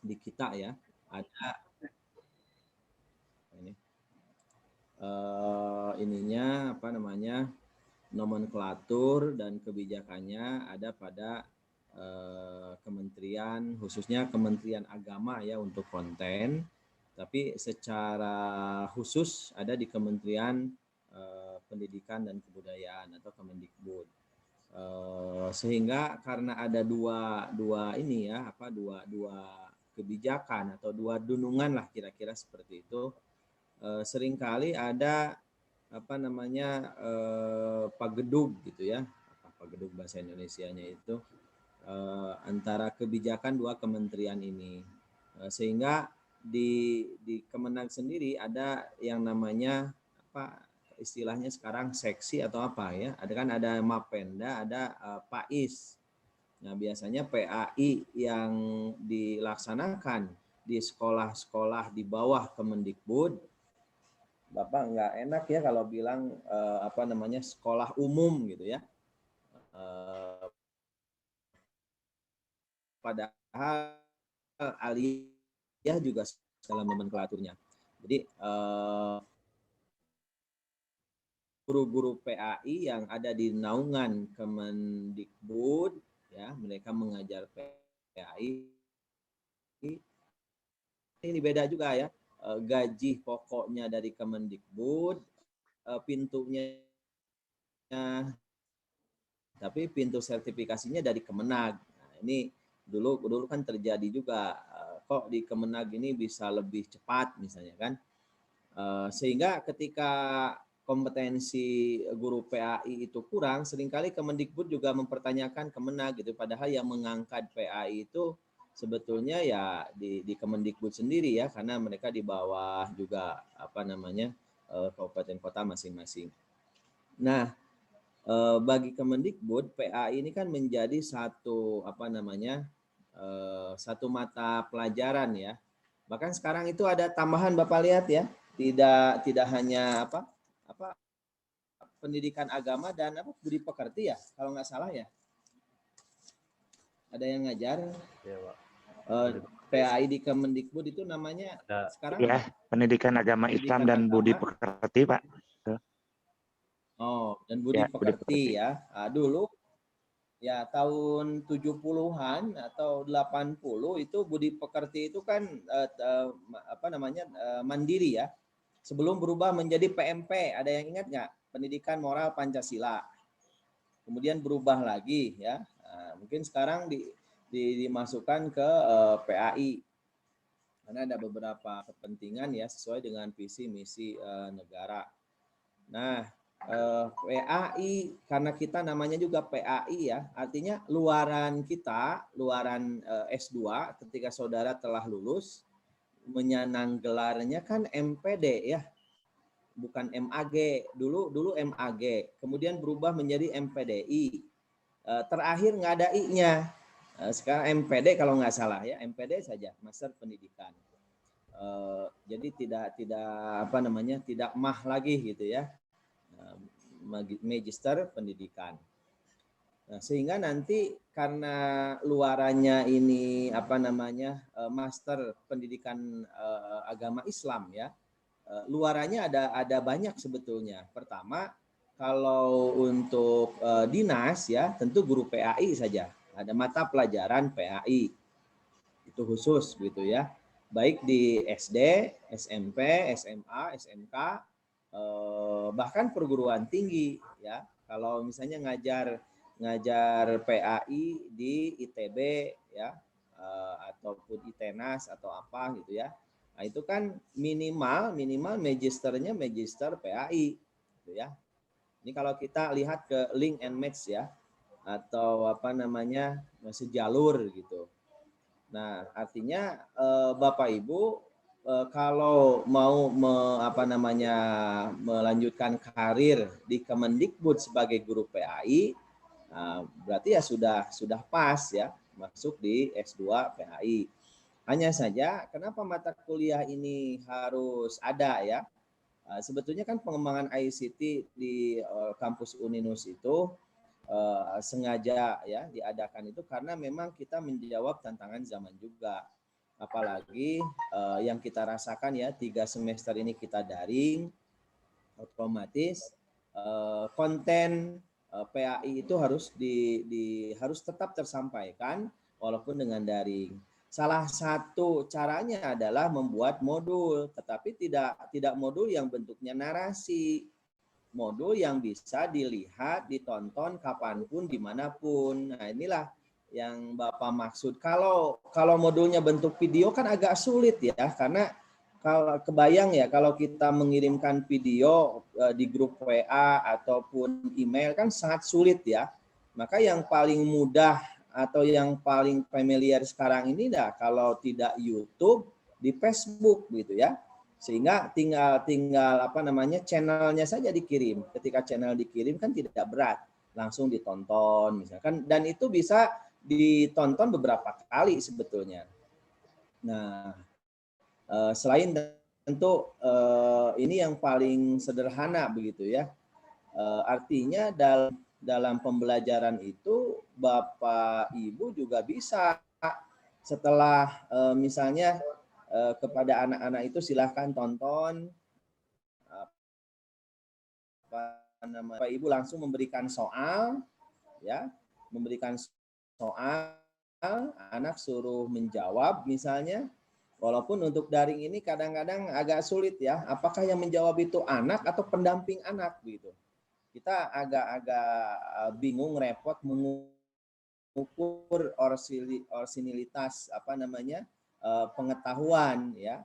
di kita ya ada ini ininya apa namanya nomenklatur dan kebijakannya ada pada kementerian, khususnya Kementerian Agama ya untuk konten, tapi secara khusus ada di Kementerian Pendidikan dan Kebudayaan atau Kemendikbud. Sehingga karena ada dua ini ya dua kebijakan atau dua dunungan lah kira-kira seperti itu, seringkali ada apa namanya pagedug gitu ya, pagedug bahasa Indonesianya itu antara kebijakan dua kementerian ini, sehingga di Kemenag sendiri ada yang namanya apa istilahnya sekarang seksi atau apa ya, ada Mapenda, ada PAIS. Nah biasanya PAI yang dilaksanakan di sekolah-sekolah di bawah Kemendikbud, Bapak nggak enak ya kalau bilang apa namanya sekolah umum gitu ya. Padahal aliyah juga dalam nomenklaturnya. Jadi guru-guru PAI yang ada di naungan Kemendikbud ya, mereka mengajar PAI ini beda juga ya. Gaji pokoknya dari Kemendikbud, pintunya tapi pintu sertifikasinya dari Kemenag. Nah, ini dulu kan terjadi juga kok di Kemenag ini bisa lebih cepat misalnya kan. Sehingga ketika kompetensi guru PAI itu kurang, seringkali Kemendikbud juga mempertanyakan Kemenag gitu. Padahal yang mengangkat PAI itu sebetulnya ya di Kemendikbud sendiri ya, karena mereka di bawah juga apa namanya kabupaten kota masing-masing. Nah, bagi Kemendikbud PAI ini kan menjadi satu apa namanya satu mata pelajaran ya. Bahkan sekarang itu ada tambahan Bapak lihat ya, tidak hanya apa pendidikan agama dan apa budi pekerti ya, kalau nggak salah ya. Ada yang ngajar ya, Pak. PAI di Kemendikbud itu namanya sekarang ya, pendidikan agama Islam dan budi pekerti, Pak. Oh, dan budi pekerti ya. Nah, dulu ya tahun 70-an atau 80 itu budi pekerti itu kan apa namanya mandiri ya. Sebelum berubah menjadi PMP, ada yang ingat nggak? Pendidikan Moral Pancasila. Kemudian berubah lagi ya. Nah, mungkin sekarang dimasukkan ke PAI. Karena ada beberapa kepentingan ya sesuai dengan visi misi negara. Nah, PAI karena kita namanya juga PAI ya, artinya luaran kita, luaran S2 ketika saudara telah lulus menyenang gelarnya kan MPD ya, bukan MAG. Dulu MAG, kemudian berubah menjadi MPDI. Terakhir nggak ada I-nya. Sekarang MPD kalau nggak salah ya, MPD saja, Master Pendidikan. Jadi tidak apa namanya, tidak mah lagi gitu ya. Magister pendidikan. Nah, sehingga nanti karena luarannya ini apa namanya master pendidikan agama Islam ya, luarannya ada banyak sebetulnya. Pertama, kalau untuk dinas ya tentu guru PAI saja, ada mata pelajaran PAI itu khusus gitu ya, baik di SD, SMP, SMA, SMK, bahkan perguruan tinggi ya. Kalau misalnya ngajar PAI di ITB ya, ataupun ITENAS atau apa gitu ya. Nah, itu kan minimal magisternya magister PAI gitu ya. Ini kalau kita lihat ke link and match ya, atau apa namanya sejalur gitu. Nah, artinya Bapak Ibu kalau mau melanjutkan karir di Kemendikbud sebagai guru PAI, berarti ya sudah pas ya masuk di S2 PAI. Hanya saja kenapa mata kuliah ini harus ada ya? Sebetulnya kan pengembangan ICT di kampus Uninus itu sengaja ya diadakan itu karena memang kita menjawab tantangan zaman juga. Apalagi yang kita rasakan ya 3 semester ini kita daring, otomatis konten PAI itu harus tetap tersampaikan walaupun dengan daring. Salah satu caranya adalah membuat modul, tetapi tidak modul yang bentuknya narasi. Modul yang bisa dilihat, ditonton kapanpun, dimanapun. Nah inilah yang Bapak maksud. Kalau modulnya bentuk video kan agak sulit ya, karena kalau kebayang ya kalau kita mengirimkan video di grup WA ataupun email kan sangat sulit ya. Maka yang paling mudah atau yang paling familiar sekarang ini dah kalau tidak YouTube di Facebook gitu ya. Sehingga tinggal apa namanya channelnya saja dikirim. Ketika channel dikirim kan tidak berat, langsung ditonton misalkan, dan itu bisa ditonton beberapa kali sebetulnya. Nah, selain tentu ini yang paling sederhana begitu ya. Artinya dalam pembelajaran itu Bapak Ibu juga bisa setelah misalnya kepada anak-anak itu silahkan tonton Bapak Ibu langsung memberikan soal ya, memberikan soal, anak suruh menjawab misalnya. Walaupun untuk daring ini kadang-kadang agak sulit ya, apakah yang menjawab itu anak atau pendamping anak gitu. Kita agak-agak bingung, repot mengukur orsinilitas apa namanya pengetahuan ya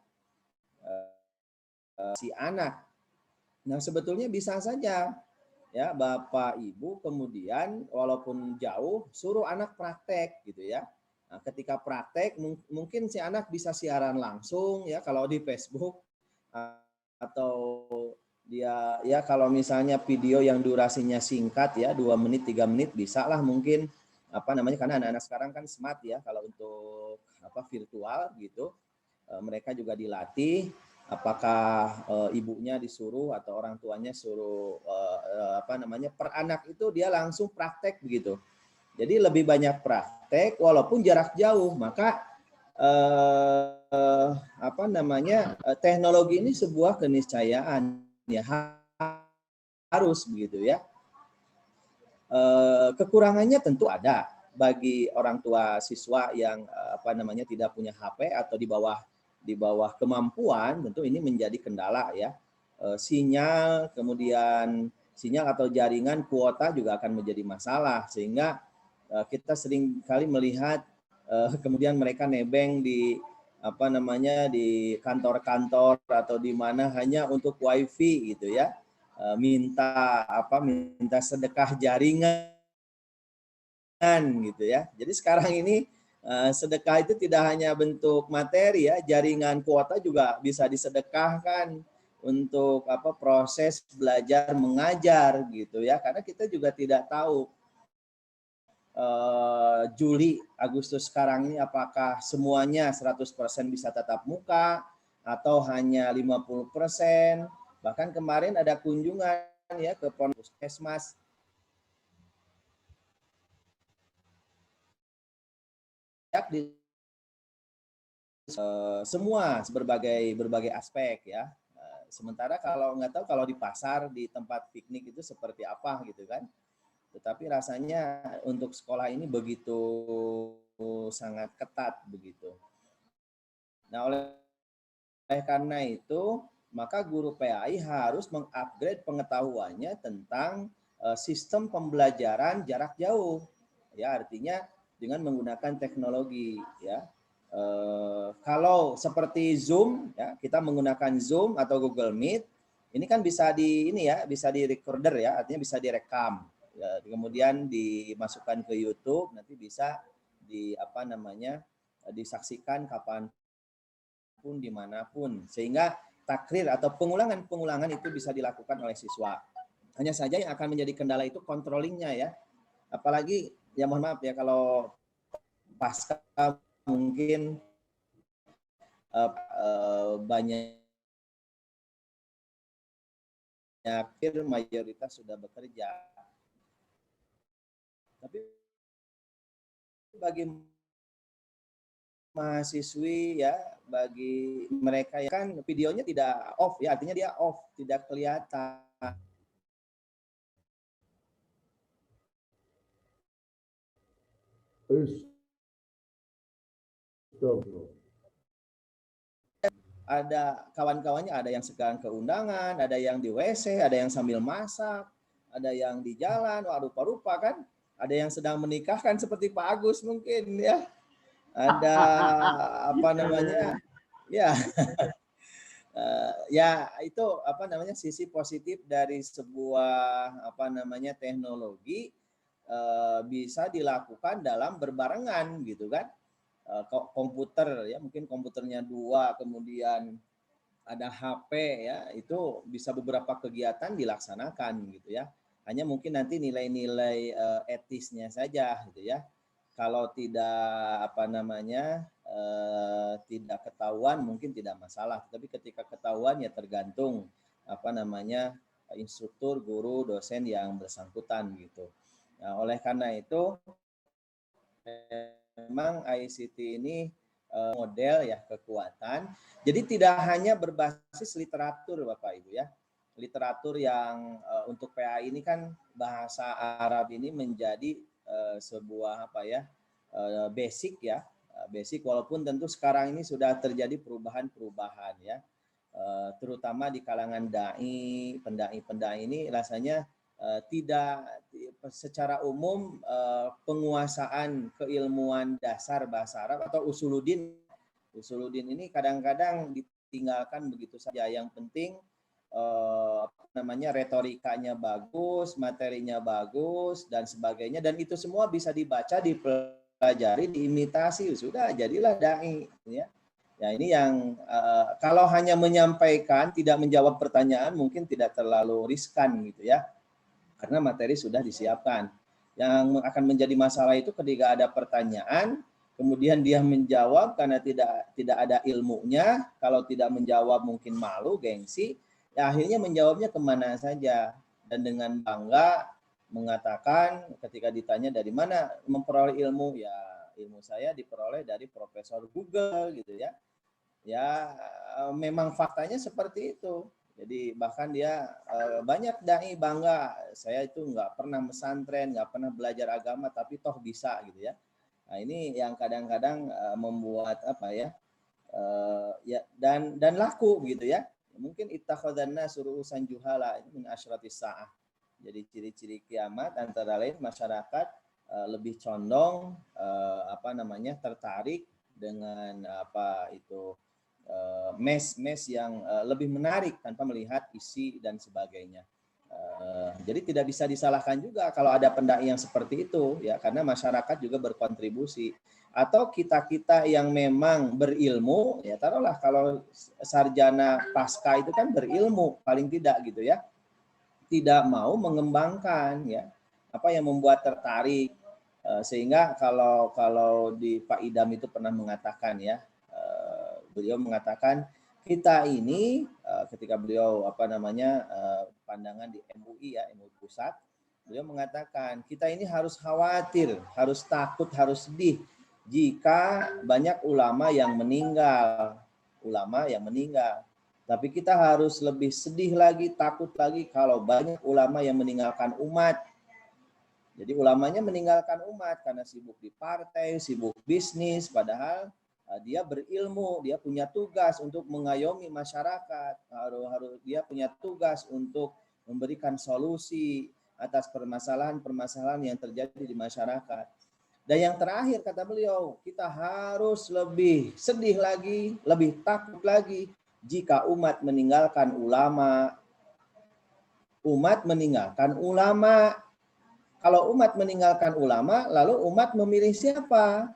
si anak. Nah sebetulnya bisa saja ya Bapak Ibu kemudian walaupun jauh suruh anak praktek gitu ya. Nah, ketika praktek mungkin si anak bisa siaran langsung ya kalau di Facebook, atau dia ya kalau misalnya video yang durasinya singkat ya 2 menit 3 menit bisa lah mungkin apa namanya, karena anak-anak sekarang kan smart ya kalau untuk apa virtual gitu. Mereka juga dilatih apakah ibunya disuruh atau orang tuanya suruh apa namanya per anak itu dia langsung praktek begitu. Jadi lebih banyak praktek walaupun jarak jauh, maka apa namanya teknologi ini sebuah keniscayaan ya, harus begitu ya. Kekurangannya tentu ada bagi orang tua siswa yang apa namanya tidak punya HP atau di bawah kemampuan, tentu ini menjadi kendala ya. Sinyal, kemudian sinyal atau jaringan kuota juga akan menjadi masalah sehingga kita sering kali melihat kemudian mereka nebeng di apa namanya di kantor-kantor atau di mana hanya untuk wifi gitu ya, minta sedekah jaringan gitu ya. Jadi sekarang ini sedekah itu tidak hanya bentuk materi ya, jaringan kuota juga bisa disedekahkan untuk apa proses belajar mengajar gitu ya. Karena kita juga tidak tahu Juli, Agustus sekarang ini apakah semuanya 100% bisa tatap muka atau hanya 50%. Bahkan kemarin ada kunjungan ya ke Puskesmas di semua berbagai aspek ya. Sementara kalau nggak tahu kalau di pasar, di tempat piknik itu seperti apa gitu kan. Tetapi rasanya untuk sekolah ini begitu sangat ketat begitu. Nah, oleh karena itu, maka guru PAI harus mengupgrade pengetahuannya tentang sistem pembelajaran jarak jauh. Ya, artinya dengan menggunakan teknologi ya. Kalau seperti Zoom ya, kita menggunakan Zoom atau Google Meet, ini kan bisa bisa di recorder ya, artinya bisa direkam. Ya, kemudian dimasukkan ke YouTube, nanti bisa apa namanya disaksikan kapan pun dimanapun, sehingga takrir atau pengulangan itu bisa dilakukan oleh siswa. Hanya saja yang akan menjadi kendala itu controllingnya ya, apalagi ya mohon maaf ya kalau pasca mungkin banyak mayoritas sudah bekerja, tapi bagi mahasiswi ya, bagi mereka yang kan videonya tidak off ya, artinya dia off, tidak kelihatan. Ada kawan-kawannya, ada yang sedang ke undangan, ada yang di WC, ada yang sambil masak, ada yang di jalan, wah rupa-rupa kan, ada yang sedang menikahkan seperti Pak Agus mungkin ya, ada apa namanya ya. Ya itu apa namanya sisi positif dari sebuah apa namanya teknologi, bisa dilakukan dalam berbarengan gitu kan. Komputer ya, mungkin komputernya 2, kemudian ada HP ya, itu bisa beberapa kegiatan dilaksanakan gitu ya. Hanya mungkin nanti nilai-nilai etisnya saja gitu ya. Kalau tidak apa namanya tidak ketahuan mungkin tidak masalah, tapi ketika ketahuan ya tergantung apa namanya instruktur, guru, dosen yang bersangkutan gitu. Nah, oleh karena itu memang ICT ini model ya kekuatan. Jadi tidak hanya berbasis literatur Bapak Ibu ya. Literatur yang untuk PA ini kan bahasa Arab ini menjadi sebuah apa ya basic ya, basic, walaupun tentu sekarang ini sudah terjadi perubahan-perubahan ya, terutama di kalangan dai, pendai-pendai ini rasanya tidak secara umum penguasaan keilmuan dasar bahasa Arab atau usuluddin ini kadang-kadang ditinggalkan begitu saja. Yang penting namanya retorikanya bagus, materinya bagus dan sebagainya, dan itu semua bisa dibaca, dipelajari, diimitasi, sudah jadilah dai ya. Ya ini yang kalau hanya menyampaikan tidak menjawab pertanyaan mungkin tidak terlalu riskan gitu ya, karena materi sudah disiapkan. Yang akan menjadi masalah itu ketika ada pertanyaan, kemudian dia menjawab karena tidak ada ilmunya, kalau tidak menjawab mungkin malu, gengsi, ya akhirnya menjawabnya kemana saja. Dan dengan bangga mengatakan ketika ditanya dari mana memperoleh ilmu, ya ilmu saya diperoleh dari Profesor Google gitu ya. Ya memang faktanya seperti itu. Jadi bahkan dia banyak dai bangga, saya itu nggak pernah pesantren, nggak pernah belajar agama, tapi toh bisa gitu ya. Nah ini yang kadang-kadang membuat apa ya, ya dan laku gitu ya. Mungkin ittakhadhanna surusan juhala itu min asyratis sa'ah. Jadi ciri-ciri kiamat antara lain masyarakat lebih condong apa namanya tertarik dengan apa itu mes yang lebih menarik tanpa melihat isi dan sebagainya. Jadi tidak bisa disalahkan juga kalau ada pendai yang seperti itu ya, karena masyarakat juga berkontribusi. Atau kita-kita yang memang berilmu ya, taruhlah kalau sarjana pasca itu kan berilmu paling tidak gitu ya, tidak mau mengembangkan ya apa yang membuat tertarik, sehingga kalau di Pak Idam itu pernah mengatakan ya, beliau mengatakan kita ini ketika beliau apa namanya pandangan di MUI ya, MUI Pusat, beliau mengatakan kita ini harus khawatir, harus takut, harus sedih jika banyak ulama yang meninggal, tapi kita harus lebih sedih lagi, takut lagi kalau banyak ulama yang meninggalkan umat. Jadi ulamanya meninggalkan umat karena sibuk di partai, sibuk bisnis, padahal dia berilmu, dia punya tugas untuk mengayomi masyarakat, harus dia punya tugas untuk memberikan solusi atas permasalahan-permasalahan yang terjadi di masyarakat. Dan yang terakhir kata beliau, kita harus lebih sedih lagi, lebih takut lagi jika umat meninggalkan ulama. Umat meninggalkan ulama. Kalau umat meninggalkan ulama, lalu umat memilih siapa?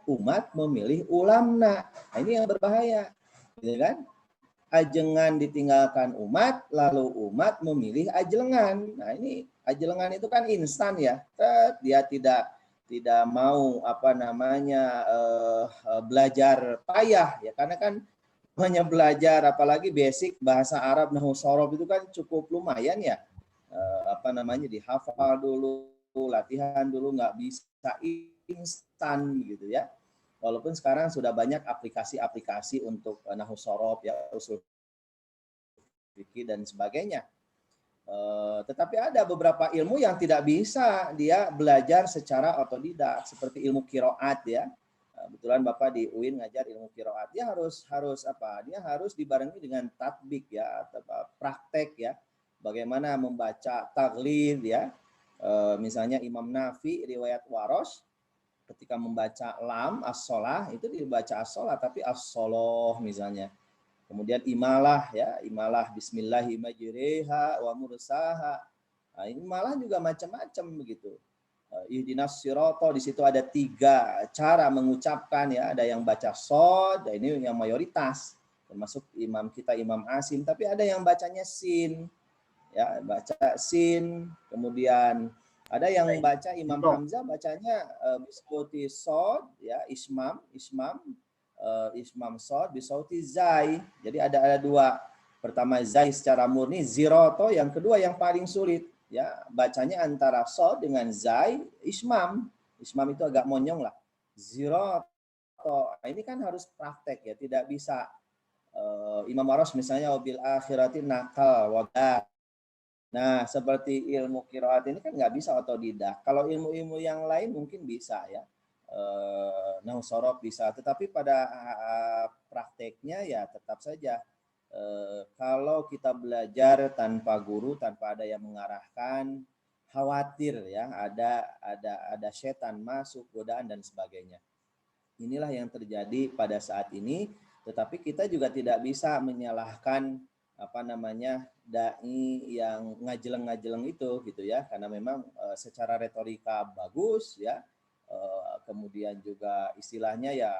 Umat memilih ulama. Nah, ini yang berbahaya, gitu kan? Ajengan ditinggalkan umat, lalu umat memilih ajelengan. Nah ini ajelengan itu kan instan ya, dia tidak mau apa namanya belajar payah ya, karena kan hanya belajar apalagi basic bahasa Arab nahwu shorof itu kan cukup lumayan ya, apa namanya dihafal dulu, latihan dulu, nggak bisa instan gitu ya. Walaupun sekarang sudah banyak aplikasi-aplikasi untuk nahwu shorof, ya, usul fikih dan sebagainya. Tetapi ada beberapa ilmu yang tidak bisa dia belajar secara otodidak, seperti ilmu qiraat ya. Kebetulan Bapak di UIN ngajar ilmu qiraat, dia harus apa? Dia harus dibarengi dengan tatbik ya, atau praktek ya. Bagaimana membaca taglid ya. Misalnya Imam Nafi riwayat Warosh ketika membaca lam as-shalah itu dibaca as-shalah tapi as-sholoh misalnya. Kemudian imalah ya, imalah bismillahi majriha wa mursaha. Nah, imalah juga macam-macam begitu. Ihdinas sirata, di situ ada 3 cara mengucapkan ya, ada yang baca shad, ini yang mayoritas termasuk imam kita Imam Asim, tapi ada yang bacanya sin. Ya, baca sin, kemudian ada yang baca Imam Hamzah bacanya biskuti shad ya, ismam shad bisauti zai. Jadi ada 2. Pertama zai secara murni, ziroto, yang kedua yang paling sulit ya, bacanya antara shad dengan zai, ismam. Ismam itu agak monyong lah. Ziroto. Nah, ini kan harus praktek ya, tidak bisa Imam Warosh misalnya wabil akhirati nakal wadah. Nah, seperti ilmu qiraat ini kan nggak bisa otodidak. Kalau ilmu-ilmu yang lain mungkin bisa ya. Nahwu shorof bisa, tetapi pada prakteknya ya tetap saja kalau kita belajar tanpa guru, tanpa ada yang mengarahkan, khawatir ya ada setan masuk, godaan dan sebagainya. Inilah yang terjadi pada saat ini, tetapi kita juga tidak bisa menyalahkan dai yang ngajeleng-ngajeleng itu gitu ya, karena memang secara retorika bagus ya, kemudian juga istilahnya ya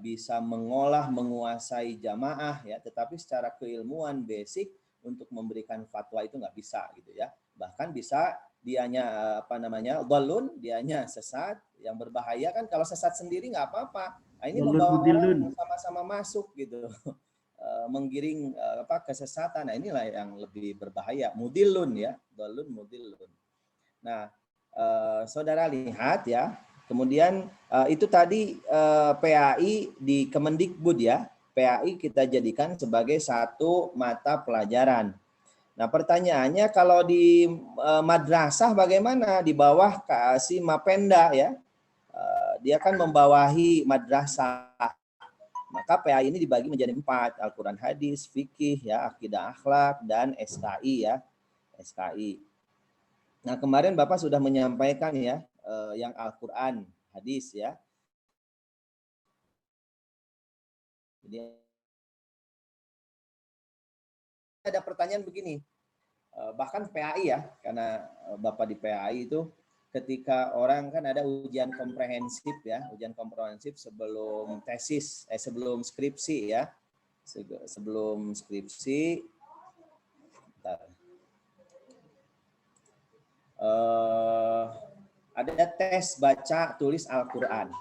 bisa menguasai jamaah ya, tetapi secara keilmuan basic untuk memberikan fatwa itu nggak bisa gitu ya. Bahkan bisa dianya dhalun, dianya sesat, yang berbahaya kan kalau sesat sendiri nggak apa-apa. Nah, ini membawa orang sama-sama masuk gitu. Menggiring kesesatan. Nah, inilah yang lebih berbahaya. Mudilun ya, dhalun mudilun. Nah, saudara lihat ya, kemudian itu tadi PAI di Kemendikbud ya. PAI kita jadikan sebagai satu mata pelajaran. Nah, pertanyaannya kalau di madrasah bagaimana? Di bawah si Mapenda ya. Dia kan membawahi madrasah. Maka PAI ini dibagi menjadi 4, Al-Quran hadis, fikih, ya, akidah akhlak, dan SKI ya. SKI. Nah, kemarin Bapak sudah menyampaikan ya yang Al-Quran hadis ya. Jadi ada pertanyaan begini, bahkan PAI ya, karena Bapak di PAI itu ketika orang kan ada ujian komprehensif ya, ujian komprehensif sebelum tesis, sebelum skripsi ya, sebelum skripsi. Ada tes baca tulis Al-Quran.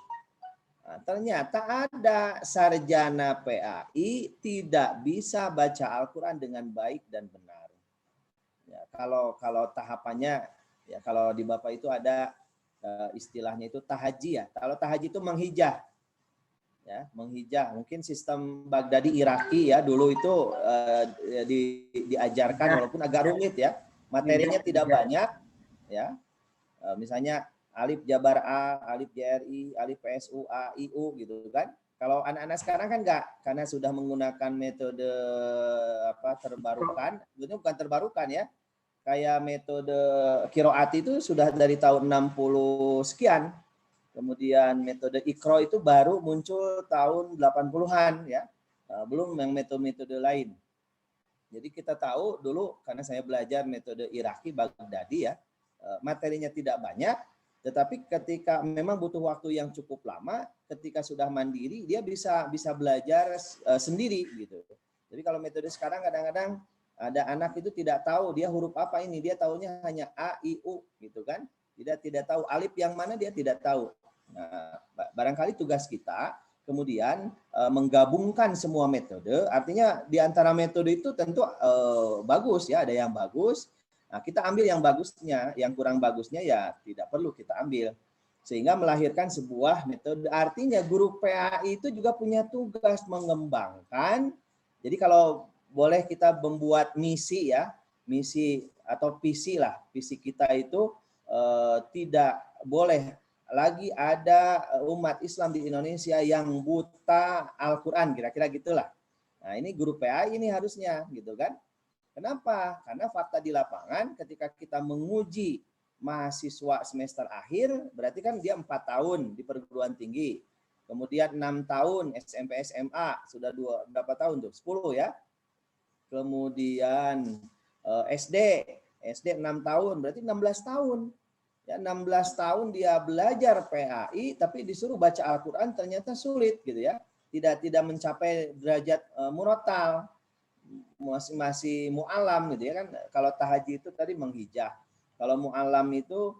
Nah, ternyata ada sarjana PAI tidak bisa baca Al-Quran dengan baik dan benar. Ya, kalau tahapannya ya, kalau di Bapak itu ada istilahnya itu tahaji ya. Kalau tahaji itu menghijah. Ya, menghijah. Mungkin sistem Baghdadi Iraki ya dulu itu diajarkan walaupun agak rumit ya. Materinya tidak banyak ya. Misalnya alif jabar A, alif JRI, alif PSU, A, IU gitu kan. Kalau anak-anak sekarang kan enggak, karena sudah menggunakan metode terbarukan, sebetulnya bukan terbarukan ya. Kayak metode qiraat itu sudah dari tahun 60 sekian. Kemudian metode Iqra itu baru muncul tahun 80-an ya. Belum yang metode-metode lain. Jadi kita tahu dulu karena saya belajar metode Iraki Baghdadi ya, materinya tidak banyak, tetapi ketika memang butuh waktu yang cukup lama, ketika sudah mandiri dia bisa belajar sendiri gitu. Jadi kalau metode sekarang kadang-kadang ada anak itu tidak tahu dia huruf apa ini, dia tahunya hanya A, I, U gitu kan. Tidak tahu alif yang mana, dia tidak tahu. Nah, barangkali tugas kita kemudian menggabungkan semua metode, artinya di antara metode itu tentu bagus ya, ada yang bagus. Nah, kita ambil yang bagusnya, yang kurang bagusnya ya tidak perlu kita ambil. sehingga melahirkan sebuah metode. Artinya guru PAI itu juga punya tugas mengembangkan. Jadi kalau boleh kita membuat misi ya, misi atau visi lah, visi kita itu tidak boleh lagi ada umat Islam di Indonesia yang buta Al-Quran, kira-kira gitulah. Nah ini guru PAI ini harusnya gitu kan. Kenapa? Karena fakta di lapangan ketika kita menguji mahasiswa semester akhir, berarti kan dia 4 tahun di perguruan tinggi. Kemudian 6 tahun SMP SMA, sudah berapa tahun tuh? 10 ya. Kemudian SD 6 tahun, berarti 16 tahun. Ya, 16 tahun dia belajar PAI, tapi disuruh baca Al-Quran ternyata sulit gitu ya. Tidak mencapai derajat murotal, masih mu'alam gitu ya kan. Kalau tahaji itu tadi menghijah. Kalau mu'alam itu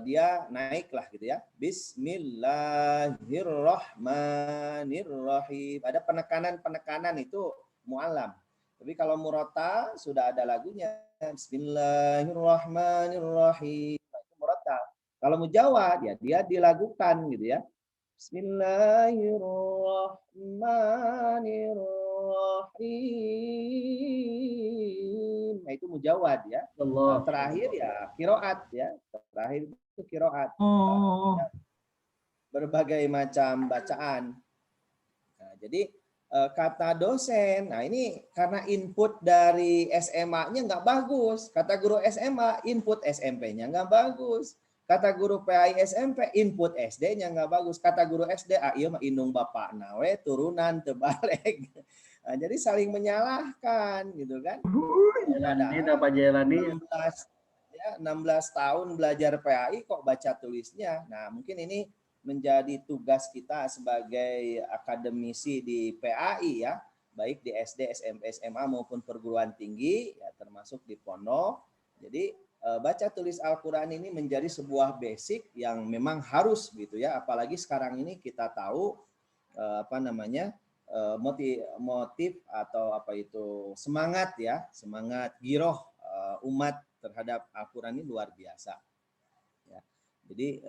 dia naik lah gitu ya. Bismillahirrahmanirrahim. Ada penekanan itu mu'alam. Tapi kalau murata sudah ada lagunya. Bismillahirrahmanirrahim. Itu murata. Kalau mujawad ya dia dilagukan gitu ya. Bismillahirrahmanirrahim. Nah, itu mujawad ya. Terakhir ya kiroat ya. Terakhir itu kiroat. Berbagai macam bacaan. Nah, jadi kata dosen, nah ini karena input dari SMA-nya nggak bagus. Kata guru SMA, input SMP-nya nggak bagus. Kata guru PAI SMP, input SD-nya nggak bagus. Kata guru SD, iya mah indung bapak nawe turunan terbalik. Nah, jadi saling menyalahkan gitu kan. Ini Pak Jelani 16 tahun belajar PAI kok baca tulisnya. Nah, mungkin ini menjadi tugas kita sebagai akademisi di PAI ya, baik di SD, SMP, SMA maupun perguruan tinggi ya, termasuk di pondok. Jadi baca tulis Al-Quran ini menjadi sebuah basic yang memang harus gitu ya, apalagi sekarang ini kita tahu motif atau apa itu semangat ya, semangat giroh umat terhadap Al-Quran ini luar biasa. Ya. Jadi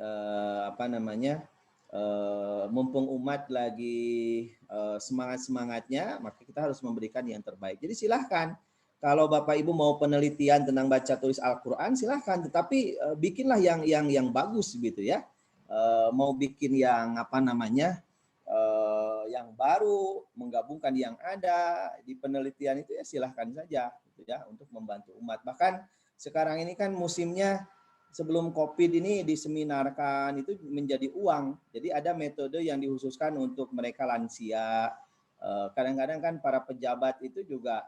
mumpung umat lagi semangat-semangatnya, maka kita harus memberikan yang terbaik. Jadi silahkan. Kalau Bapak Ibu mau penelitian tentang baca tulis Al-Quran, silahkan. Tetapi bikinlah yang bagus gitu ya. Mau bikin yang yang baru, menggabungkan yang ada di penelitian itu ya silahkan saja gitu ya untuk membantu umat. Bahkan sekarang ini kan musimnya sebelum COVID ini diseminarkan itu menjadi uang. Jadi ada metode yang dikhususkan untuk mereka lansia. Kadang-kadang kan para pejabat itu juga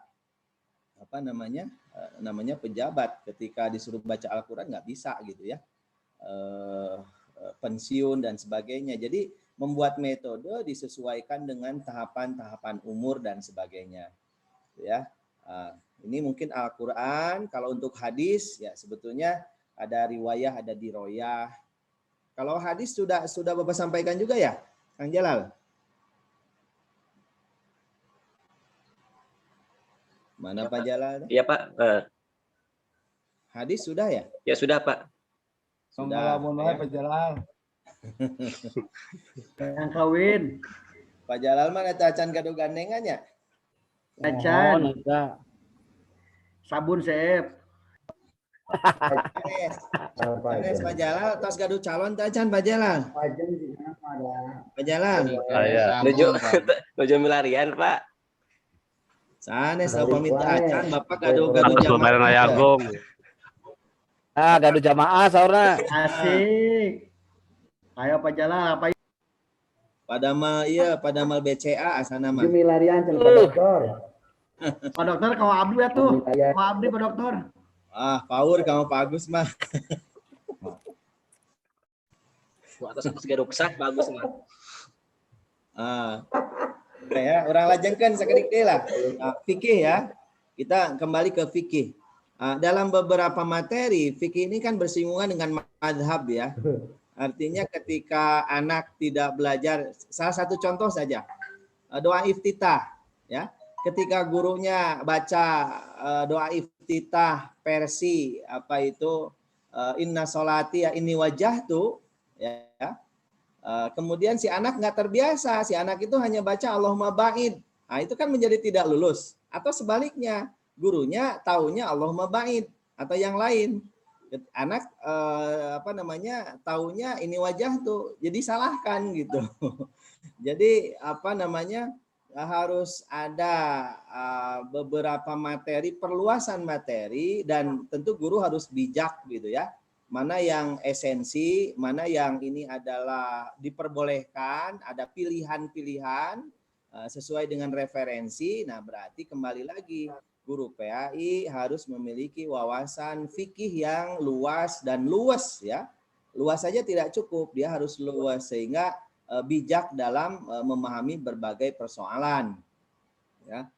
namanya pejabat ketika disuruh baca Al-Quran nggak bisa gitu ya, pensiun dan sebagainya. Jadi membuat metode disesuaikan dengan tahapan-tahapan umur dan sebagainya ya. Ini mungkin Al-Quran. Kalau untuk hadis ya sebetulnya ada riwayah, ada diroyah. Kalau hadis sudah Bapak sampaikan juga ya Kang Jalal? Mana ya, Pak Jalal? Iya Pak. Hadis sudah ya? Ya sudah Pak. Sudah. Ya. Pak Jalal. Yang kawin. Pak Jalal mana tacan kado gandengannya? Tacan. Sabun sep. Anes Pak Jalal, tos gaduh calon tacan Pak Jalal. Pak Jalal. Nuju milarian Pak. Sanes pamit acan Bapak gaduh jamaah. Gaduh jamaah saurna. Asik. Ayo Pak Jalal apa pada mal BCA asana mah. Milarian Pak Dokter. Pak Dokter kau abdi atuh. Kau abdi Pak Dokter. Power kamu Pak Agus mah. Atas garuk sak bagus mah. Ya, orang lajengkan sekedik lah. Fikih ya. Kita kembali ke fikih. Dalam beberapa materi, fikih ini kan bersinggungan dengan madhab ya. Artinya ketika anak tidak belajar, salah satu contoh saja, doa iftitah ya. Ketika gurunya baca doa iftitah versi inna sholati ya inni wajjahtu ya. Kemudian si anak nggak terbiasa, si anak itu hanya baca Allahumma ba'id. Nah, itu kan menjadi tidak lulus. Atau sebaliknya, gurunya taunya Allahumma ba'id atau yang lain. Anak taunya ini wajah tuh, jadi salahkan gitu. Jadi harus ada beberapa materi, perluasan materi, dan tentu guru harus bijak gitu ya. Mana yang esensi, mana yang ini adalah diperbolehkan, ada pilihan-pilihan sesuai dengan referensi. Nah, berarti kembali lagi guru PAI harus memiliki wawasan fikih yang luas dan luas ya. Luas saja tidak cukup, dia harus luas sehingga bijak dalam memahami berbagai persoalan. Ya.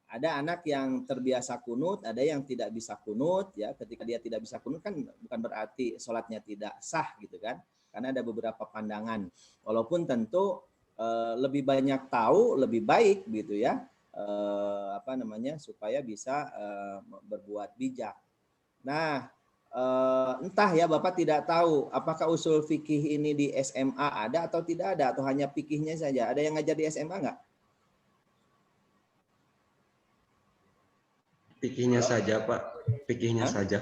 Ada anak yang terbiasa kunut, ada yang tidak bisa kunut ya. Ketika dia tidak bisa kunut kan bukan berarti sholatnya tidak sah gitu kan, karena ada beberapa pandangan. Walaupun tentu lebih banyak tahu lebih baik gitu ya, supaya bisa berbuat bijak. Nah, entah ya Bapak tidak tahu apakah usul fikih ini di SMA ada atau tidak ada, atau hanya fikihnya saja. Ada yang ngajar di SMA nggak? Fikihnya saja, Pak. Fikihnya saja.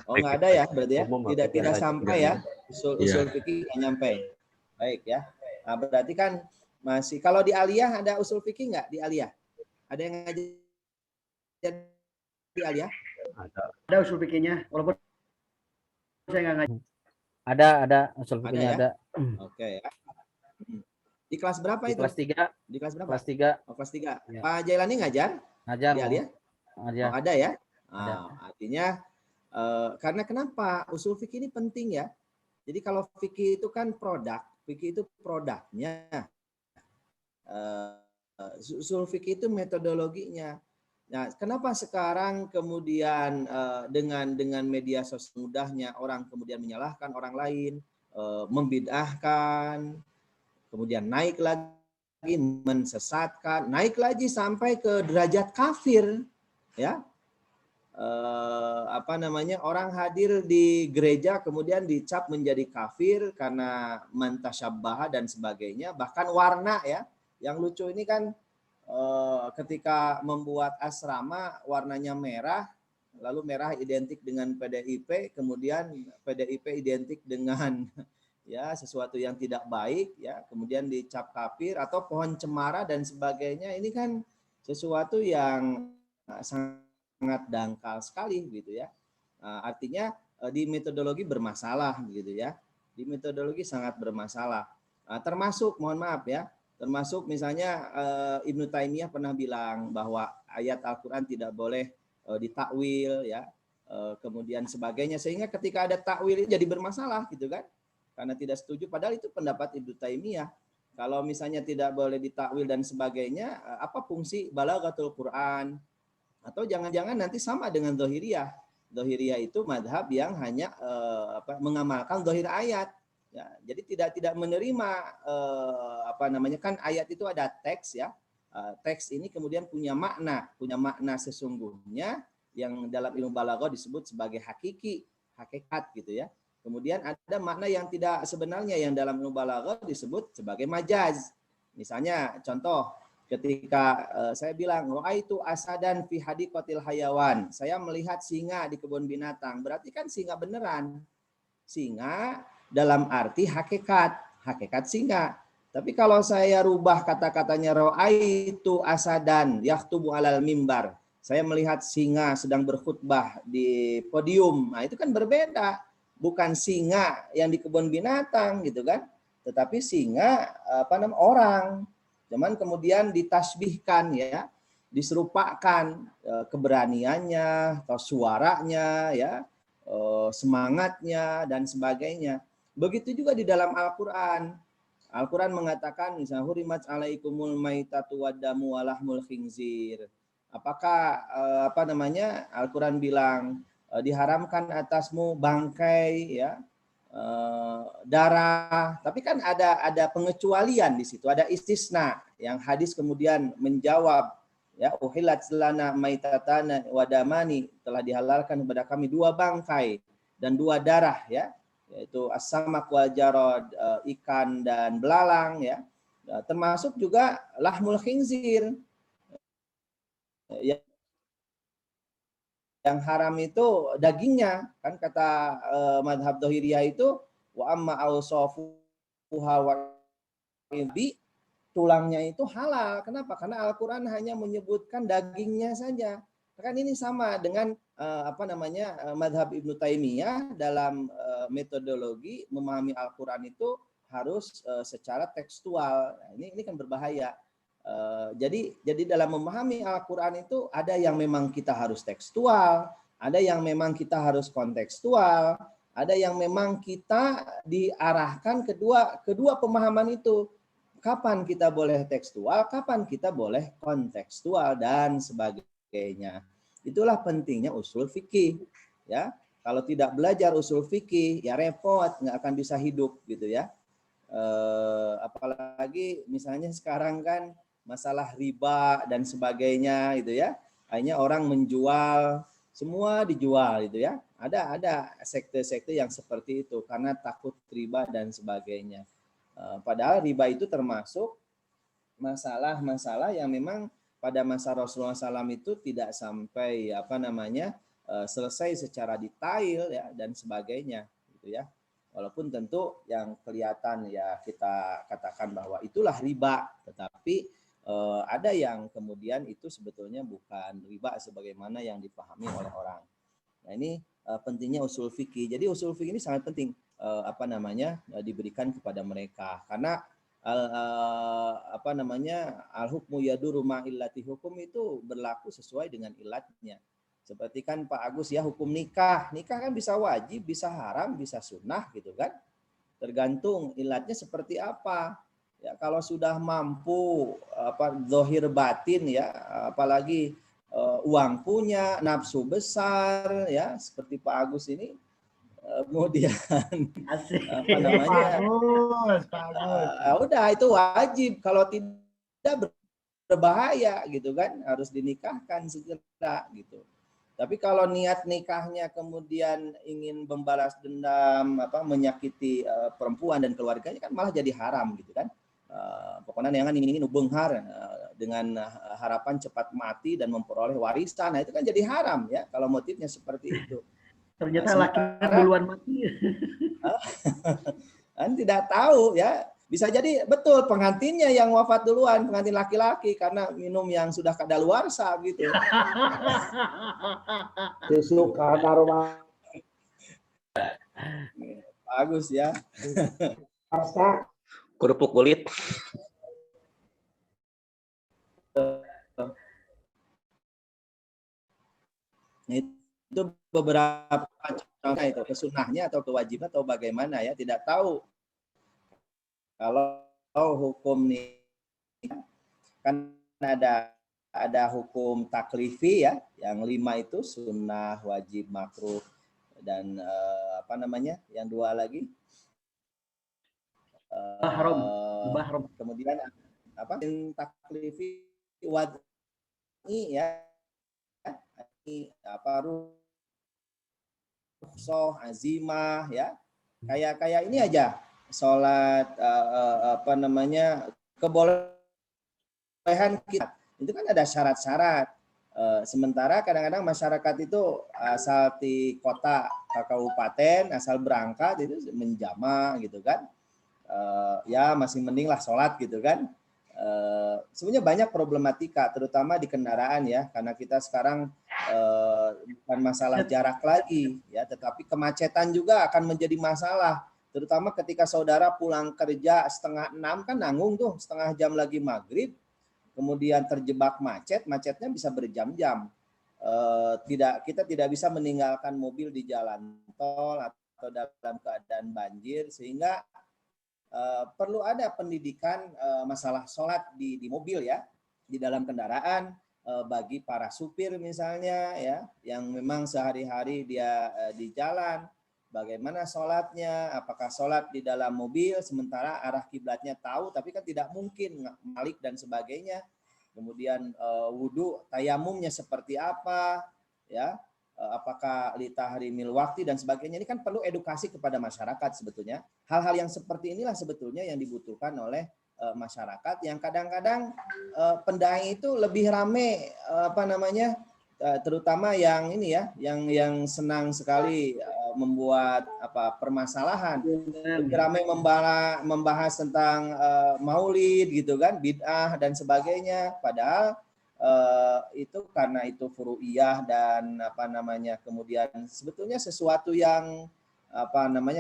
Oh, nggak ada ya, berarti ya? Tidak sampai ya, usul fikih nggak nyampe. Baik ya. Nah, berarti kan masih, kalau di aliyah ada usul fikih nggak di aliyah? Ada yang ngajar di aliyah? Ada usul fikihnya, walaupun saya nggak ngajar. Ada usul fikihnya ya? ada. Oke ya. Di kelas berapa Di itu? kelas 3. Di kelas berapa? Kelas 3. Oh, kelas 3. Ya. Pak Jailani ngajar? Ngajar. Di aliyah? Ngajar. Oh, ada ya? Ada. Artinya karena kenapa usul fikih ini penting ya. Jadi kalau fikih itu kan produk, fikih itu produknya. Usul fikih itu metodologinya. Nah, kenapa sekarang kemudian dengan media sosial mudahnya orang kemudian menyalahkan orang lain, membid'ahkan, kemudian naik lagi mensesatkan, naik lagi sampai ke derajat kafir, ya. Orang hadir di gereja kemudian dicap menjadi kafir karena mantasyabbaha dan sebagainya, bahkan warna ya. Yang lucu ini kan ketika membuat asrama warnanya merah, lalu merah identik dengan PDIP, kemudian PDIP identik dengan ya sesuatu yang tidak baik ya, kemudian dicap kafir, atau pohon cemara dan sebagainya. Ini kan sesuatu yang sangat dangkal sekali gitu ya. Artinya di metodologi bermasalah gitu ya. Di metodologi sangat bermasalah. Termasuk, mohon maaf ya, termasuk misalnya Ibnu Taimiyah pernah bilang bahwa ayat Al-Qur'an tidak boleh ditakwil ya. Kemudian sebagainya, sehingga ketika ada takwil jadi bermasalah gitu kan. Karena tidak setuju, padahal itu pendapat Ibnu Taimiyah. Kalau misalnya tidak boleh ditakwil dan sebagainya, apa fungsi balaghatul Qur'an? Atau jangan-jangan nanti sama dengan Dzahiriyah. Dzahiriyah itu madhab yang hanya mengamalkan dzahir ayat. Ya, jadi tidak menerima kan ayat itu ada teks ya. Teks ini kemudian punya makna sesungguhnya yang dalam ilmu balaghah disebut sebagai hakikat gitu ya. Kemudian ada makna yang tidak sebenarnya yang dalam ilmu balaghah disebut sebagai majaz. Misalnya contoh, ketika saya bilang itu asadan fi hadiqatil hayawan, saya melihat singa di kebun binatang, berarti kan singa beneran. Singa dalam arti hakikat singa. Tapi kalau saya rubah kata-katanya itu asadan yaktubu alal mimbar, saya melihat singa sedang berkhutbah di podium. Nah, itu kan berbeda. Bukan singa yang di kebun binatang gitu kan, tetapi singa orang. Cuman kemudian ditasbihkan ya, diserupakan keberaniannya atau suaranya ya, semangatnya dan sebagainya. Begitu juga di dalam Al-Qur'an. Al-Qur'an mengatakan misalnya hurimat alaikumul maitatu waddamu walahmul khinzir. Apakah Al-Qur'an bilang diharamkan atasmu bangkai ya, darah, tapi kan ada pengecualian di situ, ada istisna yang hadis kemudian menjawab ya, uhillat lana maitatana wadamani, telah dihalalkan kepada kami 2 bangkai dan 2 darah ya. yaitu as-samak wal jarad, ikan dan belalang ya. Termasuk juga lahmul khinzir. Yang haram itu dagingnya, kan kata madhab Dhahiriyah itu wa amma awsafuha wa ibi, tulangnya itu halal. Kenapa? Karena Al-Qur'an hanya menyebutkan dagingnya saja. Kan ini sama dengan madhab Ibnu Taimiyah dalam metodologi memahami Al-Qur'an itu harus secara tekstual. Nah, ini kan berbahaya. Jadi dalam memahami Al-Quran itu ada yang memang kita harus tekstual, ada yang memang kita harus kontekstual, ada yang memang kita diarahkan kedua pemahaman itu. Kapan kita boleh tekstual, kapan kita boleh kontekstual dan sebagainya. Itulah pentingnya usul fikih. Ya, kalau tidak belajar usul fikih, ya repot, nggak akan bisa hidup gitu ya. Apalagi misalnya sekarang kan masalah riba dan sebagainya gitu ya, akhirnya orang menjual, semua dijual gitu ya. Ada sekte-sekte yang seperti itu karena takut riba dan sebagainya. Padahal riba itu termasuk masalah-masalah yang memang pada masa Rasulullah SAW itu tidak sampai selesai secara detail ya dan sebagainya gitu ya. Walaupun tentu yang kelihatan ya kita katakan bahwa itulah riba, tetapi ada yang kemudian itu sebetulnya bukan riba sebagaimana yang dipahami oleh orang. Nah ini pentingnya usul fikih. Jadi usul fikih ini sangat penting diberikan kepada mereka karena al-hukmu yaduru ma illati, hukum itu berlaku sesuai dengan ilatnya. Seperti kan Pak Agus ya, hukum nikah kan bisa wajib, bisa haram, bisa sunnah gitu kan. Tergantung ilatnya seperti apa. Ya kalau sudah mampu zahir batin ya, apalagi uang punya, nafsu besar ya, seperti Pak Agus ini, kemudian udah itu wajib, kalau tidak berbahaya gitu kan, harus dinikahkan segera gitu. Tapi kalau niat nikahnya kemudian ingin membalas dendam, menyakiti perempuan dan keluarganya, kan malah jadi haram gitu kan. Pokoknya yang ini nubenghar dengan harapan cepat mati dan memperoleh warisan, nah itu kan jadi haram ya kalau motifnya seperti itu. Ternyata laki-laki duluan mati. Kan tidak tahu ya. Bisa jadi betul pengantinnya yang wafat duluan, pengantin laki-laki karena minum yang sudah kadaluarsa gitu. Susu karena rumah. Bagus ya. Kerupuk kulit. Itu beberapa contohnya itu, kesunahnya atau kewajiban atau bagaimana ya, tidak tahu. Kalau hukum nih kan ada hukum taklifi ya, yang 5 itu sunnah, wajib, makruh, dan yang 2 lagi mahram. Kemudian taklifi wad'i ya, rukhsah, azimah ya, kayak ini aja. Sholat kebolehan kita itu kan ada syarat-syarat. Sementara kadang-kadang masyarakat itu asal di kota kabupaten asal berangkat itu menjama gitu kan, ya masih mending lah sholat gitu kan. Sebenarnya banyak problematika terutama di kendaraan ya, karena kita sekarang bukan masalah jarak lagi ya, tetapi kemacetan juga akan menjadi masalah. Terutama ketika saudara pulang kerja 5:30 kan nanggung tuh, setengah jam lagi maghrib, kemudian terjebak macetnya bisa berjam-jam. Kita tidak bisa meninggalkan mobil di jalan tol atau dalam keadaan banjir, sehingga perlu ada pendidikan masalah sholat di mobil ya, di dalam kendaraan, bagi para supir misalnya ya, yang memang sehari-hari dia di jalan. Bagaimana sholatnya, apakah sholat di dalam mobil sementara arah kiblatnya tahu, tapi kan tidak mungkin malik dan sebagainya. Kemudian wudhu, tayamumnya seperti apa, ya. apakah li tahrimil waqti dan sebagainya. Ini kan perlu edukasi kepada masyarakat sebetulnya. Hal-hal yang seperti inilah sebetulnya yang dibutuhkan oleh masyarakat, yang kadang-kadang pendai itu lebih rame terutama yang ini ya, yang senang sekali membuat permasalahan. Lebih ramai membahas tentang maulid gitu kan, bid'ah dan sebagainya. Padahal itu karena itu furu'iyah dan kemudian sebetulnya sesuatu yang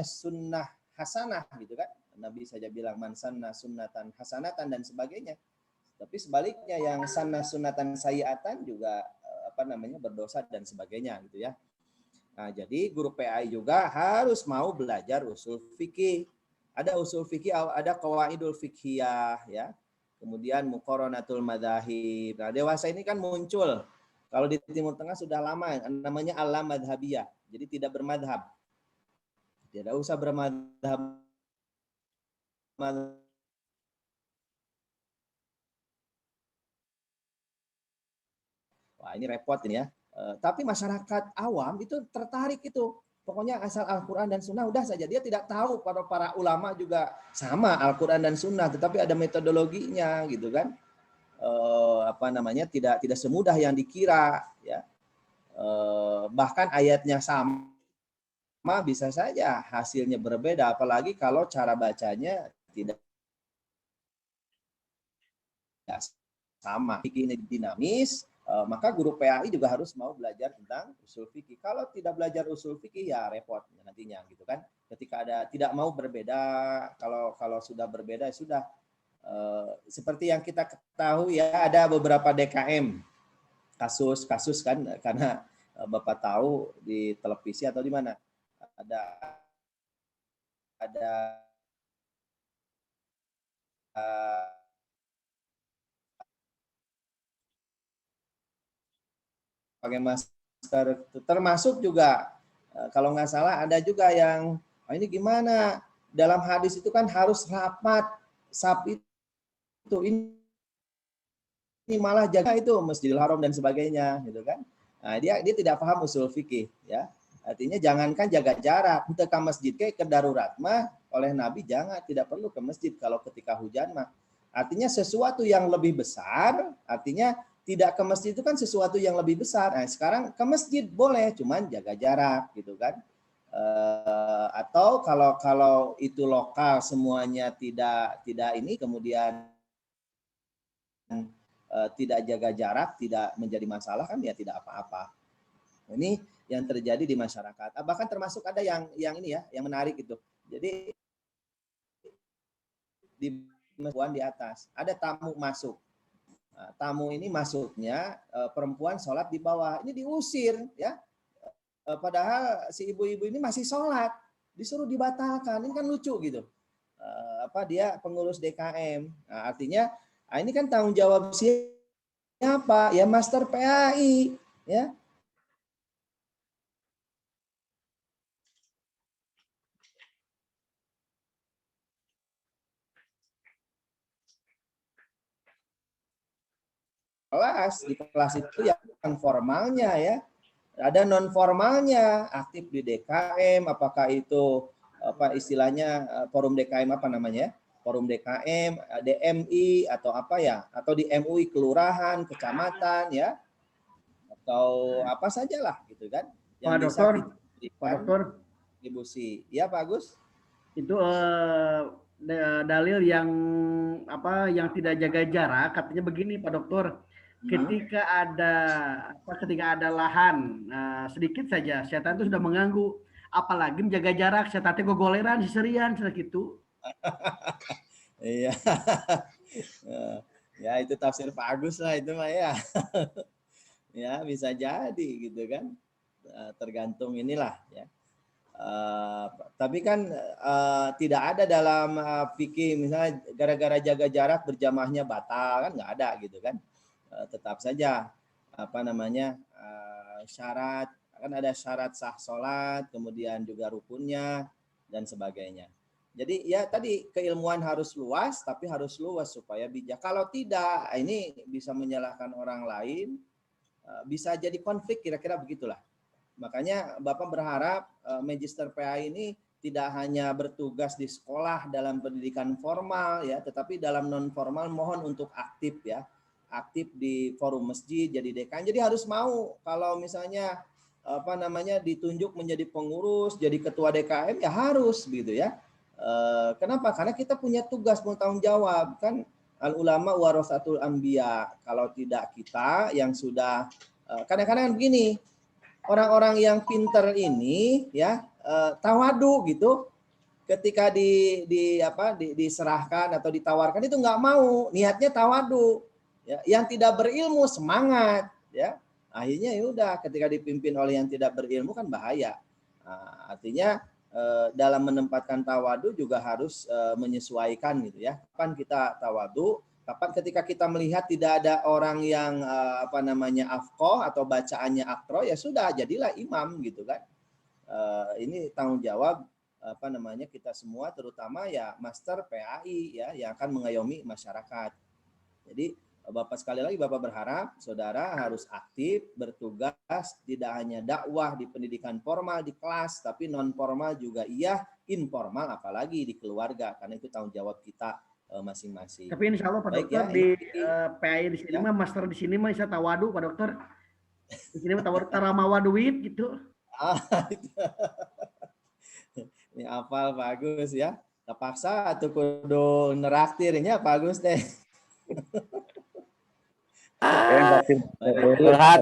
sunnah hasanah gitu kan. Nabi saja bilang man sanna sunnatan hasanatan dan sebagainya. Tapi sebaliknya yang sanna sunnatan sayyi'atan juga berdosa dan sebagainya gitu ya. Nah, jadi guru PAI juga harus mau belajar usul fikih. Ada usul fikih, ada qawaidul fikhiyah ya. Kemudian muqaranatul madzahib. Nah, dewasa ini kan muncul. Kalau di Timur Tengah sudah lama namanya alam madhabiyah. Jadi tidak bermadhab. Tidak usah bermadhab. Wah, ini repot ini ya. Tapi masyarakat awam itu tertarik itu. Pokoknya asal Al-Quran dan Sunnah udah saja. Dia tidak tahu para ulama juga sama Al-Quran dan Sunnah, tetapi ada metodologinya gitu kan. Tidak semudah yang dikira ya. Bahkan ayatnya sama bisa saja hasilnya berbeda, apalagi kalau cara bacanya tidak sama. Ini dinamis. Maka guru PAI juga harus mau belajar tentang usul fikih. Kalau tidak belajar usul fikih ya repot nantinya gitu kan. Ketika tidak mau berbeda, kalau sudah berbeda sudah seperti yang kita ketahui ya, ada beberapa DKM kasus kan, karena Bapak tahu di televisi atau di mana ada pakai masker, termasuk juga kalau nggak salah ada juga yang ini gimana, dalam hadis itu kan harus rapat saf itu, ini malah jaga itu Masjidil Haram dan sebagainya gitu kan. Nah, dia tidak paham usul fikih ya. Artinya jangankan jaga jarak, untuk ke masjid ke darurat mah oleh Nabi jangan, tidak perlu ke masjid kalau ketika hujan mah. Artinya sesuatu yang lebih besar, artinya tidak ke masjid itu kan sesuatu yang lebih besar. Nah, sekarang ke masjid boleh, cuman jaga jarak gitu kan. Atau kalau itu lokal semuanya tidak ini, kemudian tidak jaga jarak, tidak menjadi masalah kan ya tidak apa-apa. Ini yang terjadi di masyarakat. Bahkan termasuk ada yang ini ya, yang menarik itu. Jadi di atas ada tamu masuk. Nah, tamu ini masuknya perempuan sholat di bawah, ini diusir ya. Padahal si ibu-ibu ini masih sholat, disuruh dibatalkan. Ini kan lucu gitu. Dia pengurus DKM. Nah, artinya ini kan tanggung jawab siapa? Ya Master PAI ya. Di kelas itu yang formalnya ya, ada non formalnya, aktif di DKM, apakah itu istilahnya forum DKM forum DKM, DMI atau atau di MUI kelurahan, kecamatan ya, atau apa sajalah gitu kan, yang Pak bisa Dokter, diberikan kontribusi. Ya Pak Agus, itu dalil yang tidak jaga jarak, katanya begini Pak Dokter. Ketika ada lahan sedikit saja, setan itu sudah mengganggu, apalagi menjaga jarak, setan itu gogoleran siserian segitu. Iya. Ya itu tafsir Pak Agus lah itu mah ya. Ya bisa jadi gitu kan. Tergantung inilah ya. Tapi kan tidak ada dalam fikih misalnya gara-gara jaga jarak berjamaahnya batal, kan nggak ada gitu kan. Tetap saja syarat, kan ada syarat sah sholat, kemudian juga rukunnya dan sebagainya. Jadi ya tadi keilmuan harus luas, tapi harus luas supaya bijak. Kalau tidak, ini bisa menyalahkan orang lain, bisa jadi konflik, kira-kira begitulah. Makanya Bapak berharap Magister PA ini tidak hanya bertugas di sekolah dalam pendidikan formal ya, tetapi dalam non formal mohon untuk aktif ya, aktif di forum masjid, jadi dekan. Jadi harus mau kalau misalnya ditunjuk menjadi pengurus, jadi ketua DKM ya harus gitu ya. Kenapa? Karena kita punya tugas, punya tanggung jawab kan. Al ulama warasatul anbiya. Kalau tidak kita yang sudah kadang-kadang begini, orang-orang yang pinter ini ya tawadu gitu, ketika diserahkan atau ditawarkan itu nggak mau, niatnya tawadu ya. Yang tidak berilmu semangat ya, akhirnya ya udah ketika dipimpin oleh yang tidak berilmu kan bahaya. Nah, artinya dalam menempatkan tawadu juga harus menyesuaikan gitu ya. Kapan kita tawadu, kapan ketika kita melihat tidak ada orang yang afqah atau bacaannya akro, ya sudah jadilah imam gitu kan. Ini tanggung jawab kita semua, terutama ya Master PAI ya yang akan mengayomi masyarakat. Jadi Bapak sekali lagi Bapak berharap saudara harus aktif bertugas, tidak hanya dakwah di pendidikan formal di kelas, tapi non formal juga iya, informal apalagi di keluarga, karena itu tanggung jawab kita masing-masing. Tapi insya Allah Pak Baik, Dokter ya, di PAI di sini mah master di sini mah bisa tawadu Pak Dokter. Di sini mah tawadu taramawa duit gitu. Ini hafal bagus ya. Terpaksa atau kudu neraktirnya bagus deh.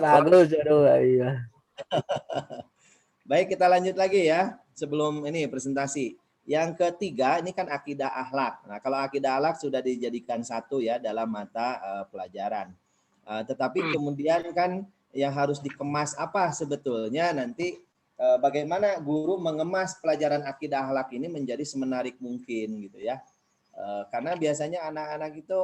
bagus, aduh, iya. Baik, kita lanjut lagi ya. Sebelum ini presentasi. Yang ketiga, ini kan akidah akhlak. Nah, kalau akidah akhlak sudah dijadikan satu ya dalam mata pelajaran. Tetapi kemudian kan yang harus dikemas apa sebetulnya nanti bagaimana guru mengemas pelajaran akidah akhlak ini menjadi semenarik mungkin gitu ya. Karena biasanya anak-anak itu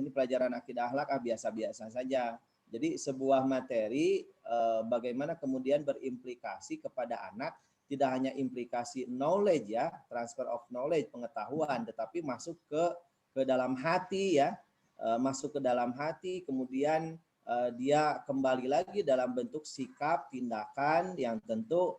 ini pelajaran akidah akhlak biasa-biasa saja. Jadi sebuah materi bagaimana kemudian berimplikasi kepada anak, tidak hanya implikasi knowledge ya, transfer of knowledge, pengetahuan, tetapi masuk ke dalam hati ya, masuk ke dalam hati, kemudian dia kembali lagi dalam bentuk sikap, tindakan yang tentu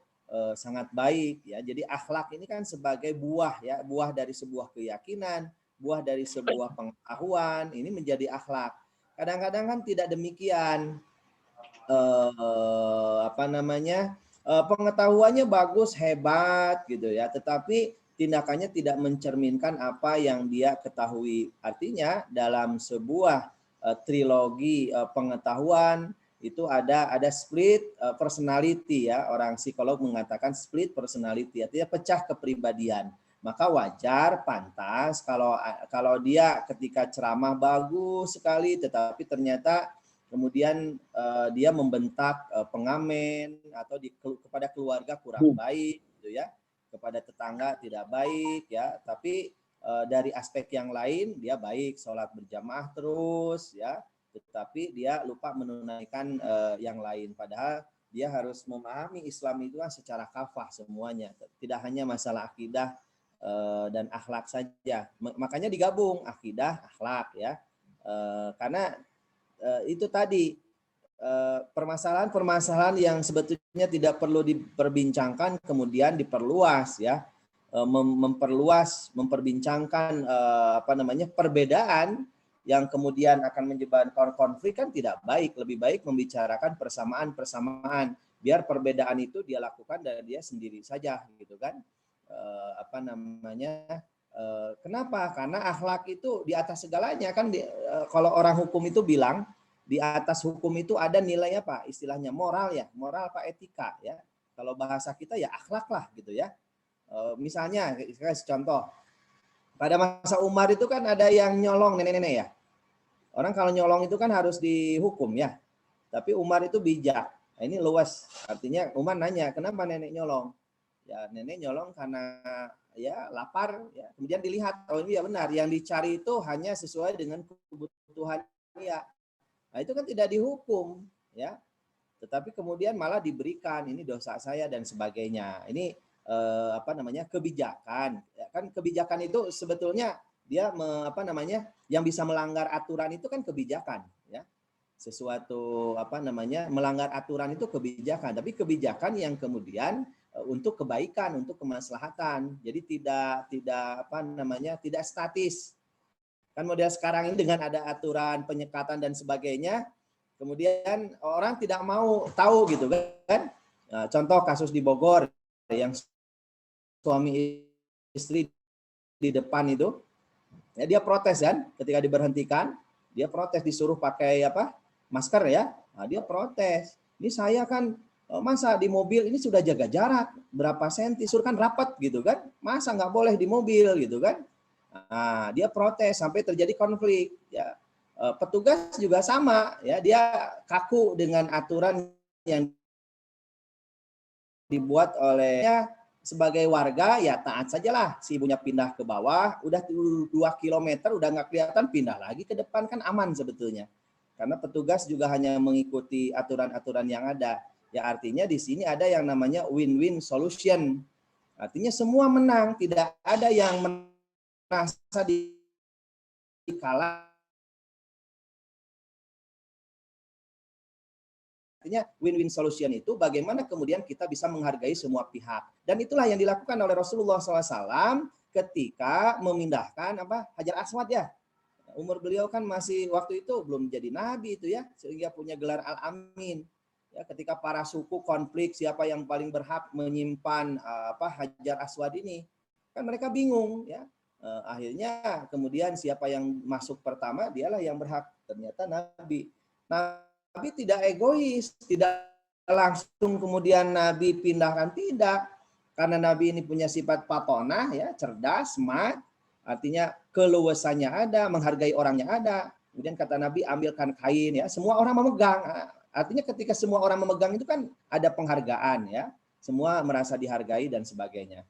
sangat baik ya. Jadi akhlak ini kan sebagai buah ya, buah dari sebuah keyakinan, buah dari sebuah pengetahuan, ini menjadi akhlak. Kadang-kadang kan tidak demikian. Pengetahuannya bagus, hebat gitu ya, tetapi tindakannya tidak mencerminkan apa yang dia ketahui. Artinya dalam sebuah trilogi pengetahuan itu ada split personality ya, orang psikolog mengatakan split personality, artinya pecah kepribadian. Maka wajar, pantas kalau dia ketika ceramah bagus sekali, tetapi ternyata kemudian dia membentak pengamen atau kepada keluarga kurang baik, gitu ya, kepada tetangga tidak baik ya. Tapi dari aspek yang lain dia baik, sholat berjamaah terus ya, tetapi dia lupa menunaikan yang lain. Padahal dia harus memahami Islam itu secara kafah semuanya, tidak hanya masalah akidah dan akhlak saja. Makanya digabung akidah, akhlak ya. Karena itu tadi permasalahan-permasalahan yang sebetulnya tidak perlu diperbincangkan kemudian diperluas ya, memperbincangkan perbedaan yang kemudian akan menyebabkan konflik kan tidak baik. Lebih baik membicarakan persamaan biar perbedaan itu dia lakukan dan dia sendiri saja gitu kan. Kenapa? Karena akhlak itu di atas segalanya kan. Kalau orang hukum itu bilang di atas hukum itu ada nilai apa? Istilahnya moral ya, moral apa etika ya. Kalau bahasa kita ya akhlak lah gitu ya. Misalnya saya kasih contoh. Pada masa Umar itu kan ada yang nyolong nenek-nenek ya. Orang kalau nyolong itu kan harus dihukum ya. Tapi Umar itu bijak. Nah, ini luas. Artinya Umar nanya, kenapa nenek nyolong? Ya nenek nyolong karena ya lapar ya. Kemudian dilihat, oh ini ya benar, yang dicari itu hanya sesuai dengan kebutuhan ya. Nah, itu kan tidak dihukum ya. Tetapi kemudian malah diberikan ini dosa saya dan sebagainya. Ini kebijakan. Ya, kan kebijakan itu sebetulnya dia yang bisa melanggar aturan itu kan kebijakan ya. sesuatu melanggar aturan itu kebijakan, tapi kebijakan yang kemudian untuk kebaikan, untuk kemaslahatan. Jadi tidak statis. Kan model sekarang ini dengan ada aturan penyekatan dan sebagainya, kemudian orang tidak mau tahu gitu kan. Nah, contoh kasus di Bogor yang suami istri di depan itu, ya dia protes kan, ketika diberhentikan, dia protes disuruh pakai masker ya, nah, dia protes. Ini saya kan masa di mobil ini sudah jaga jarak berapa senti, suruh kan rapat gitu kan, masa nggak boleh di mobil gitu kan. Nah, dia protes sampai terjadi konflik. Ya, petugas juga sama, ya dia kaku dengan aturan yang dibuat olehnya. Sebagai warga ya taat sajalah, si ibunya pindah ke bawah, udah 2 km udah nggak kelihatan, pindah lagi ke depan kan aman sebetulnya. Karena petugas juga hanya mengikuti aturan-aturan yang ada. Ya artinya di sini ada yang namanya win-win solution. Artinya semua menang, tidak ada yang merasa dikalah. Artinya win-win solution itu bagaimana kemudian kita bisa menghargai semua pihak. Dan itulah yang dilakukan oleh Rasulullah SAW ketika memindahkan Hajar Aswad ya. Umur beliau kan masih waktu itu belum jadi nabi itu ya, sehingga punya gelar Al-Amin. Ya, ketika para suku konflik siapa yang paling berhak menyimpan Hajar Aswad ini, kan mereka bingung ya. Akhirnya kemudian siapa yang masuk pertama dialah yang berhak. Ternyata Nabi. Nabi tidak egois, tidak langsung kemudian Nabi pindahkan, tidak. Karena Nabi ini punya sifat patonah ya, cerdas, smart. Artinya keluasannya ada, menghargai orangnya ada. Kemudian kata Nabi, ambilkan kain ya, semua orang memegang. Artinya ketika semua orang memegang itu kan ada penghargaan ya. Semua merasa dihargai dan sebagainya.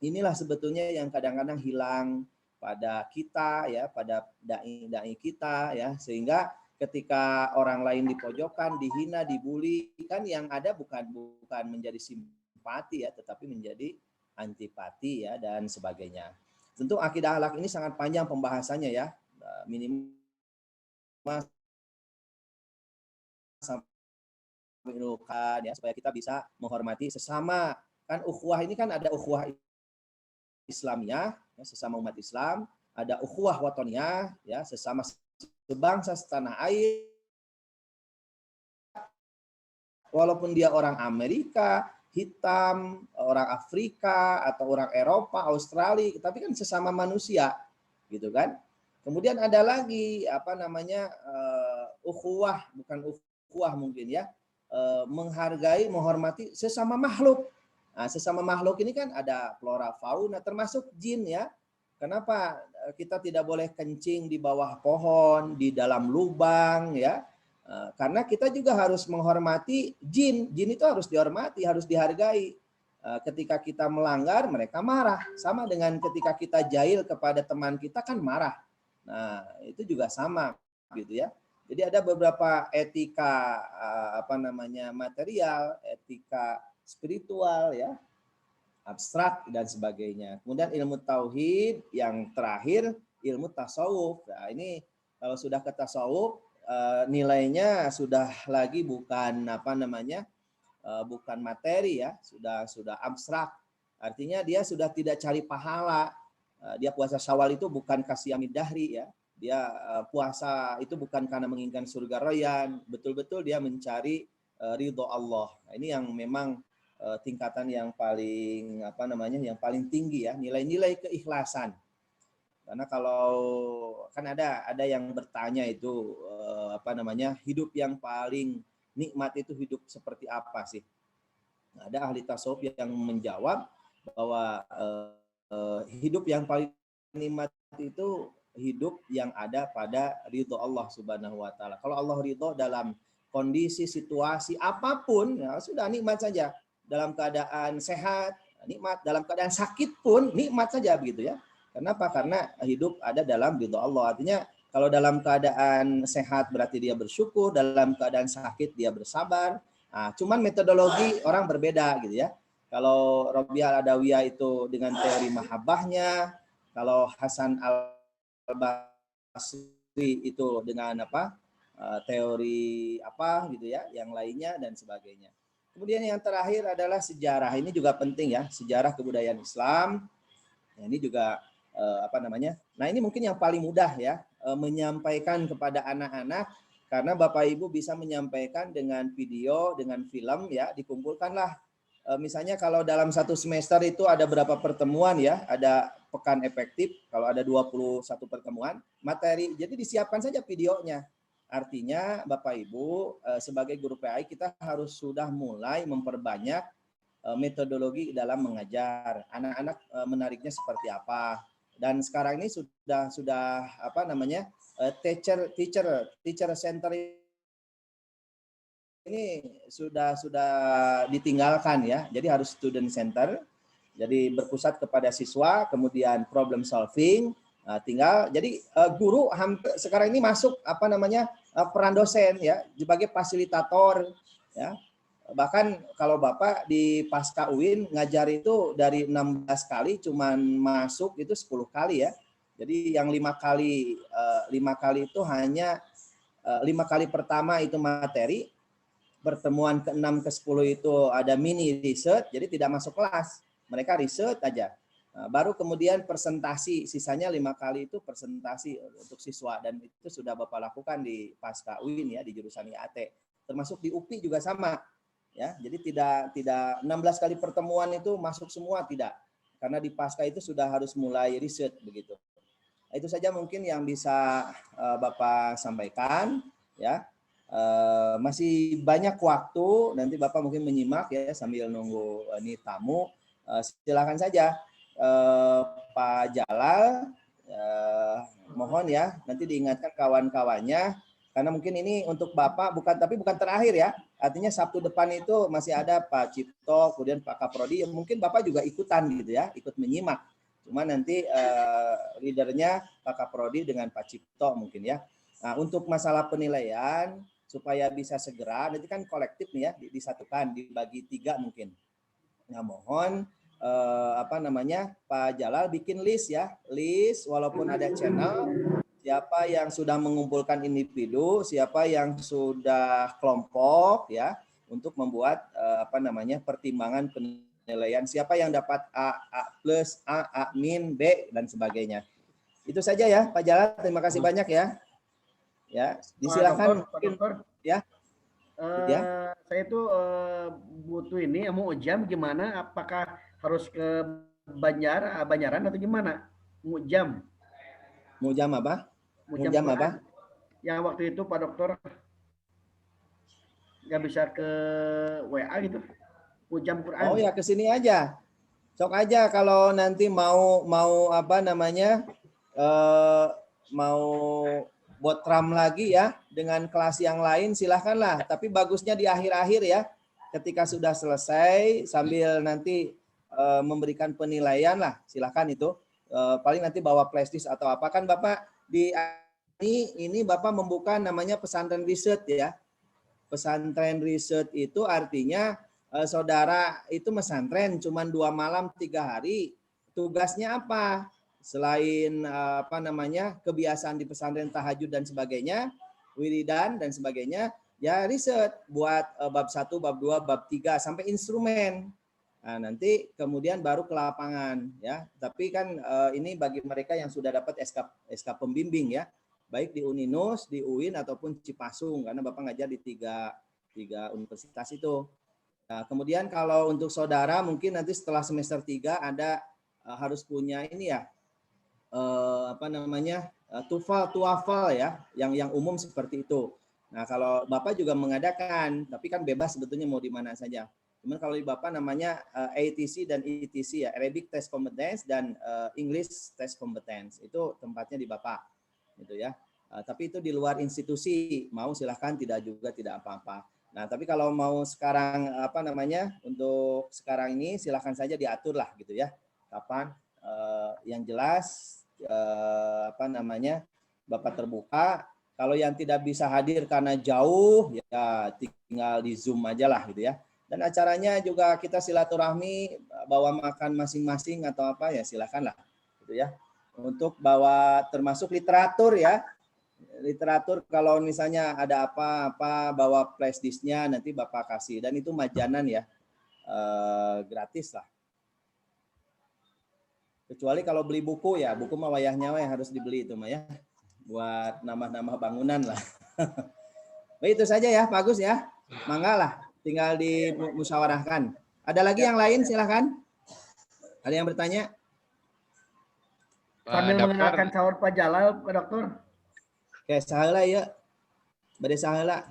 Inilah sebetulnya yang kadang-kadang hilang pada kita ya, pada dai-dai kita ya, sehingga ketika orang lain di pojokan, dihina, dibully, kan yang ada bukan menjadi simpati ya, tetapi menjadi antipati ya dan sebagainya. Tentu akidah akhlak ini sangat panjang pembahasannya ya, minimal sampai ya, supaya kita bisa menghormati sesama. Kan ukhuwah ini kan ada ukhuwah Islamiyah ya, sesama umat Islam, ada ukhuwah watoniyah ya, sesama sebangsa setanah air, walaupun dia orang Amerika, hitam, orang Afrika, atau orang Eropa, Australia, tapi kan sesama manusia, gitu kan. Kemudian ada lagi ukhuwah, bukan ukhuwah mungkin ya, menghargai, menghormati sesama makhluk. Nah, sesama makhluk ini kan ada flora, fauna, termasuk jin ya. Kenapa kita tidak boleh kencing di bawah pohon, di dalam lubang ya? Karena kita juga harus menghormati jin. Jin itu harus dihormati, harus dihargai. Ketika kita melanggar, mereka marah. Sama dengan ketika kita jahil kepada teman kita kan marah. Nah, itu juga sama gitu ya. Jadi ada beberapa etika material, etika spiritual ya, abstrak dan sebagainya. Kemudian ilmu tauhid yang terakhir ilmu tasawuf. Nah, ini kalau sudah ke tasawuf nilainya sudah lagi bukan bukan materi ya, sudah abstrak. Artinya dia sudah tidak cari pahala. Dia puasa Syawal itu bukan kasiyamid dahri ya. Dia puasa itu bukan karena menginginkan surga rayyan, betul-betul dia mencari ridho Allah. Nah, ini yang memang tingkatan yang paling yang paling tinggi ya, nilai-nilai keikhlasan. Karena kalau kan ada yang bertanya itu hidup yang paling nikmat itu hidup seperti apa sih? Nah, ada ahli tasawuf yang menjawab bahwa hidup yang paling nikmat itu hidup yang ada pada ridho Allah Subhanahu wa taala. Kalau Allah ridho dalam kondisi situasi apapun ya sudah nikmat saja. Dalam keadaan sehat nikmat, dalam keadaan sakit pun nikmat saja begitu ya. Kenapa? Karena hidup ada dalam ridho Allah. Artinya kalau dalam keadaan sehat berarti dia bersyukur, dalam keadaan sakit dia bersabar. Nah, cuman metodologi orang berbeda gitu ya. Kalau Rabi'ah Al-Adawiyah itu dengan teori mahabbahnya, kalau Hasan Al-Basri itu dengan teori apa gitu ya, yang lainnya dan sebagainya. Kemudian yang terakhir adalah sejarah. Ini juga penting ya, sejarah kebudayaan Islam. Nah, ini juga apa namanya? Nah, ini mungkin yang paling mudah ya, menyampaikan kepada anak-anak, karena Bapak Ibu bisa menyampaikan dengan video, dengan film ya, dikumpulkanlah. Misalnya kalau dalam satu semester itu ada berapa pertemuan ya, ada pekan efektif, kalau ada 21 pertemuan, materi, jadi disiapkan saja videonya. Artinya Bapak Ibu sebagai guru PAI kita harus sudah mulai memperbanyak metodologi dalam mengajar. Anak-anak menariknya seperti apa. Dan sekarang ini sudah apa namanya? Teacher center ini sudah ditinggalkan ya. Jadi harus student center. Jadi berpusat kepada siswa, kemudian problem solving. Nah, tinggal jadi guru sekarang ini masuk apa namanya? Peran dosen ya sebagai fasilitator ya. Bahkan kalau Bapak di Pasca UIN ngajar itu dari 16 kali cuman masuk itu 10 kali ya. Jadi yang 5 kali itu hanya 5 kali pertama itu materi, pertemuan ke-6 ke-10 itu ada mini research, jadi tidak masuk kelas. Mereka research aja. Nah, baru kemudian presentasi, sisanya 5 kali itu presentasi untuk siswa, dan itu sudah Bapak lakukan di Pasca UIN ya, di jurusan IAT. Termasuk di UPI juga sama. Ya, jadi tidak 16 kali pertemuan itu masuk semua, tidak. Karena di Pasca itu sudah harus mulai riset begitu. Nah, itu saja mungkin yang bisa Bapak sampaikan ya. Masih banyak waktu, nanti Bapak mungkin menyimak ya sambil nunggu ini tamu. Silakan saja Pak Jalal, mohon ya nanti diingatkan kawan-kawannya, karena mungkin ini untuk Bapak bukan terakhir ya. Artinya Sabtu depan itu masih ada Pak Cipto, kemudian Pak Kaprodi, mungkin Bapak juga ikutan gitu ya, ikut menyimak. Cuma nanti leadernya Pak Kaprodi dengan Pak Cipto mungkin ya. Nah, untuk masalah penilaian supaya bisa segera, nanti kan kolektif nih ya, disatukan, dibagi 3 mungkin. Nah, mohon apa namanya, Pak Jalal bikin list ya, list walaupun ada channel, siapa yang sudah mengumpulkan individu, siapa yang sudah kelompok ya, untuk membuat apa namanya, pertimbangan penilaian, siapa yang dapat A plus, A min, B dan sebagainya. Itu saja ya Pak Jalal, terima kasih banyak ya. Ya, disilakan Pak Dokter. Ya. Saya itu butuh ini mau jam gimana? Apakah harus ke Banjaran atau gimana? Mau jam apa? Mau jam apa? Yang waktu itu Pak Dokter nggak bisa ke WA gitu. Mau jam Quran. Oh ya, ke sini aja. Sok aja kalau nanti mau apa namanya? Mau botram lagi ya dengan kelas yang lain, silahkanlah. Tapi bagusnya di akhir-akhir ya, ketika sudah selesai sambil nanti memberikan penilaian lah, silahkan itu. Paling nanti bawa flashdisk atau apa, kan Bapak di ini Bapak membuka namanya pesantren riset ya. Pesantren riset itu artinya saudara itu mesantren cuman 2 malam 3 hari, tugasnya apa? Selain apa namanya, kebiasaan di pesantren, tahajud dan sebagainya, wiridan dan sebagainya, ya riset buat bab 1, bab 2, bab 3 sampai instrumen. Nah, nanti kemudian baru ke lapangan ya. Tapi kan ini bagi mereka yang sudah dapat SK pembimbing ya, baik di Uninus, di UIN ataupun Cipasung, karena Bapak ngajar di tiga universitas itu. Nah, kemudian kalau untuk saudara mungkin nanti setelah semester 3 ada harus punya ini ya, apa namanya, tuafal ya, yang umum seperti itu. Nah, kalau Bapak juga mengadakan, tapi kan bebas sebetulnya mau di mana saja. Cuman kalau di Bapak namanya ATC dan ETC ya, Arabic Test Competence dan English Test Competence. Itu tempatnya di Bapak gitu ya. Tapi itu di luar institusi, mau silahkan, tidak juga tidak apa-apa. Nah, tapi kalau mau sekarang apa namanya, untuk sekarang ini silahkan saja diatur lah gitu ya. Kapan yang jelas apa namanya, Bapak terbuka. Kalau yang tidak bisa hadir karena jauh ya tinggal di Zoom aja lah gitu ya. Dan acaranya juga kita silaturahmi, bawa makan masing-masing atau apa ya silakanlah gitu ya. Untuk bawa termasuk literatur ya. literatur kalau misalnya ada apa-apa bawa flash disknya nanti Bapak kasih dan itu majanan ya, gratis lah. Kecuali kalau beli buku ya, buku mah wayahnya yang harus dibeli itu mah ya, buat nambah-nambah bangunan lah. Baik, itu saja ya Pak Agus ya, mangga lah, tinggal dimusyawarahkan. Ada lagi yang lain silahkan. Ada yang bertanya? Sambil mengenalkan sahur Pak Jalal, Pak Dokter. Oke, sahalah ya. Bade sahalah.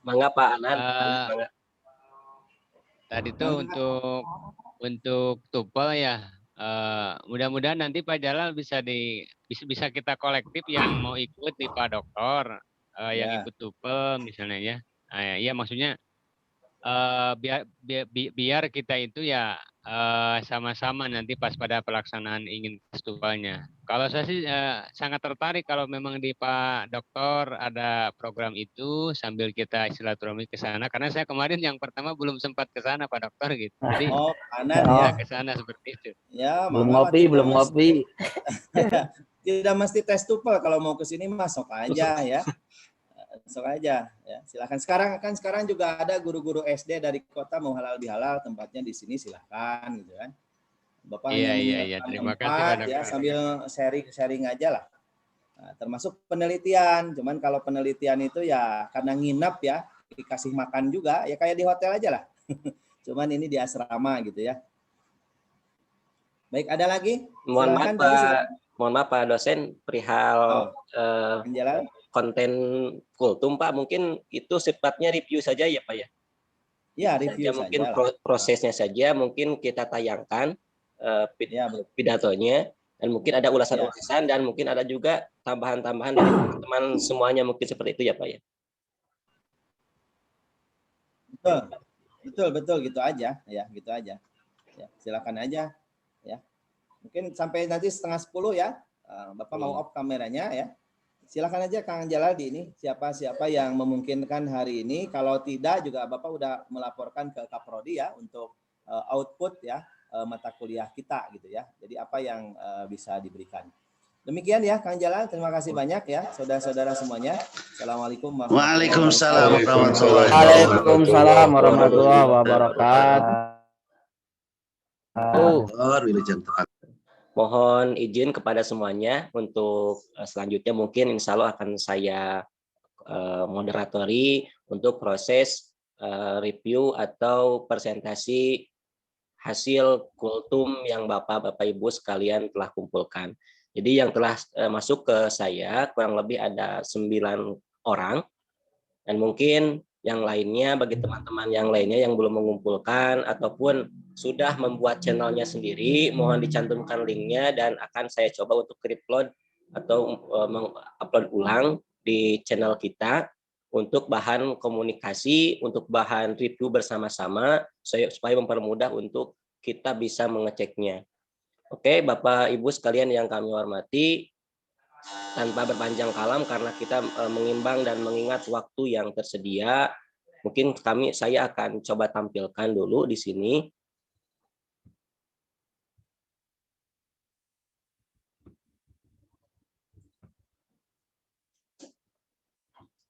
Mangga Pak Anan. Tadi tuh untuk tupel ya. Mudah-mudahan nanti Pak Jalal bisa kita kolektif yang mau ikut di Pak Dokter, yang ikut tupel misalnya ya. Iya maksudnya biar kita itu ya sama-sama nanti pas pada pelaksanaan ingin tupelnya. Kalau saya sih sangat tertarik kalau memang di Pak Dokter ada program itu sambil kita silaturahmi ke sana karena saya kemarin yang pertama belum sempat ke sana Pak Dokter gitu. Jadi ya ke sana seperti itu. Ya, belum ngopi. Tidak mesti tes tupel kalau mau ke sini masuk aja ya. Masuk aja ya. Silakan. Sekarang juga ada guru-guru SD dari kota mau halal bihalal tempatnya di sini silakan gitu kan. Bapak iya. Terima kasih Pak Dokter. Ya sambil sharing aja lah. Nah, termasuk penelitian. Cuman kalau penelitian itu ya karena nginep ya dikasih makan juga ya kayak di hotel aja lah. Cuman ini di asrama gitu ya. Baik, ada lagi? Mohon maaf Pak dosen perihal konten kultum Pak, mungkin itu sifatnya review saja ya Pak ya? Ya, review saja. Mungkin prosesnya saja mungkin kita tayangkan pidatonya dan mungkin ada ulasan-ulasan dan mungkin ada juga tambahan-tambahan dari teman-teman semuanya mungkin seperti itu ya Pak ya? Betul gitu aja ya, gitu aja. Ya, silakan aja ya. Mungkin sampai nanti 9:30 ya. Bapak mau off kameranya ya. Silakan aja Kang Jalal ini siapa yang memungkinkan hari ini. Kalau tidak juga Bapak udah melaporkan ke Kaprodi ya untuk output ya mata kuliah kita gitu ya. Jadi apa yang bisa diberikan. Demikian ya Kang Jalal, terima kasih banyak ya saudara-saudara semuanya. Assalamualaikum Waalaikumsalam warahmatullahi wabarakatuh. Mohon izin kepada semuanya untuk selanjutnya mungkin insya Allah akan saya moderatori untuk proses review atau presentasi hasil kultum yang Bapak Ibu sekalian telah kumpulkan. Jadi yang telah masuk ke saya kurang lebih ada 9 orang dan mungkin yang lainnya bagi teman-teman yang lainnya yang belum mengumpulkan ataupun sudah membuat channelnya sendiri, mohon dicantumkan linknya dan akan saya coba untuk upload atau mengupload ulang di channel kita untuk bahan komunikasi, untuk bahan review bersama-sama supaya mempermudah untuk kita bisa mengeceknya. Oke, Bapak Ibu sekalian yang kami hormati, tanpa berpanjang kalam karena kita mengimbang dan mengingat waktu yang tersedia, mungkin saya akan coba tampilkan dulu di sini.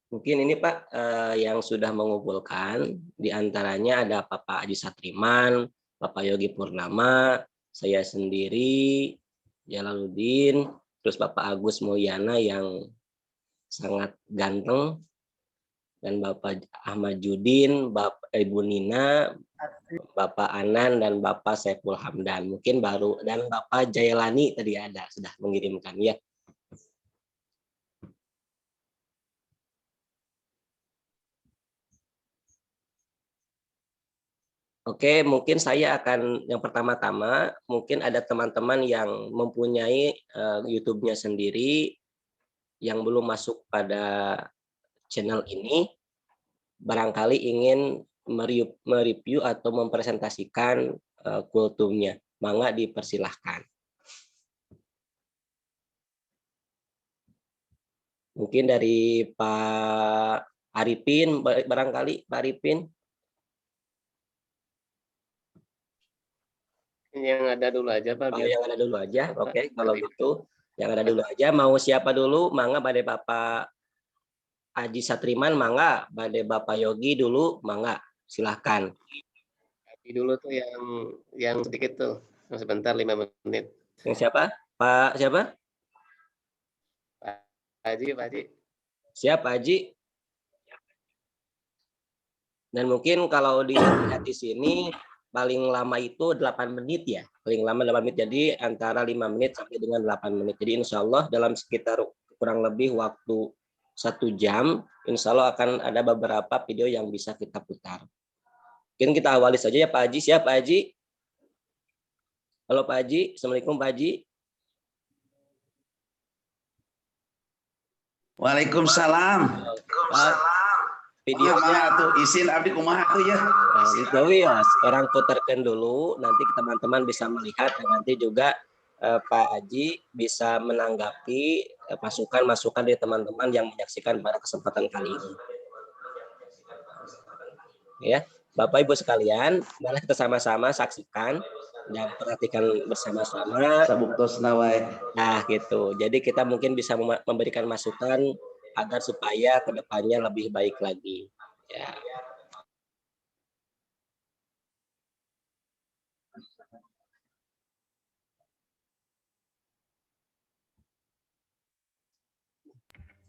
Mungkin ini Pak yang sudah mengumpulkan, diantaranya ada Bapak Haji Satriman, Bapak Yogi Purnama, saya sendiri, Jalaluddin, terus Bapak Agus Mulyana yang sangat ganteng, dan Bapak Ahmad Judin, Bapak Ibu Nina, Bapak Anan, dan Bapak Saiful Hamdan. Mungkin baru, dan Bapak Jayalani tadi ada, sudah mengirimkan ya. Oke, mungkin saya akan yang pertama-tama, mungkin ada teman-teman yang mempunyai YouTube-nya sendiri yang belum masuk pada channel ini, barangkali ingin mereview atau mempresentasikan kultumnya. Mangga dipersilahkan. Mungkin dari Pak Arifin, barangkali Pak Arifin. Yang ada dulu aja Pak. Yang ada dulu aja. Oke, kalau gitu Yang ada dulu aja. Mau siapa dulu? Mangga bade Bapak Aji Satriman, mangga. Bade Bapak Yogi dulu, mangga. Silahkan. Tapi dulu tuh yang sedikit tuh, yang sebentar 5 menit. Yang siapa? Pak siapa? Pak Haji. Siap Pak Haji. Dan mungkin kalau dilihat di sini paling lama itu 8 menit ya. Paling lama 8 menit. Jadi antara 5 menit sampai dengan 8 menit. Jadi insya Allah dalam sekitar kurang lebih waktu 1 jam, insya Allah akan ada beberapa video yang bisa kita putar. Mungkin kita awali saja ya Pak Haji. Siap Pak Haji? Halo Pak Haji. Assalamualaikum Pak Haji. Waalaikumsalam. Videonya tuh izin abdi kumaha tuh ya. Orang putarkan dulu, nanti teman-teman bisa melihat dan nanti juga Pak Haji bisa menanggapi masukan-masukan dari teman-teman yang menyaksikan pada kesempatan kali ini. Ya, Bapak Ibu sekalian, mari kita sama-sama saksikan dan perhatikan bersama-sama. Sabuktos nawai. Nah, gitu. Jadi kita mungkin bisa memberikan masukan agar supaya kedepannya lebih baik lagi. Ya.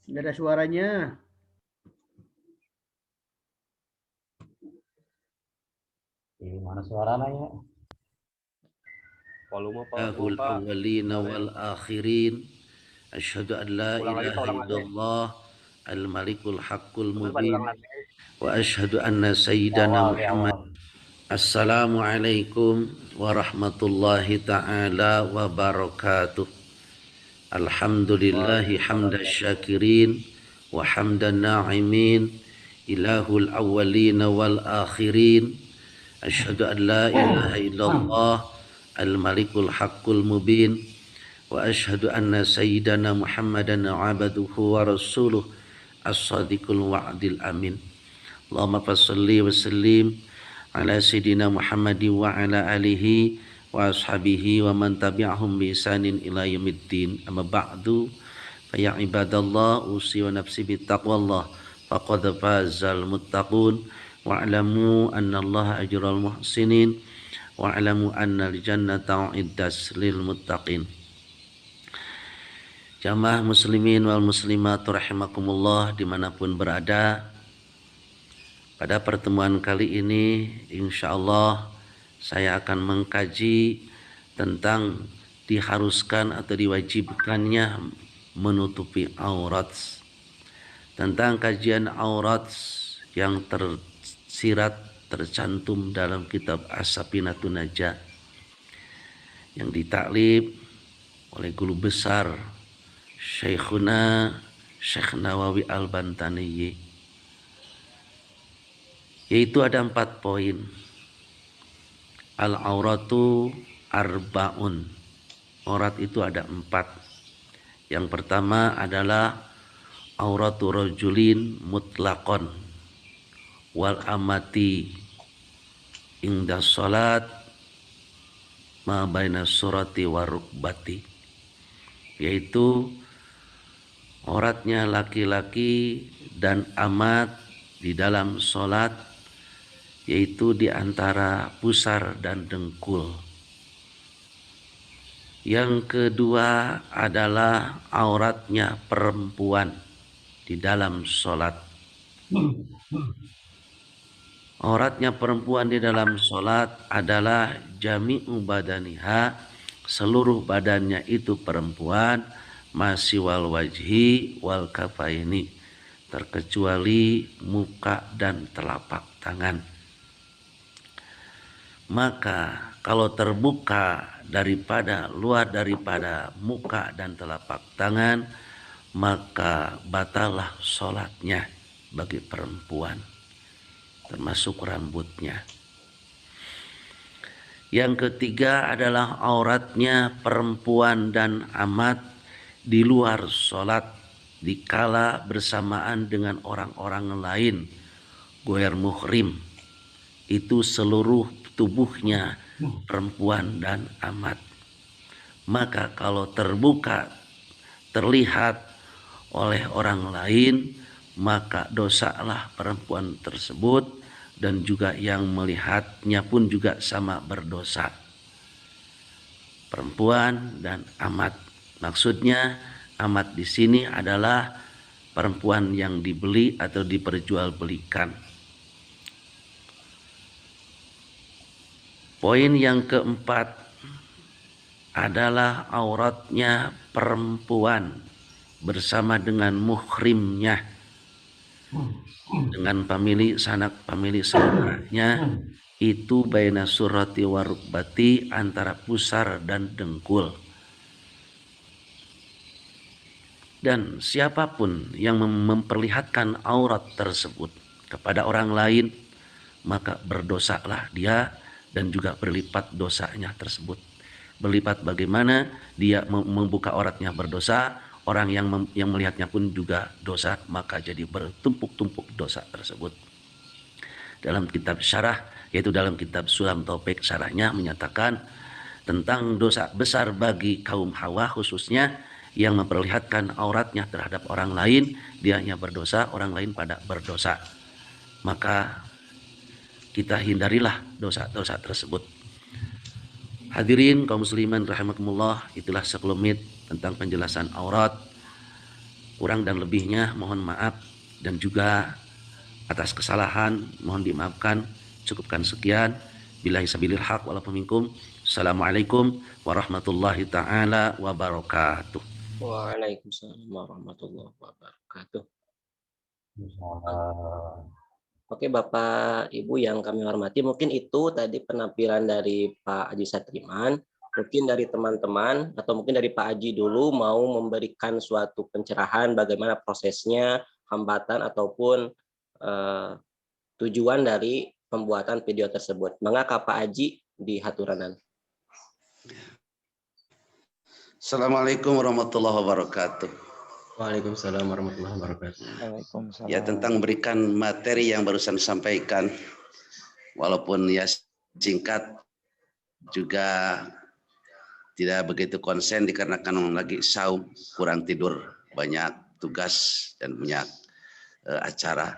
Nggak ada suaranya. Mana suaranya? Volume Lahul awwalina wal akhirin. Asyhadu an la ilaha illallah al-malikul haqqul mubin. Wa asyhadu anna sayyidana Muhammad. Assalamualaikum warahmatullahi ta'ala wabarakatuh. Alhamdulillahi hamda syakirin wa hamdan na'imin. Ilahul awwalina wal akhirin. Asyhadu an la ilaha illallah al-malikul haqqul mubin. Wa asyhadu anna sayyidana Muhammadan abduhu wa rasuluh as-sadiqul wa'dil amin. Allahumma fassalli wa sallim ala sayyidina Muhammadin wa ala alihi wa ashabihi wa man tabi'ahum bi ihsanin ila yaumiddin. Amma ba'du, fa ya ibadallah usi wa nafsi bi taqwallah faqad fazal muttaqun wa alamu anna Allah ajral muhsinin wa alamu anna al-jannata uiddat lil muttaqin. Jamaah muslimin wal muslimat rahimakumullah dimanapun berada, pada pertemuan kali ini insya Allah saya akan mengkaji tentang diharuskan atau diwajibkannya menutupi aurat, tentang kajian aurat yang tersirat tercantum dalam kitab As-Safinatun Najah yang ditaklif oleh guru besar Syekhuna Syekh Nawawi Al-Bantani, yaitu ada 4 poin. Al-auratu arba'un. Aurat itu ada 4. Yang pertama adalah auratu rajulin mutlaqon wal amati inda salat ma baina surati wa rukbati, yaitu auratnya laki-laki dan amat di dalam sholat, yaitu di antara pusar dan dengkul. Yang kedua adalah auratnya perempuan di dalam sholat. Auratnya perempuan di dalam sholat adalah jami'u badaniha, seluruh badannya itu perempuan, masih wal wajhi wal kafaini, terkecuali muka dan telapak tangan. Maka kalau terbuka luar daripada muka dan telapak tangan, maka batalah sholatnya bagi perempuan, termasuk rambutnya. Yang ketiga adalah auratnya perempuan dan amat di luar sholat dikala bersamaan dengan orang-orang lain, goer muhrim, itu seluruh tubuhnya perempuan dan amat. Maka kalau terbuka terlihat oleh orang lain, maka dosalah perempuan tersebut, dan juga yang melihatnya pun juga sama berdosa. Perempuan dan amat. Maksudnya amat di sini adalah perempuan yang dibeli atau diperjualbelikan. Poin yang keempat adalah auratnya perempuan bersama dengan muhrimnya, dengan pemilik sanak pemilik saudaranya, itu baina surati warukbati, antara pusar dan dengkul. Dan siapapun yang memperlihatkan aurat tersebut kepada orang lain, maka berdosalah dia dan juga berlipat dosanya tersebut. Berlipat bagaimana? Dia membuka auratnya berdosa, orang yang melihatnya pun juga dosa, maka jadi bertumpuk-tumpuk dosa tersebut. Dalam kitab syarah, yaitu dalam kitab Sulam Taufik, syarahnya menyatakan tentang dosa besar bagi kaum Hawa khususnya, yang memperlihatkan auratnya terhadap orang lain, dia hanya berdosa, orang lain pada berdosa. Maka kita hindarilah dosa-dosa tersebut. Hadirin kaum muslimin rahimakumullah, itulah sekelumit tentang penjelasan aurat. Kurang dan lebihnya mohon maaf, dan juga atas kesalahan mohon dimaafkan. Cukupkan sekian. Billahi sabilil haq walakum minkum. Assalamualaikum warahmatullahi taala wabarakatuh. Waalaikumsalam warahmatullahi wabarakatuh. Insyaallah. Oke, Bapak Ibu yang kami hormati, mungkin itu tadi penampilan dari Pak Haji Satriman. Mungkin dari teman-teman atau mungkin dari Pak Haji dulu mau memberikan suatu pencerahan bagaimana prosesnya, hambatan ataupun tujuan dari pembuatan video tersebut. Mangga Pak Haji di haturanan. Assalamualaikum warahmatullahi wabarakatuh. Waalaikumsalam warahmatullahi wabarakatuh. Waalaikumsalam. Ya, tentang berikan materi yang barusan disampaikan, walaupun ya singkat, juga tidak begitu konsen dikarenakan lagi saum, kurang tidur, banyak tugas dan banyak acara,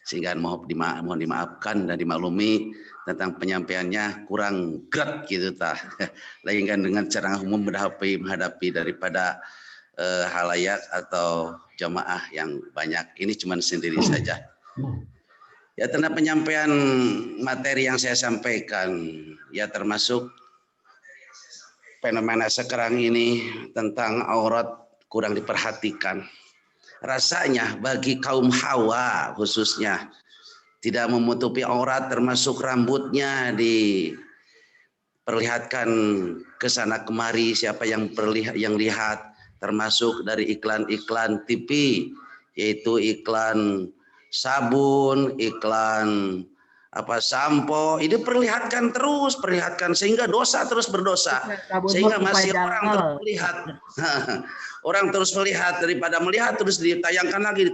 sehingga mohon dimaafkan dan dimaklumi tentang penyampaiannya kurang gerak gitu tah. Lagi kan dengan cara umum menghadapi daripada halayak atau jamaah yang banyak. Ini cuma sendiri saja. Ya, tentang penyampaian materi yang saya sampaikan, ya termasuk fenomena sekarang ini tentang aurat kurang diperhatikan. Rasanya bagi kaum Hawa khususnya tidak menutupi aurat, termasuk rambutnya diperlihatkan ke sana kemari, siapa yang lihat, termasuk dari iklan-iklan TV, yaitu iklan sabun, iklan sampo, ini perlihatkan sehingga dosa terus berdosa, sehingga masih orang terus melihat. Orang terus melihat, daripada melihat terus ditayangkan lagi.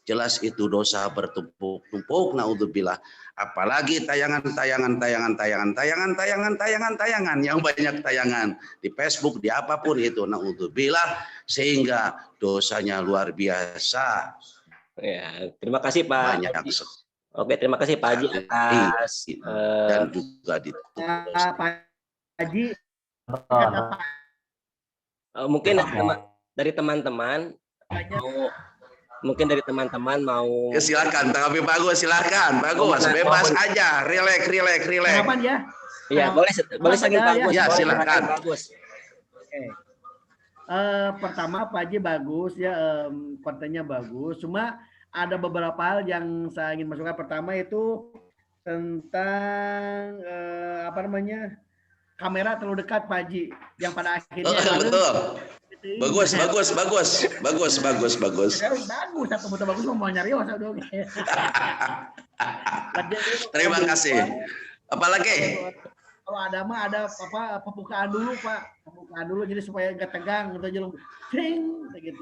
Jelas itu dosa bertumpuk-tumpuk, naudzubillah. Apalagi tayangan yang banyak tayangan di Facebook, di apapun itu, naudzubillah, sehingga dosanya luar biasa. Ya, terima kasih Pak. Banyak. Oke, terima kasih Pak Haji atas dan juga Pak Haji. Mungkin dari teman-teman mau silakan, tapi bagus, silakan, bagus, bebas aja, relax. Kapan ya? Iya, boleh saking bagus. Ya, silakan. Bagus. Pertama Pak Haji bagus ya, kontennya bagus. Cuma ada beberapa hal yang saya ingin masukkan. Pertama itu tentang kamera terlalu dekat Pak Haji, yang pada akhirnya betul. Bagus. Bagus, atau betul bagus mau nyari dong. Terima kasih. Apalagi? Kalau ada mah ada pembukaan dulu Pak, pembukaan dulu jadi supaya nggak tegang gitu aja, ting gitu.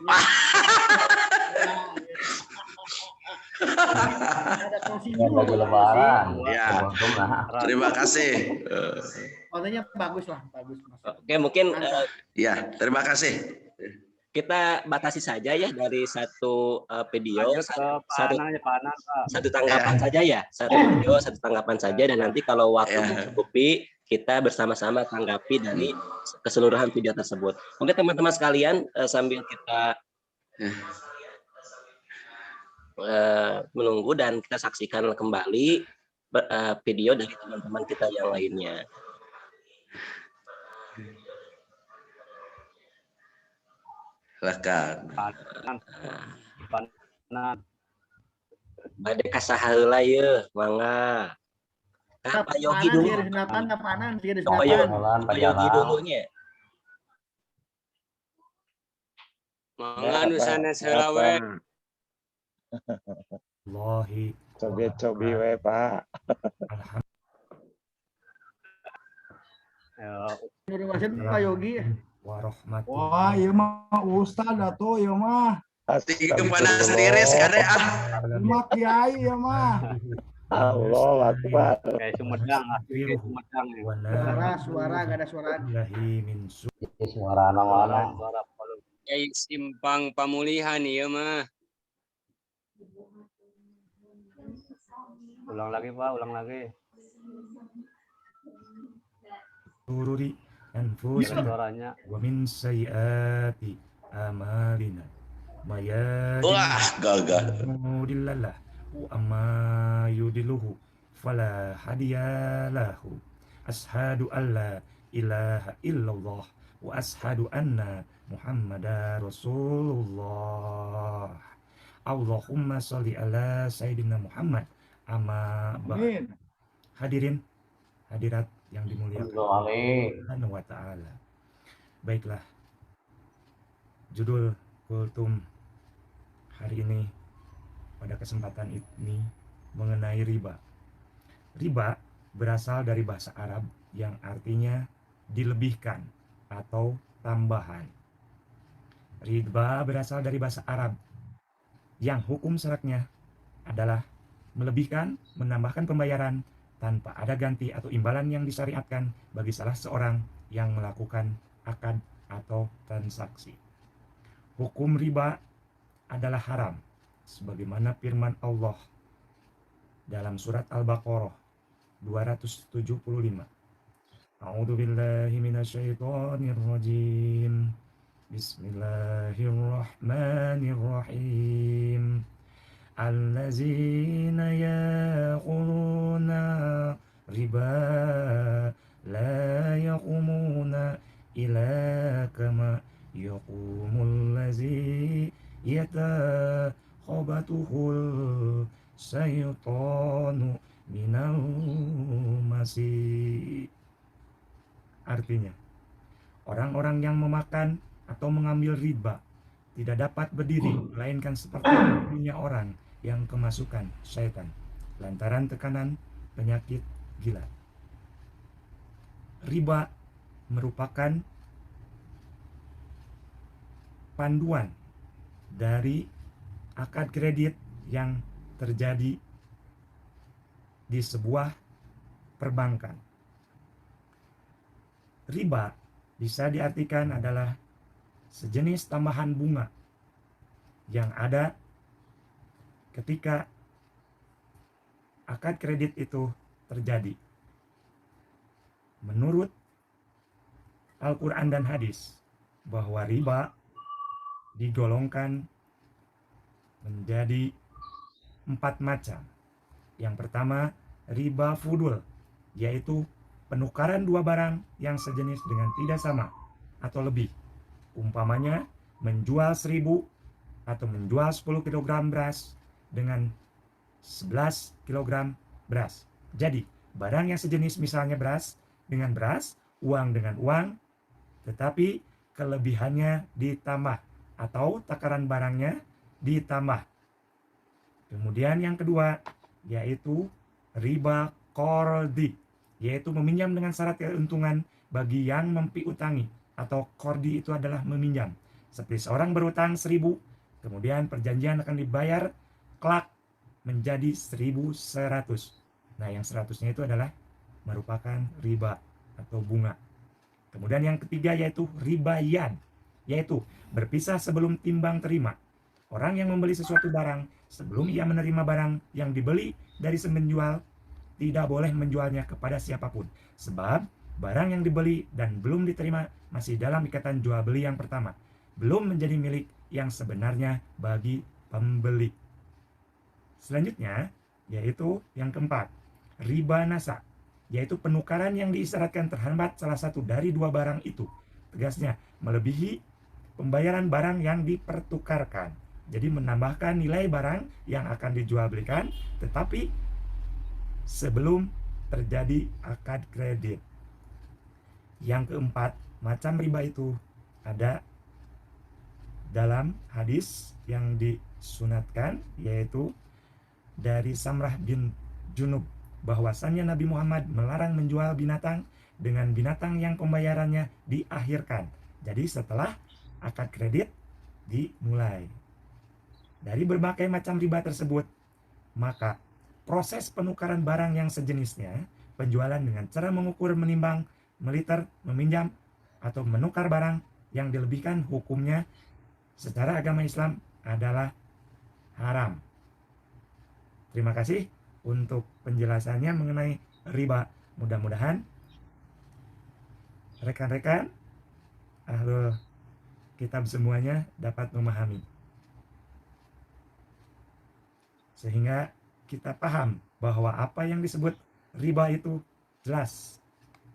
Ada Ya, baju lebaran. Ya, Untung lah. terima kasih. Kontennya bagus lah, bagus Mas. Oke, mungkin Mantap. Ya, terima kasih. kita batasi saja ya dari satu video, Lanjut ke Pak satu Anang aja, Pak Anang, Pak. satu tanggapan saja ya, satu video satu tanggapan saja, dan nanti kalau waktu mencukupi kita bersama-sama tanggapi dari keseluruhan video tersebut. Mungkin teman-teman sekalian sambil kita menunggu dan kita saksikan kembali video dari teman-teman kita yang lainnya. Silakan. Pak Anang. Bade kasaheula ye, mangga. Kah Pak Yogi dulu. Pak Yogi dulunya. Mangga nu sanes heula we. Wallahi. Cobi we Pak. Pak Yogi. Wah, iya mah Ustad atuh ieu mah. Tiga panas sendiri sekadar Mah kiai ya mah. Allah Akbar. Kayak Sumedang, kayak Sumedang. Suara gak ada suara. Suara anak-anak. Kiai simpang pamulihan ieu mah. Ulang lagi, Pak, ulang lagi. Sururi anfusina Suaranya. wa min sayyiati amalina. Wah, gagal. Mudillallah wa amma yudiluhu fala hadiyalahu. Ashhadu an la ilaha illallah wa ashhadu anna Muhammadar Rasulullah. Allahumma sholli ala Sayyidina Muhammad. Amma ba'd. Hadirin, hadirat yang dimuliakan Subhanahu wa ta'ala. Baiklah, judul kultum hari ini pada kesempatan ini mengenai riba. Riba berasal dari bahasa Arab yang artinya dilebihkan atau tambahan. Riba berasal dari bahasa Arab yang hukum syaratnya adalah melebihkan, menambahkan pembayaran tanpa ada ganti atau imbalan yang disyariatkan bagi salah seorang yang melakukan akad atau transaksi. Hukum riba adalah haram sebagaimana firman Allah dalam surat Al-Baqarah 275. A'udzu billahi minasyaitonir rajim. Bismillahirrahmanirrahim. Allazina ya'kuluna riba la yaqumuna illa kama yaqumul lazi yatakhabatuhul syaitanu minal masi. Artinya, orang-orang yang memakan atau mengambil riba tidak dapat berdiri melainkan seperti tubuhnya orang yang kemasukan syaitan lantaran tekanan penyakit gila. Riba merupakan panduan dari akad kredit yang terjadi di sebuah perbankan. Riba bisa diartikan adalah sejenis tambahan bunga yang ada ketika akad kredit itu terjadi. Menurut Al-Quran dan hadis bahwa riba digolongkan menjadi 4 macam. Yang pertama, riba fudul, yaitu penukaran dua barang yang sejenis dengan tidak sama atau lebih. Umpamanya menjual 1000 atau menjual 10 kg beras dengan 11 kg beras. Jadi, barang yang sejenis misalnya beras dengan beras, uang dengan uang, tetapi kelebihannya ditambah atau takaran barangnya ditambah. Kemudian yang kedua yaitu riba qardi, yaitu meminjam dengan syarat keuntungan bagi yang mempiutangi, atau qardi itu adalah meminjam. Seperti seorang berutang 1000, kemudian perjanjian akan dibayar kelak menjadi 1.100. Nah, yang 100-nya itu adalah merupakan riba atau bunga. Kemudian yang ketiga yaitu ribayan, yaitu berpisah sebelum timbang terima. Orang yang membeli sesuatu barang, sebelum ia menerima barang yang dibeli dari si penjual, tidak boleh menjualnya kepada siapapun. Sebab barang yang dibeli dan belum diterima masih dalam ikatan jual beli yang pertama, belum menjadi milik yang sebenarnya bagi pembeli. Selanjutnya, yaitu yang keempat, riba nasa, yaitu penukaran yang diisyaratkan terhambat salah satu dari dua barang itu. Tegasnya, melebihi pembayaran barang yang dipertukarkan. Jadi menambahkan nilai barang yang akan dijual belikan, tetapi sebelum terjadi akad kredit. Yang keempat, macam riba itu ada dalam hadis yang disunatkan, yaitu dari Samrah bin Junub, bahwasannya Nabi Muhammad melarang menjual binatang dengan binatang yang pembayarannya diakhirkan. Jadi setelah akad kredit dimulai. Dari berbagai macam riba tersebut, maka proses penukaran barang yang sejenisnya, penjualan dengan cara mengukur, menimbang, meliter, meminjam, atau menukar barang yang dilebihkan, hukumnya secara agama Islam adalah haram. Terima kasih untuk penjelasannya mengenai riba. Mudah-mudahan rekan-rekan ahlul kitab semuanya dapat memahami, sehingga kita paham bahwa apa yang disebut riba itu jelas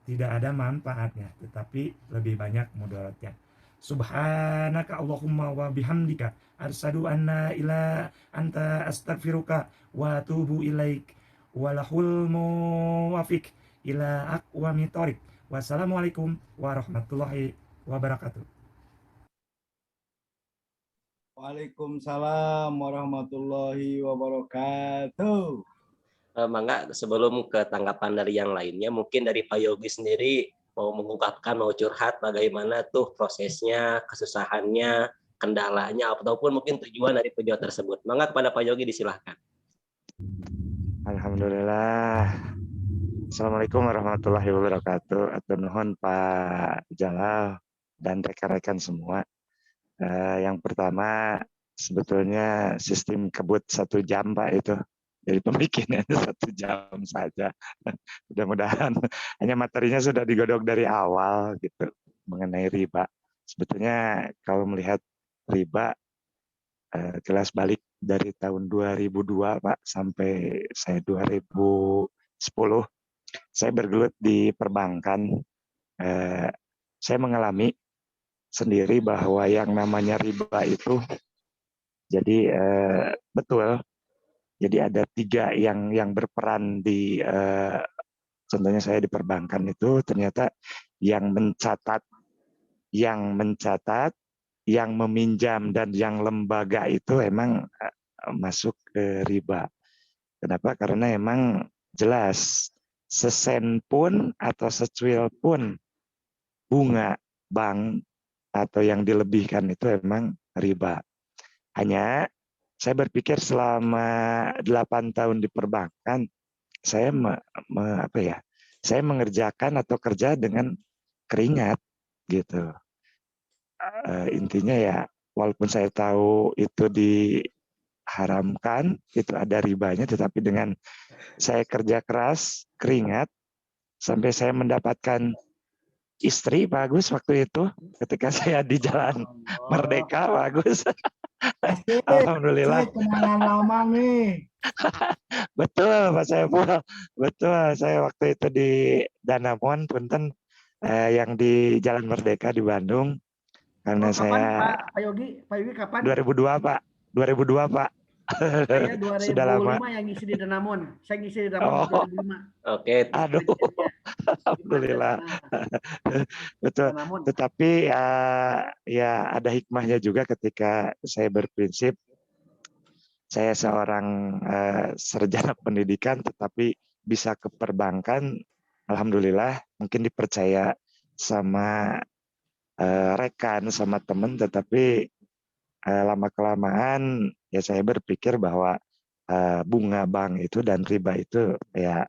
tidak ada manfaatnya, tetapi lebih banyak mudaratnya. Subhanaka Allahumma wa bihamdika arsadu anna ila anta astaghfiruka wa atubu ilaik walahul muwafiq ila aqwami thoriq. Wassalamualaikum warahmatullahi wabarakatuh. Waalaikumsalam warahmatullahi wabarakatuh. Mangga sebelum ke tanggapan dari yang lainnya, mungkin dari Pak Yogi sendiri mau mengungkapkan, mau curhat bagaimana tuh prosesnya, kesusahannya, kendalanya, ataupun mungkin tujuan dari penjual tersebut. Mangga kepada Pak Yogi disilahkan. Alhamdulillah. Assalamualaikum warahmatullahi wabarakatuh. Atur nuhun Pak Jalal dan rekan-rekan semua. Yang pertama, sebetulnya sistem kebut 1 jam Pak itu. Jadi pembikinannya 1 jam saja. Mudah-mudahan hanya materinya sudah digodok dari awal gitu mengenai riba. Sebetulnya kalau melihat riba, kelas balik dari tahun 2002 Pak sampai saya 2010, saya bergelut di perbankan. Saya mengalami sendiri bahwa yang namanya riba itu jadi betul. Jadi ada 3 yang berperan di contohnya saya di perbankan itu, ternyata yang mencatat, yang meminjam, dan yang lembaga itu emang masuk ke riba. Kenapa? Karena emang jelas sesen pun atau secuil pun bunga bank atau yang dilebihkan itu emang riba. Hanya saya berpikir selama 8 tahun di perbankan, saya saya mengerjakan atau kerja dengan keringat gitu. Intinya ya, walaupun saya tahu itu diharamkan, itu ada ribanya, tetapi dengan saya kerja keras, keringat, sampai saya mendapatkan istri bagus waktu itu, ketika saya di Jalan Merdeka, bagus. Alhamdulillah. Kenangan lama nih. Betul Pak Saiful, betul. Saya waktu itu di Danamon, punten, yang di Jalan Merdeka di Bandung. Karena kapan, saya Pak Yogi kapan? 2002 Pak, 2002 Pak. Saya 2005 Sudah lama. yang ngisi di Danamon. Saya ngisi di Danamon 2005. Oke. Aduh, alhamdulillah. Betul. Tetapi ya ada hikmahnya juga ketika saya berprinsip, saya seorang sarjana pendidikan tetapi bisa ke perbankan, alhamdulillah, mungkin dipercaya sama rekan, sama teman, tetapi lama-kelamaan ya saya berpikir bahwa bunga bank itu dan riba itu ya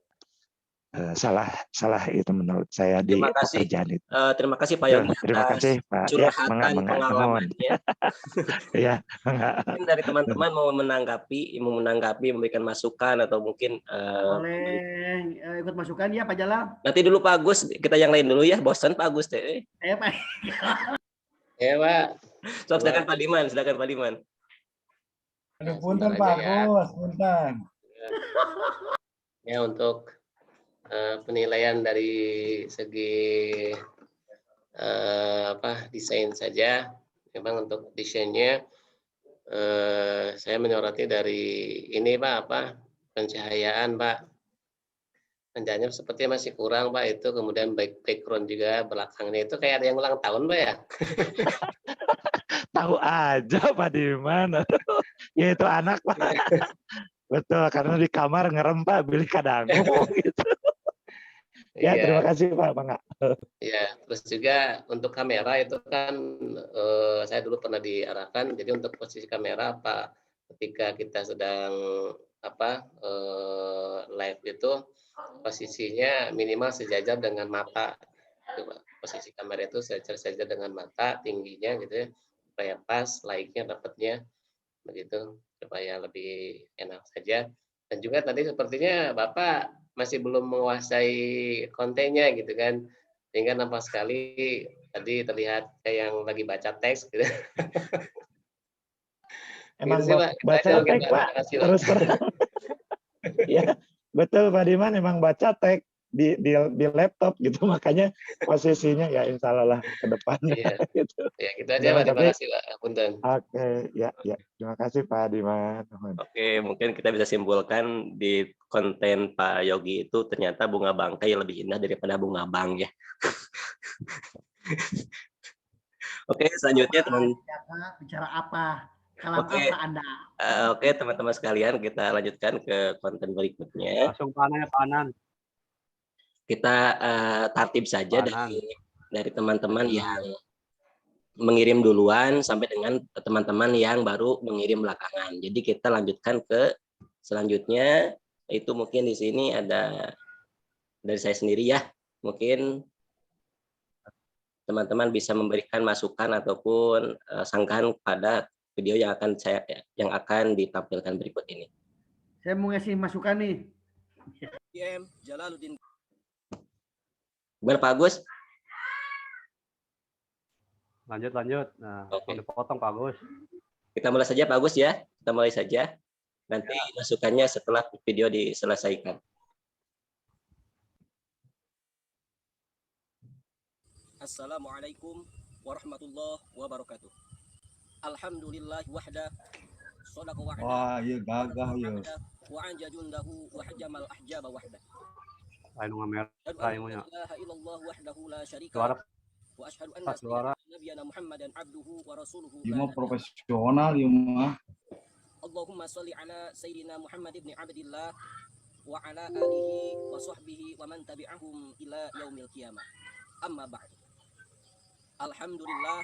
salah itu menurut saya di Terima kasih. pekerjaan itu. Terima kasih Pak Tuh, Yogi terima atas kasih Pak. Ya, curhatan mangga, nuhun. pengalamannya. Ya, mangga. Mungkin dari teman-teman mau menanggapi, memberikan masukan atau mungkin Boleh ikut masukan ya Pak Jalal? nanti dulu Pak Agus, kita yang lain dulu ya. Bosan Pak Agus teh. Pak. Ya Pak. So, silakan Pak Diman. Aduh, punten Pak Agus, punten. Ya, untuk penilaian dari segi desain saja, memang untuk desainnya saya menyoroti dari ini Pak, pencahayaan Pak. Pencahayaannya sepertinya masih kurang Pak, itu kemudian background juga belakangnya itu kayak ada yang ulang tahun Pak ya. Tahu aja Pak Diman. Ya itu anak Pak. Betul, karena di kamar ngerem Pak, beli kadangu gitu. Ya, terima kasih Pak, Bangga. Ya, terus juga untuk kamera itu kan saya dulu pernah diarahkan, jadi untuk posisi kamera Pak, ketika kita sedang live itu posisinya minimal sejajar dengan mata. Posisi kamera itu sejajar dengan mata, tingginya gitu ya, supaya pas, like-nya dapatnya begitu, supaya lebih enak saja. Dan juga tadi sepertinya Bapak masih belum menguasai kontennya gitu kan, sehingga nampak sekali tadi terlihat kayak yang lagi baca teks gitu. Emang gitu sih, Pak. baca teks Pak, terus terang. Ya, betul Pak Diman, emang baca teks di laptop gitu, makanya posisinya ya insya Allah lah ke depannya. Iya. Gitu. Ya, gitu aja Pak, terima kasih Pak. Punten. Oke, ya, terima kasih Pak Diman. Oke, mungkin kita bisa simpulkan di konten Pak Yogi itu ternyata bunga bangkai lebih indah daripada bunga bang ya. Oke, selanjutnya teman. Bicara apa? Kalam apa Anda? Oke, teman-teman sekalian, kita lanjutkan ke konten berikutnya. Langsung panen ya, panen. Kita tertib saja dari teman-teman yang mengirim duluan sampai dengan teman-teman yang baru mengirim belakangan. Jadi kita lanjutkan ke selanjutnya, itu mungkin di sini ada dari saya sendiri ya. Mungkin teman-teman bisa memberikan masukan ataupun sanggahan pada video yang akan ditampilkan berikut ini. Saya mau ngasih masukan nih. Jalaluddin. Gimana Pak Agus? Lanjut. Nah, dipotong Pak Agus. Kita mulai saja Pak Agus ya. Kita mulai saja. Nanti masukannya setelah video diselesaikan. Assalamualaikum warahmatullahi wabarakatuh. Alhamdulillah wahda. Sadaqa wa'ada. Wah, iya gagah ya. Wa anja jundahu wa hajamal ahjaba wahda. Ayo ngamer. Ayo nya. Illallah wahdahu la syarika. Suara. Wa asyhadu anna nabiyana Muhammadan abduhu wa rasuluhu. Dia mah profesional ya mah. Allahumma shalli ala sayyidina Muhammad ibn Abdillah wa ala alihi wa sahbihi wa man tabi'ahum ila yaumil qiyamah. Amma ba'd. Alhamdulillah,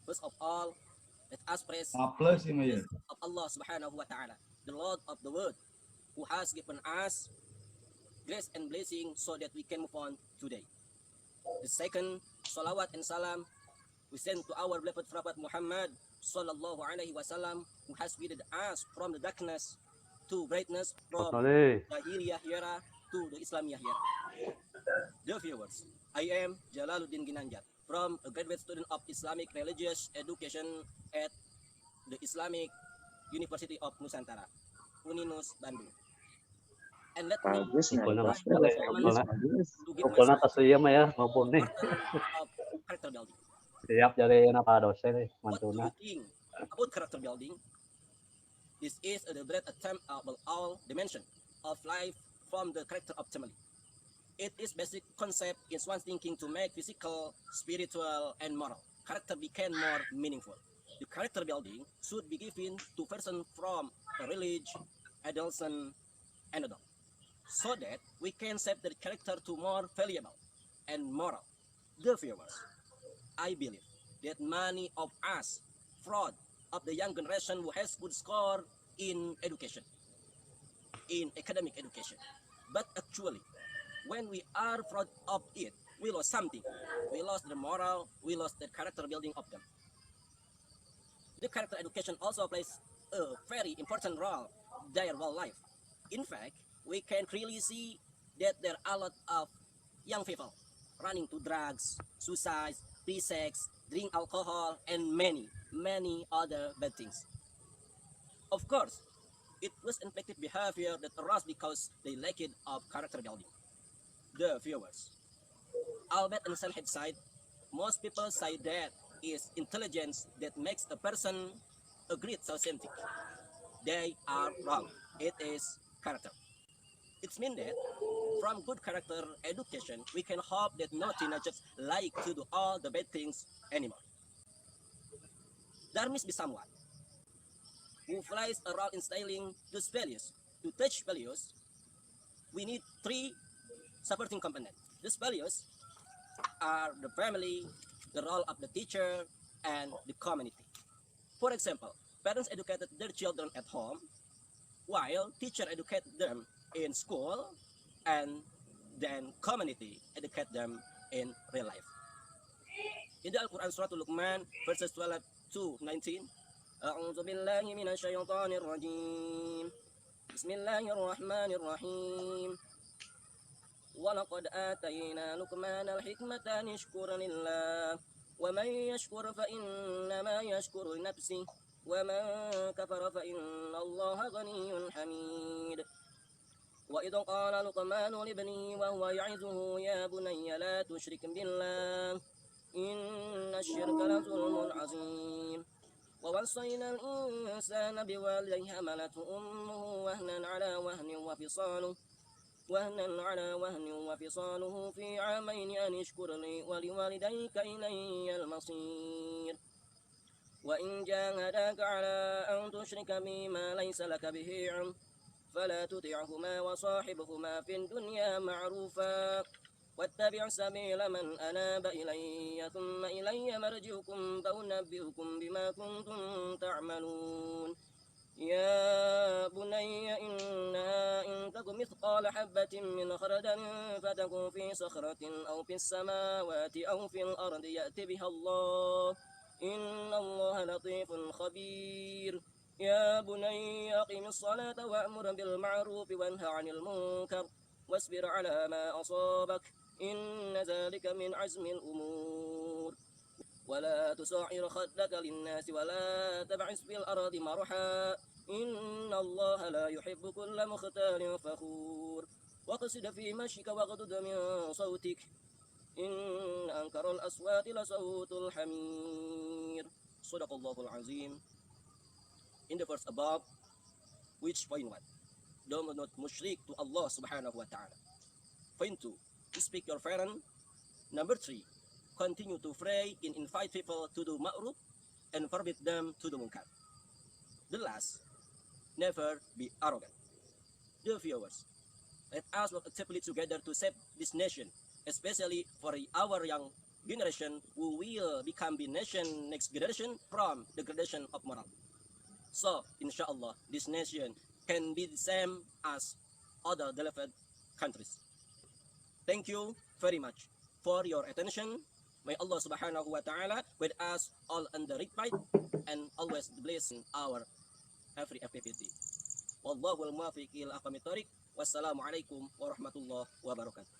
first of all, let us praise of Allah subhanahu wa ta'ala, the Lord of the world, who has given us grace and blessing so that we can move on today. The second, salawat and salam we send to our beloved Prophet Muhammad sallallahu alaihi wasallam, who has guided us from the darkness to brightness, from the Jahiliyah era to the Islamiyah era. Dear viewers, I am Jalaluddin Ginanjar, from a graduate student of Islamic Religious Education at the Islamic University of Nusantara, UNINUS Bandung. And let me siap jadi apa dosen nih mantuna. About character building, this is a deliberate attempt at all dimension of life from the character optimally. It is basic concept in one's thinking to make physical, spiritual, and moral character become more meaningful. The character building should be given to person from a village, adolescent, and adult, so that we can shape the character to more valuable and moral. The viewers, I believe that many of us, fraud of the young generation who has good score in education, in academic education. But actually, when we are proud of it, we lost something. We lost the moral, we lost the character building of them. The character education also plays a very important role in their whole life. In fact, we can clearly see that there are a lot of young people running to drugs, suicide, pre-sex, drink alcohol, and many other bad things. Of course, it was inflicted behavior that arose because they lacked of character building. The viewers, Albert Einstein had said, most people say that is intelligence that makes a person a great scientist. They are wrong. It is character. It means that from good character education, we can hope that no teenagers like to do all the bad things anymore. There must be someone who plays a role in instilling those values. To teach values, we need 3 supporting components. These values are the family, the role of the teacher, and the community. For example, parents educated their children at home, while teacher educate them in school, and then community educate them in real life. In the Al-Quran Surah Luqman, verses 12 to 19, أعوذ بالله من الشيطان الرجيم بسم الله الرحمن الرحيم ولقد آتينا لقمان الحكمة أن يشكر لله ومن يشكر فإنما يشكر لنفسه ومن كفر فإن الله غني حميد وإذ قال لقمان لابنه وهو يعظه يا بني لا تشرك بالله إن الشرك لظلم عظيم ووصينا الإنسان بوالديه حملته أمه وهنا على وهن وفصاله في عامين أن اشكر لي ولوالديك إلي المصير وإن جاهداك على أن تشرك بي ما ليس لك به علم فلا تطعهما وصاحبهما في الدنيا معروفا واتبع سبيل من أناب إلي ثم إلي مرجعكم فأنبئكم بما كنتم تعملون يا بني إنها إن تك مثقال حبة من خردل فتكن في صخرة أو في السماوات أو في الأرض يأت بها الله إن الله لطيف خبير يا بني أقم الصلاة وأمر بالمعروف وانهى عن المنكر واصبر على ما أصابك إن ذلك من عزم الأمور ولا تصعر خدك للناس ولا تبعث في الأرض مرحا إن الله لا يحب كل مختال فخور واقصد في مشيك واغضض من صوتك إن أنكر الأصوات لصوت الحمير صدق الله العظيم. In the verse above, which point 1? Do not mushrik to Allah subhanahu wa ta'ala. Point 2, respect your parent. Number 3, continue to pray and invite people to do ma'ruf and forbid them to do munkar. The last, never be arrogant. Dear viewers, let us work actively together to save this nation, especially for our young generation who will become the nation next generation from degradation of moral. So, inshallah, this nation can be the same as other developed countries. Thank you very much for your attention. May Allah subhanahu wa ta'ala with us all on the right path and always bless our every activity. Wallahul muwaffiq ila aqwamit thoriq. Wassalamualaikum warahmatullahi wabarakatuh.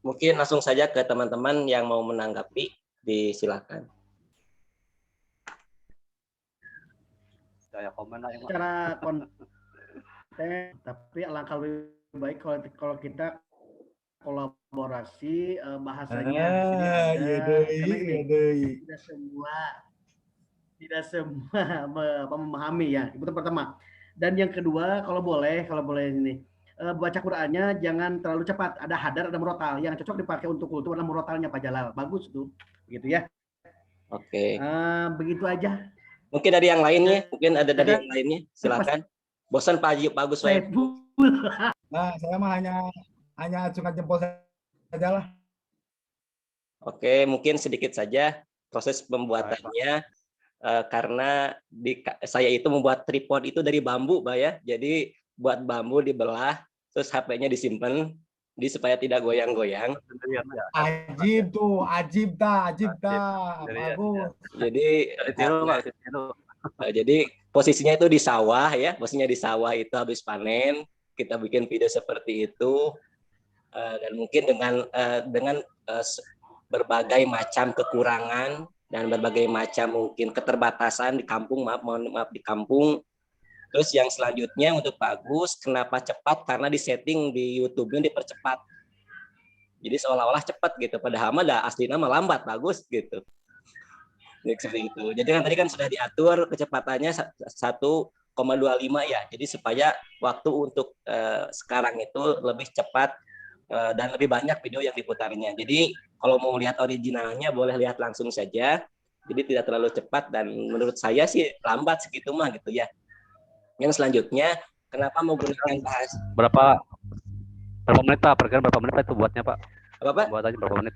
Mungkin langsung saja ke teman-teman yang mau menanggapi, disilakan. Saya komen secara konten, tapi alangkah lebih baik kalau kita kolaborasi bahasanya. Tidak semua memahami ya. Itu pertama. Dan yang kedua, kalau boleh ini. Baca Qur'annya jangan terlalu cepat. Ada hadar, ada murotal. Yang cocok dipakai untuk kultum adalah murotalnya Pak Jalal. Bagus tuh, begitu ya. Oke. Begitu aja. Mungkin dari yang lainnya, yang lainnya. Silakan. Bosan Pak Agus. Nah, saya mah hanya acungkan jempol saja lah. Oke, mungkin sedikit saja. proses pembuatannya karena saya itu membuat tripod itu dari bambu, Pak ya. Jadi buat bambu dibelah, terus HP-nya disimpan, supaya tidak goyang-goyang. Ajib tuh, ajib dah, bagus. Jadi posisinya itu di sawah ya, posisinya di sawah itu habis panen, kita bikin video seperti itu, dan mungkin dengan berbagai macam kekurangan dan berbagai macam mungkin keterbatasan di kampung, mohon maaf di kampung. Terus yang selanjutnya untuk Pak Agus, kenapa cepat? Karena di setting di YouTube-nya dipercepat. Jadi seolah-olah cepat gitu, padahal mah aslinya mah lambat Pak Agus gitu. Seperti itu. Jadi kan tadi kan sudah diatur kecepatannya 1,25 ya. Jadi supaya waktu untuk sekarang itu lebih cepat dan lebih banyak video yang diputarnya. Jadi kalau mau lihat originalnya boleh lihat langsung saja. Jadi tidak terlalu cepat dan menurut saya sih lambat segitu mah gitu ya. Yang selanjutnya, kenapa menggunakan bahasa? Berapa menit Pak? Perkiraan berapa menit Pak itu buatnya Pak? Apa Pak? Pembuatannya berapa menit?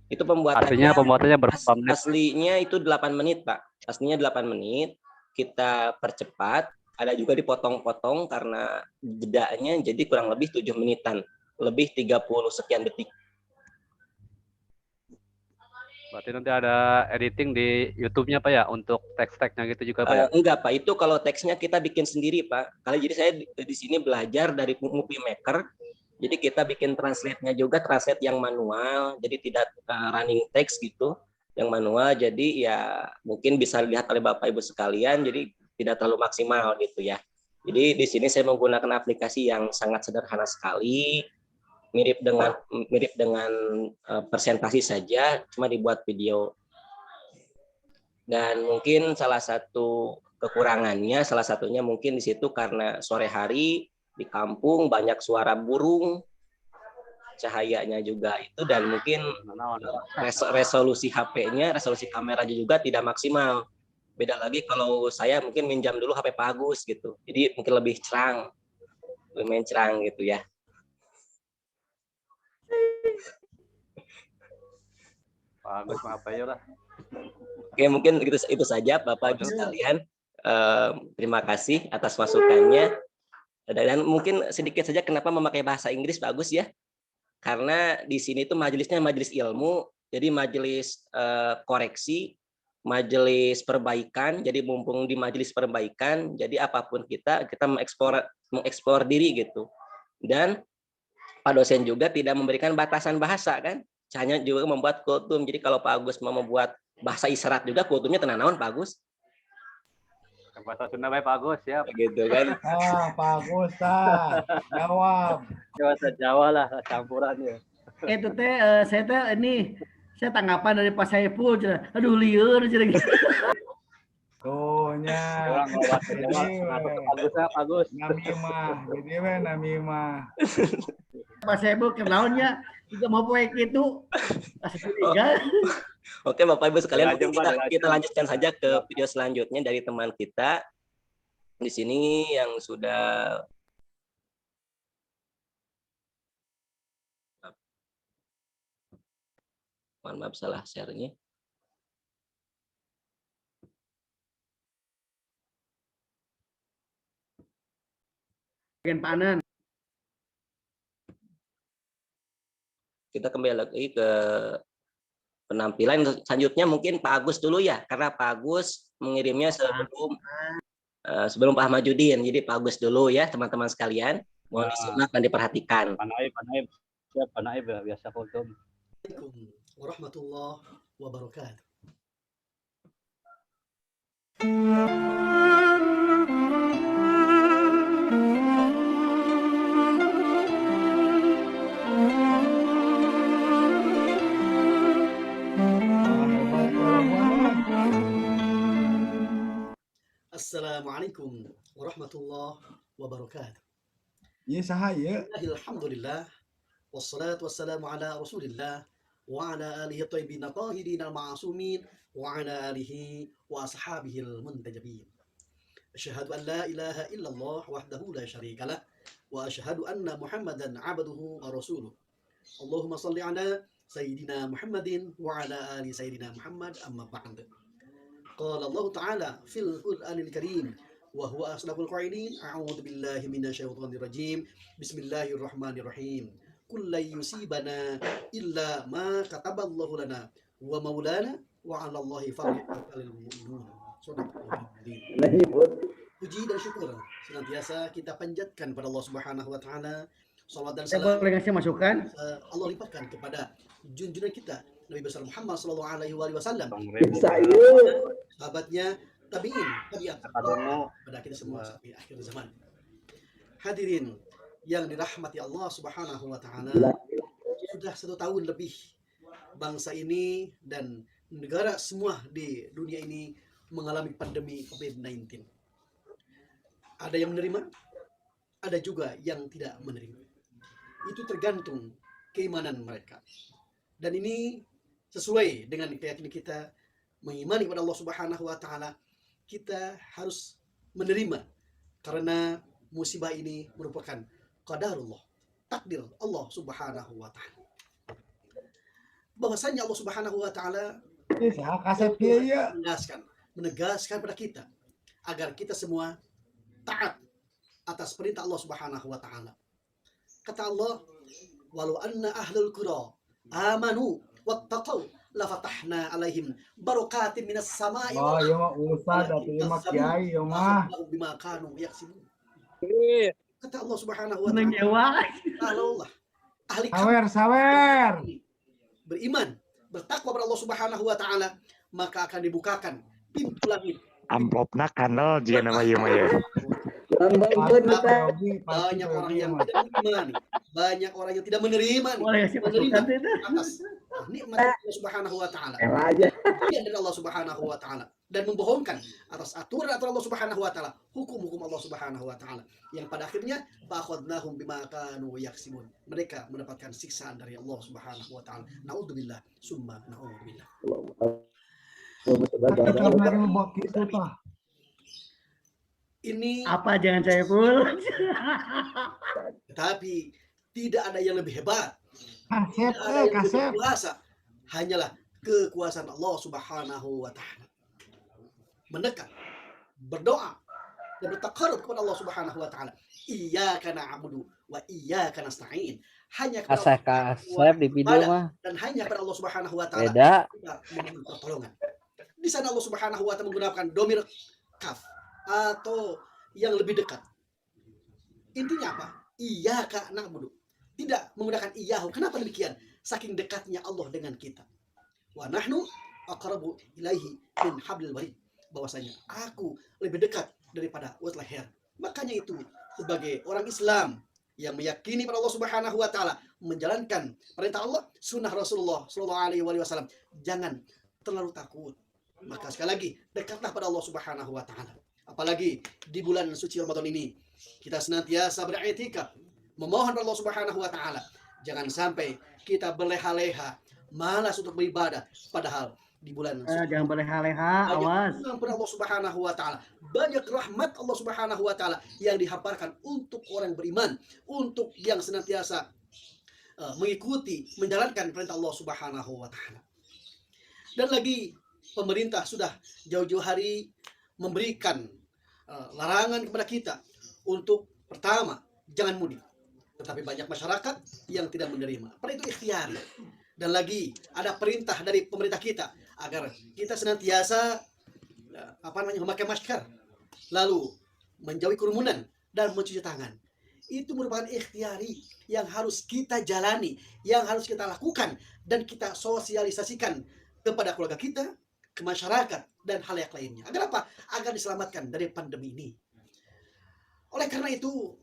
Itu pembuatannya. Artinya pembuatannya berapa menit? Aslinya itu 8 menit Pak. Aslinya 8 menit. Kita percepat. Ada juga dipotong-potong karena jedanya jadi kurang lebih 7 menitan. Lebih 30 sekian detik. Berarti nanti ada editing di YouTube-nya Pak ya untuk teks-teksnya gitu juga Pak ya? Enggak Pak, itu kalau teksnya kita bikin sendiri Pak. Jadi saya di sini belajar dari Movie Maker. Jadi kita bikin translate-nya juga, translate yang manual. Jadi tidak running text gitu, yang manual. Jadi ya mungkin bisa dilihat oleh Bapak Ibu sekalian. Jadi tidak terlalu maksimal gitu ya. Jadi di sini saya menggunakan aplikasi yang sangat sederhana sekali. Mirip dengan presentasi saja, cuma dibuat video. Dan mungkin salah satu kekurangannya, salah satunya mungkin di situ karena sore hari di kampung banyak suara burung, cahayanya juga itu, dan mungkin resolusi HP-nya, resolusi kameranya juga tidak maksimal. Beda lagi kalau saya mungkin minjam dulu HP Pak Agus gitu, jadi mungkin lebih cerang, lumayan cerang gitu ya. Bagus, maaf aja lah. Oke, mungkin itu saja Bapak Ibu sekalian. Terima kasih atas masukannya. Dan mungkin sedikit saja kenapa memakai bahasa Inggris Pak Agus ya. Karena di sini itu majelisnya majelis ilmu, jadi majelis koreksi, majelis perbaikan. Jadi mumpung di majelis perbaikan, jadi apapun kita mengeksplor diri gitu. Dan Pak dosen juga tidak memberikan batasan bahasa kan. Hanya juga membuat kultum. Jadi kalau Pak Agus mau membuat bahasa isyarat juga, kultumnya tenang naon Pak Agus. Bahasa Sunda baik Pak Agus ya. Gitu kan. Pak Agus jawab. Bahasa Jawa lah campurannya. Itu saya tanggapan dari Pak Saiful, aduh liur gitu. Tuhnya. Bagus. Namimah. Pak Saiful kenaonnya juga mau proyek itu. Oke Bapak Ibu sekalian, kita lanjutkan saja ke video selanjutnya dari teman kita di sini yang sudah mohon maaf salah share-nya. Bagian panen. Kita kembali lagi ke penampilan selanjutnya, mungkin Pak Agus dulu ya, karena Pak Agus mengirimnya sebelum Pak Ahmadudin. Jadi Pak Agus dulu ya teman-teman sekalian, mohon disimak dan diperhatikan. Pak Naib, siap Pak Naib ya, biasa kultum. Assalamualaikum warahmatullahi wabarakatuh. Assalamualaikum warahmatullahi wabarakatuh. Iya sahaya. Alhamdulillah wassalatu wassalamu ala Rasulillah wa ala alihi thayyibin tahirin al-ma'sumin wa ala alihi wa ashabihi al-muntajabin. Asyhadu an la ilaha illallah wahdahu la syarika lah wa asyhadu anna Muhammadan 'abduhu wa rasuluh. Allahumma shalli ala Sayyidina Muhammadin wa ala ali Sayyidina Muhammad amma ba'd. Qala Allah Ta'ala fil Qur'anil Karim wa huwa asdaqul qailin a'udzu billahi minasyaitonir rajim. Bismillahirrahmanirrahim. Kullu yusibana illa ma kataballahu lana wa maulana wa 'ala Allahi falyatawakkalul mu'minun. Puji dan syukur senantiasa kita panjatkan pada Allah Subhanahu wa taala. Salawat dan salam boleh ngasih masukan? Allah limpahkan kepada junjungan kita Nabi besar Muhammad sallallahu alaihi wasallam, sahabatnya, tabi'in, tabi'at pada kita semua sampai akhir zaman. Hadirin yang dirahmati Allah Subhanahu wa taala, sudah 1 tahun lebih bangsa ini dan negara semua di dunia ini mengalami pandemi COVID-19. Ada yang menerima, ada juga yang tidak menerima. Itu tergantung keimanan mereka. Dan ini sesuai dengan keyakinan kita mengimani kepada Allah Subhanahu wa taala. Kita harus menerima karena musibah ini merupakan qadarullah, takdir Allah Subhanahu wa taala. Bahwasanya Allah Subhanahu wa taala menegaskan pada kita agar kita semua taat atas perintah Allah Subhanahu wa taala. Kata Allah, walau anna ahlul qura amanu wattaqau la fatahna alaihim barakatin minas samai wal ardi bima kanu yaksibun. Kata Allah Subhanahu wa taala, kalau Allah ahli sawer beriman, bertakwa kepada Allah Subhanahu wa taala, maka akan dibukakan pintu langit. Amplopna kanal jika nama ieu mah ya. Banyak orang yang tidak mengimani, banyak orang yang tidak menerima atas nikmat Allah Subhanahu wa taala. Dari Allah Subhanahu wa taala dan membohongkan atas aturan Allah Subhanahu wa taala, hukum-hukum Allah Subhanahu wa taala yang pada akhirnya fa'akhadnahum bima kanu yaksibun. Mereka mendapatkan siksaan dari Allah Subhanahu wa taala. Naudzubillah summa naudzubillah. Ini apa jangan saya pul. Tetapi tidak ada yang lebih hebat. Kuasa hanyalah kekuasaan Allah Subhanahu wa taala. Mendekat, berdoa dan bertakarub kepada Allah Subhanahu wa taala. Iyyaka na'budu wa iyyaka nasta'in. Hanya kepada Allah di video mah dan hanya kepada Allah Subhanahu wa taala kita memohon pertolongan. Di sana Allah Subhanahu wa taala menggunakan domir kaf atau yang lebih dekat. Intinya apa? Iyyaka na'budu. Tidak menggunakan iyyahu. Kenapa demikian? Saking dekatnya Allah dengan kita. Wa nahnu aqrabu ilaihi min hablil warid. Bahwasanya aku lebih dekat daripada urat leher. Makanya itu sebagai orang Islam yang meyakini pada Allah Subhanahu wa taala, menjalankan perintah Allah, sunnah Rasulullah sallallahu alaihi wasallam, jangan terlalu takut. Maka sekali lagi dekatlah pada Allah Subhanahu wa taala. Apalagi di bulan suci Ramadan ini, kita senantiasa beriktikaf, memohon pada Allah Subhanahu wa taala. Jangan sampai kita berleha-leha, malas untuk beribadah, padahal di bulan suci jangan berleha-leha, awas. Pada Allah Subhanahu wa taala, banyak rahmat Allah Subhanahu wa taala yang dihamparkan untuk orang beriman, untuk yang senantiasa mengikuti, menjalankan perintah Allah Subhanahu wa taala. Dan lagi pemerintah sudah jauh-jauh hari memberikan larangan kepada kita untuk pertama jangan mudik, tetapi banyak masyarakat yang tidak menerima. Pada itu ikhtiar. Dan lagi ada perintah dari pemerintah kita agar kita senantiasa memakai masker, lalu menjauhi kerumunan dan mencuci tangan. Itu merupakan ikhtiari yang harus kita jalani, yang harus kita lakukan dan kita sosialisasikan kepada keluarga kita, ke masyarakat dan hal yang lainnya. Agar apa? Agar diselamatkan dari pandemi ini. Oleh karena itu,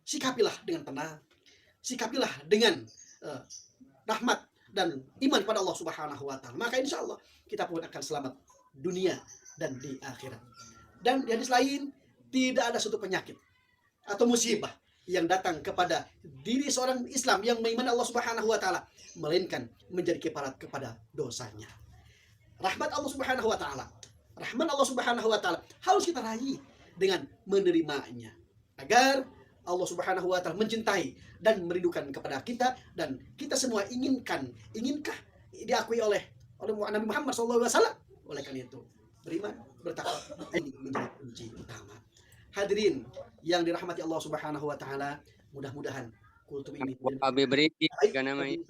sikapilah dengan tenang, sikapilah dengan rahmat dan iman pada Allah Subhanahu wa taala. Maka insya Allah kita pun akan selamat dunia dan di akhirat. Dan di hadis lain, tidak ada suatu penyakit atau musibah yang datang kepada diri seorang Islam yang mengimani Allah Subhanahu wa taala melainkan menjadi keparat kepada dosanya. Rahmat Allah Subhanahu wa taala, rahmat Allah Subhanahu wa taala harus kita raih dengan menerimanya agar Allah Subhanahu wa taala mencintai dan merindukan kepada kita, dan kita semua inginkah diakui oleh Nabi Muhammad SAW? Oleh karena itu, beriman, bertakwa ini menjadi kunci utama. Hadirin yang dirahmati Allah Subhanahu wa taala, mudah-mudahan kultum ini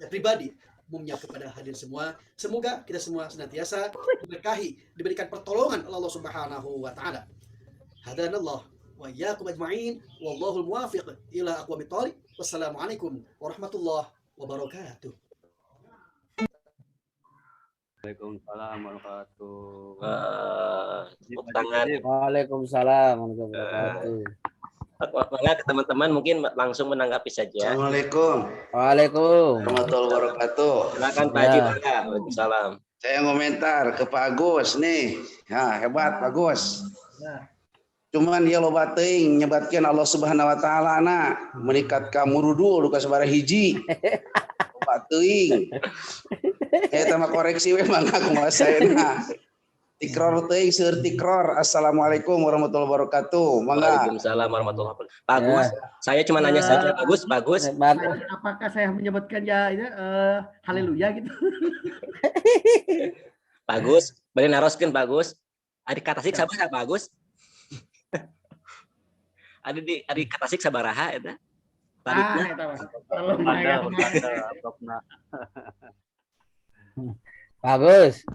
pribadi umumnya kepada hadirin semua. Semoga kita semua senantiasa diberkahi, diberikan pertolongan oleh Allah Subhanahu wa taala. Hadanallah wa iyyakum ajma'in wallahul muwaffiq ila aqwamit thoriq. Wassalamualaikum warahmatullahi wabarakatuh. Waalaikumsalam warahmatullahi Tangan. Waalaikumsalam warahmatullahi wabarakatuh. Teman-teman mungkin langsung menanggapi saja. Assalamualaikum. Waalaikumsalam warahmatullahi wabarakatuh. Silakan Pak Haji. Waalaikumsalam. Saya ngomentar ke Pak Agus nih. Ya, hebat Pak Agus. Cuman ya loba teuing nyebatkeun Allah Subhanahu wa taala na menikat ka murudu ka sabaraha hiji. Loba teuing. Eta mah koreksi we mangga kumaha saena. Tikror teuing seueur tikror. Assalamualaikum warahmatullahi wabarakatuh. Mangga. Waalaikumsalam warahmatullahi wabarakatuh. Pak Agus, saya cuma nanya saja Pak Agus, bagus. Apakah saya menyebutkan ya ini haleluya gitu? Pak Agus, bari naroskeun Pak Agus. Adi katasik sabaraha Pak Agus? Adi katasik sabaraha eta? Tarikna. Bagus.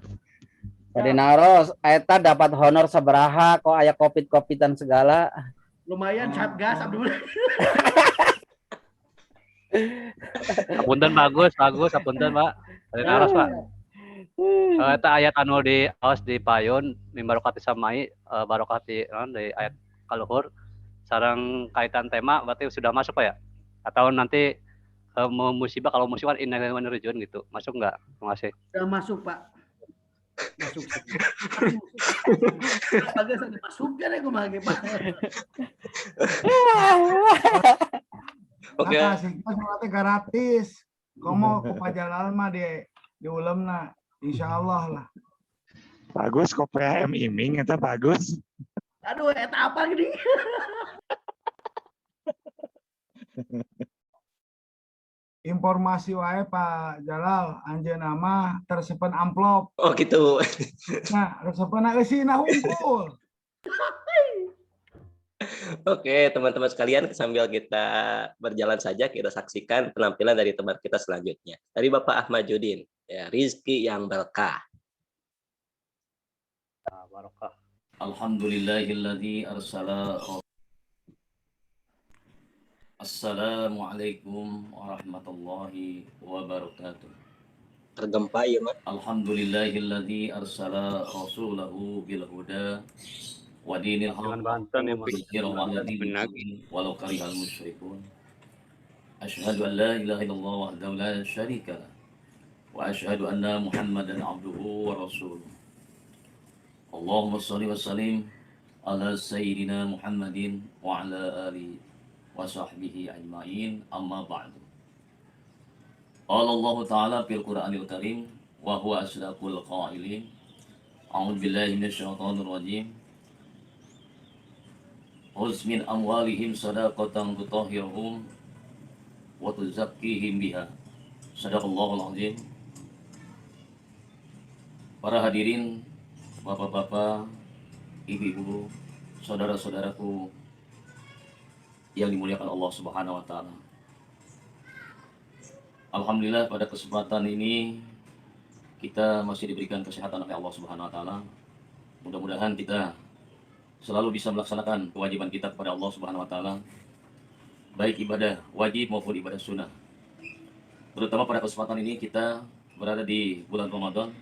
Jadi naros eta dapat honor sabaraha kok aya covid-covidan segala. Lumayan Satgas Abdul. Apunten bagus, apunten Pak. Dari naros Pak. Eta ayat anu di aos di payun mimbarokati samai barokati di ayat kaluhur sareng kaitan tema berarti sudah masuk Pak ya? Atau nanti musibah kalau musibah inna lillahi wa inna ilaihi raji'un gitu. Masuk enggak? Terima kasih. Sudah masuk Pak. Masuk. Bagus masuk kan aku mage Pak. Oke. Nah, gratis. Komo ku pajalal mah di ulemna. Insyaallah lah. Bagus kok PHM iming eta bagus. Aduh, eta apa gini? Informasi wae Pak Jalal, anjeunna mah tersimpen amplop. Oh gitu. Nah, resepna eusina hungkul. Oke, teman-teman sekalian, sambil kita berjalan saja, kita saksikan penampilan dari teman kita selanjutnya. Dari Bapak Ahmad Judin, ya, rizki yang berkah. Barokah. Alhamdulillahilladzi arsala. Assalamualaikum warahmatullahi wabarakatuh. Tergempa ya, Mas. Alhamdulillahilladzi arsala rasulahu bil huda wa dinil haqq walau karihal musyrikun. Asyhadu an la ilaha illallah wahdahu la syarika lah wa asyhadu anna Muhammadan abduhu wa rasuluh. Allahumma shalli wa sallim ala sayyidina Muhammadin wa ala alihi wa sahbihi ajma'in, amma ba'du. Qala Allah Ta'ala fil Qur'anil Karim wa huwa asdaqul qailin. A'udzu billahi minasyaitonir rajim. Khudz min amwalihim shadaqatan tutahhiruhum wa tuzakkihim biha. Shadaqallahul azim. Para hadirin, bapak-bapak, ibu-ibu, saudara-saudaraku yang dimuliakan Allah Subhanahu wa taala. Alhamdulillah pada kesempatan ini kita masih diberikan kesehatan oleh Allah Subhanahu wa taala. Mudah-mudahan kita selalu bisa melaksanakan kewajiban kita kepada Allah Subhanahu wa taala, baik ibadah wajib maupun ibadah sunnah. Terutama pada kesempatan ini kita berada di bulan Ramadan.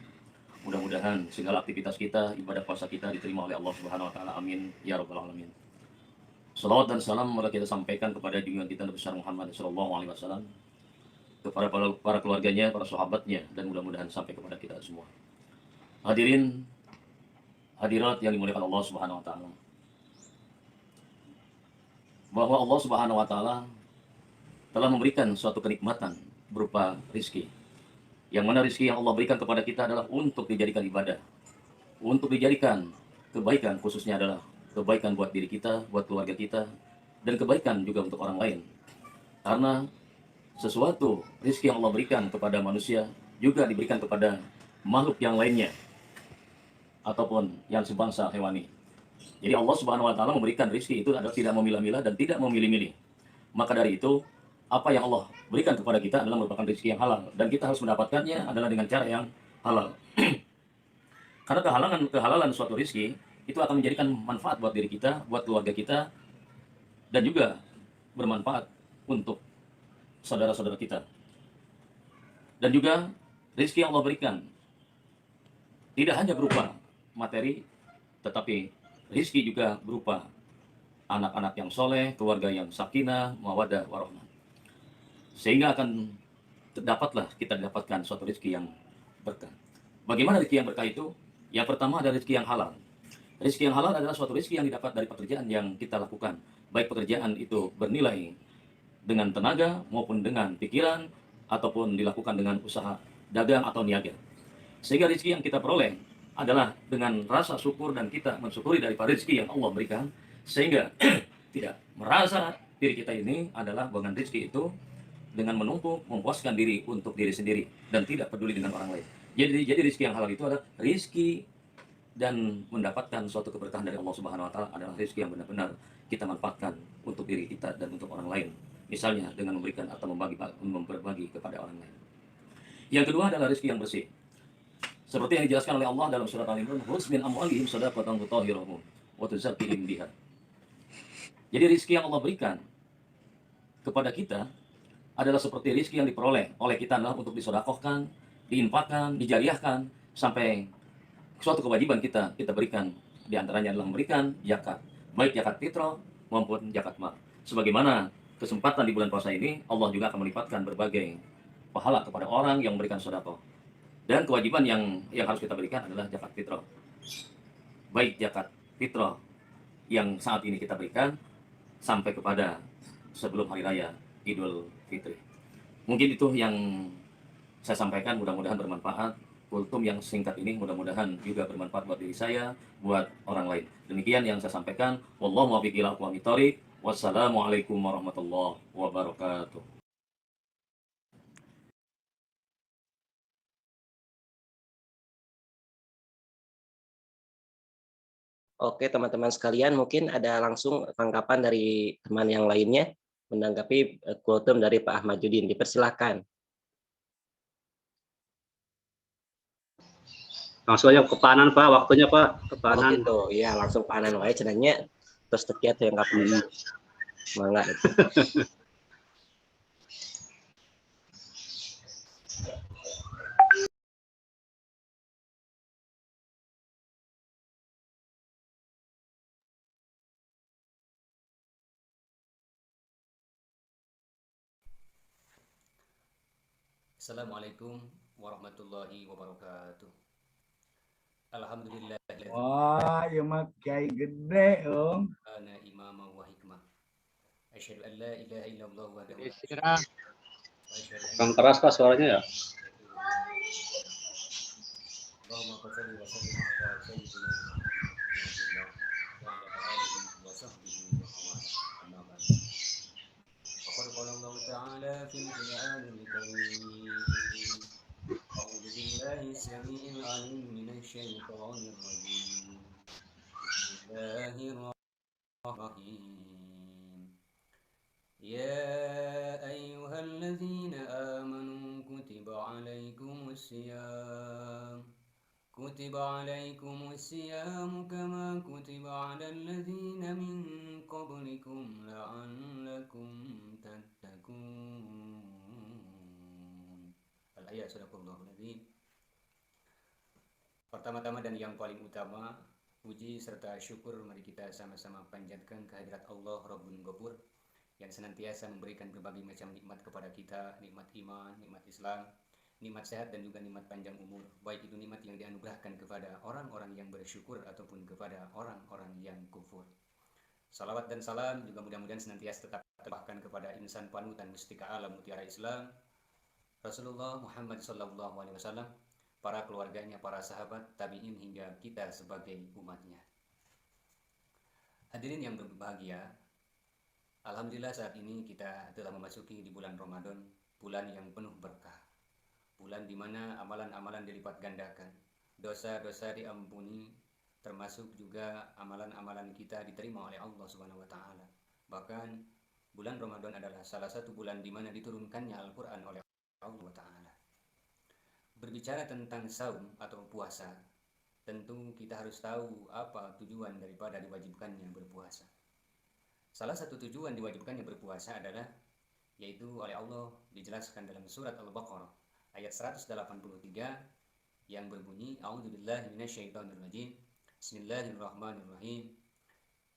Mudah-mudahan segala aktivitas kita, ibadah puasa kita diterima oleh Allah Subhanahu wa taala. Amin ya rabbal alamin. Salawat dan salam mari kita sampaikan kepada junjungan kita Nabi besar Muhammad sallallahu alaihi wasallam, kepada para keluarganya, para sahabatnya, dan mudah-mudahan sampai kepada kita semua. Hadirin, hadirat yang dimuliakan Allah Subhanahu wa taala. Bahwa Allah Subhanahu wa taala telah memberikan suatu kenikmatan berupa rizki. Yang mana rizki yang Allah berikan kepada kita adalah untuk dijadikan ibadah, untuk dijadikan kebaikan, khususnya adalah kebaikan buat diri kita, buat keluarga kita, dan kebaikan juga untuk orang lain. Karena sesuatu rezeki yang Allah berikan kepada manusia juga diberikan kepada makhluk yang lainnya ataupun yang sebangsa hewani. Jadi Allah Subhanahu wa taala memberikan rezeki itu adalah tidak memilah-milah dan tidak memilih-milih. Maka dari itu, apa yang Allah berikan kepada kita adalah merupakan rezeki yang halal dan kita harus mendapatkannya adalah dengan cara yang halal. Karena kehalalan suatu rezeki itu akan menjadikan manfaat buat diri kita, buat keluarga kita, dan juga bermanfaat untuk saudara-saudara kita. Dan juga rezeki yang Allah berikan tidak hanya berupa materi, tetapi rezeki juga berupa anak-anak yang soleh, keluarga yang sakinah, mawaddah, warahmah. Sehingga akan kita dapatkan suatu rezeki yang berkah. Bagaimana rezeki yang berkah itu? Yang pertama adalah rezeki yang halal. Rezeki yang halal adalah suatu rezeki yang didapat dari pekerjaan yang kita lakukan. Baik pekerjaan itu bernilai dengan tenaga maupun dengan pikiran, ataupun dilakukan dengan usaha dagang atau niaga. Sehingga rezeki yang kita peroleh adalah dengan rasa syukur dan kita mensyukuri daripada rezeki yang Allah berikan, sehingga tidak merasa diri kita ini adalah dengan rezeki itu dengan menumpuk memuaskan diri untuk diri sendiri dan tidak peduli dengan orang lain. Jadi rezeki yang halal itu adalah rezeki dan mendapatkan suatu keberkahan dari Allah Subhanahu wa taala adalah rezeki yang benar-benar kita manfaatkan untuk diri kita dan untuk orang lain. Misalnya dengan memberikan atau berbagi kepada orang lain. Yang kedua adalah rezeki yang bersih. Seperti yang dijelaskan oleh Allah dalam surat Al-Imran, "Khudz min amwalihim shadaqatan tutahhiruhum wa tuzakkihim biha." Jadi rezeki yang Allah berikan kepada kita adalah seperti rezeki yang diperoleh oleh kita adalah untuk disedekahkan, diinfakkan, dijariahkan sampai suatu kewajiban kita berikan. Di antaranya adalah memberikan zakat, baik zakat fitrah maupun zakat mal. Sebagaimana kesempatan di bulan puasa ini, Allah juga akan melipatkan berbagai pahala kepada orang yang memberikan sedekah. Dan kewajiban yang harus kita berikan adalah zakat fitrah. Baik zakat fitrah yang saat ini kita berikan sampai kepada sebelum hari raya Idul Fitri. Mungkin itu yang saya sampaikan, mudah-mudahan bermanfaat. Kultum yang singkat ini mudah-mudahan juga bermanfaat buat diri saya, buat orang lain. Demikian yang saya sampaikan. Wallahu muwaffiq ila aqwamit thoriq. Wassalamualaikum warahmatullahi wabarakatuh. Oke, teman-teman sekalian, mungkin ada langsung tanggapan dari teman yang lainnya menanggapi kultum dari Pak Ahmad Judin. Dipersilahkan. Langsung aja ke panan, Pak. Waktunya, Pak. Ke panan. Oh gitu. Ya, langsung panan wae cenanya. Terus tekiat yang kapal. Mangga. Assalamualaikum warahmatullahi wabarakatuh. Alhamdulillah. Wah, ya mah kiai gede, Om. Ana imama wa hikmah. Asyhadu an la ilaha illallah wa la Kang keras, Pak, suaranya ya. Allahumma shalli wa sallim ala sayyidina Muhammad wa ala alihi wa sahbihi wa man amma ba'd. Faqad qala Allah ta'ala fil Qur'anil Karim. أعوذ بالله السميع العليم من الشيطان الرجيم بسم الله الرحمن الرحيم يا أيها الذين آمنوا كتب عليكم الصيام كما كتب على الذين من قبلكم لعلكم تتقون. Al-ayat sadaqallahul adzim. Pertama-tama dan yang paling utama, puji serta syukur mari kita sama-sama panjatkan kehadirat Allah Rabbun Ghafur yang senantiasa memberikan berbagai macam nikmat kepada kita, nikmat iman, nikmat Islam, nikmat sehat dan juga nikmat panjang umur. Baik itu nikmat yang dianugerahkan kepada orang-orang yang bersyukur ataupun kepada orang-orang yang kufur. Salawat dan salam juga mudah-mudahan senantiasa tetap tercurahkan kepada insan panutan mustika alam mutiara Islam, Rasulullah Muhammad sallallahu alaihi wasallam, para keluarganya, para sahabat, tabi'in hingga kita sebagai umatnya. Hadirin yang berbahagia, Alhamdulillah saat ini kita telah memasuki di bulan Ramadan, bulan yang penuh berkah. Bulan di mana amalan-amalan dilipat gandakan, dosa-dosa diampuni, termasuk juga amalan-amalan kita diterima oleh Allah Subhanahu wa taala. Bahkan bulan Ramadan adalah salah satu bulan di mana diturunkannya Al-Qur'an oleh Allah taala. Berbicara tentang saum atau puasa, tentu kita harus tahu apa tujuan daripada diwajibkannya berpuasa. Salah satu tujuan diwajibkannya berpuasa adalah yaitu oleh Allah dijelaskan dalam surat Al-Baqarah ayat 183 yang berbunyi A'udzubillahi minasyaitonirrajim. Bismillahirrahmanirrahim.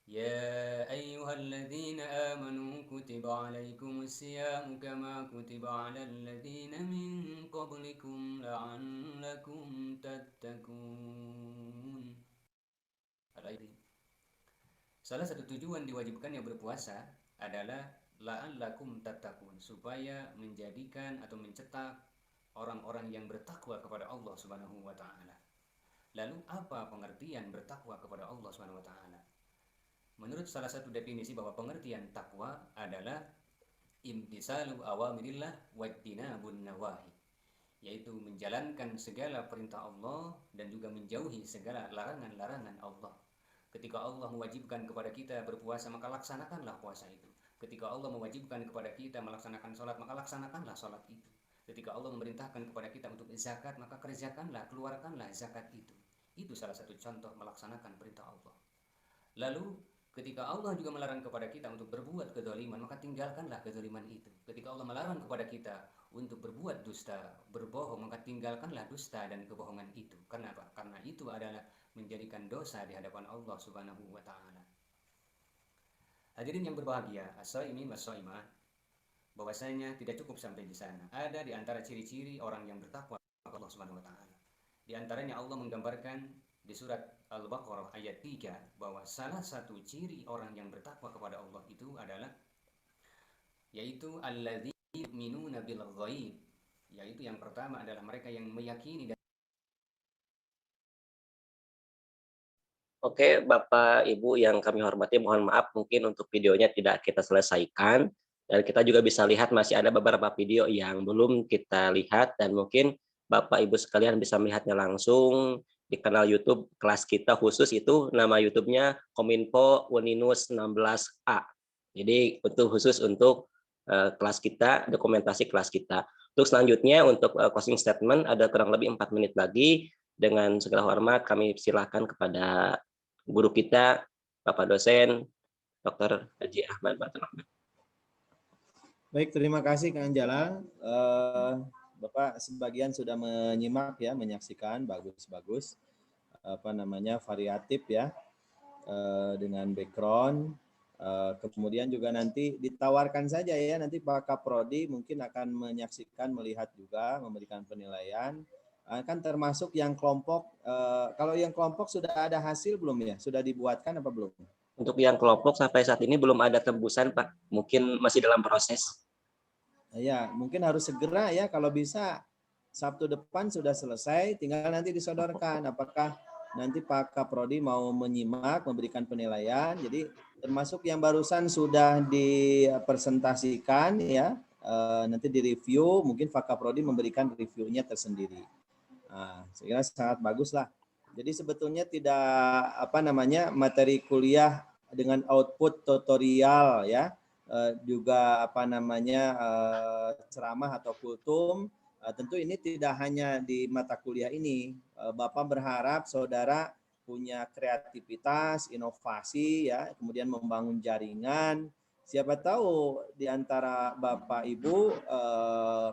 Ya ayyuhalladzina amanu kutiba alaikumus siyamu kama kutiba alal ladzina min qablikum la'allakum tattaqun. Salah satu tujuan diwajibkannya berpuasa adalah la'allakum tattaqun, supaya menjadikan atau mencetak orang-orang yang bertakwa kepada Allah Subhanahu wa taala. Lalu apa pengertian bertakwa kepada Allah Subhanahu wa taala? Menurut salah satu definisi bahwa pengertian takwa adalah imtisalu awamirillah wajtinabun nawahi, yaitu menjalankan segala perintah Allah dan juga menjauhi segala larangan-larangan Allah. Ketika Allah mewajibkan kepada kita berpuasa, maka laksanakanlah puasa itu. Ketika Allah mewajibkan kepada kita melaksanakan sholat, maka laksanakanlah sholat itu. Ketika Allah memerintahkan kepada kita untuk zakat, maka kerjakanlah, keluarkanlah zakat itu. Itu salah satu contoh melaksanakan perintah Allah. Lalu ketika Allah juga melarang kepada kita untuk berbuat kezaliman, maka tinggalkanlah kezaliman itu. Ketika Allah melarang kepada kita untuk berbuat dusta, berbohong, maka tinggalkanlah dusta dan kebohongan itu. Kenapa? Karena itu adalah menjadikan dosa di hadapan Allah Subhanahu wa taala. Hadirin yang berbahagia, as-shaimin was-shaimat, bahwasanya tidak cukup sampai di sana. Ada di antara ciri-ciri orang yang bertakwa kepada Allah Subhanahu wa taala. Di antaranya Allah menggambarkan di surat Al-Baqarah ayat 3 bahwa salah satu ciri orang yang bertakwa kepada Allah itu adalah yaitu alladzina yu'minuna bil ghaib, yaitu yang pertama adalah mereka yang meyakini. Oke, Bapak Ibu yang kami hormati, mohon maaf mungkin untuk videonya tidak kita selesaikan, dan kita juga bisa lihat masih ada beberapa video yang belum kita lihat, dan mungkin Bapak Ibu sekalian bisa melihatnya langsung di kanal YouTube kelas kita khusus, itu nama YouTube-nya Kominfo Uninus 16A. Jadi itu khusus untuk kelas kita, dokumentasi kelas kita. Untuk selanjutnya untuk closing statement ada kurang lebih 4 menit lagi. Dengan segala hormat kami silakan kepada guru kita, Bapak dosen, Dr. Haji Ahmad Batul Rahman. Baik, terima kasih Kang Jalal. Bapak sebagian sudah menyimak ya, menyaksikan, bagus-bagus, variatif ya, dengan background. Kemudian juga nanti ditawarkan saja ya, nanti Pak Kaprodi mungkin akan menyaksikan, melihat juga, memberikan penilaian. Kan termasuk yang kelompok, kalau yang kelompok sudah ada hasil belum ya? Sudah dibuatkan apa belum? Untuk yang kelompok sampai saat ini belum ada tembusan Pak, mungkin masih dalam proses. Ya, mungkin harus segera ya, kalau bisa Sabtu depan sudah selesai, tinggal nanti disodorkan. Apakah nanti Pak Kaprodi mau menyimak, memberikan penilaian. Jadi termasuk yang barusan sudah dipresentasikan ya, nanti direview, mungkin Pak Kaprodi memberikan reviewnya tersendiri. Nah, saya kira sangat bagus lah. Jadi sebetulnya tidak materi kuliah dengan output tutorial ya, juga ceramah atau kultum. Tentu ini tidak hanya di mata kuliah ini. Bapak berharap saudara punya kreativitas, inovasi ya, kemudian membangun jaringan. Siapa tahu di antara Bapak Ibu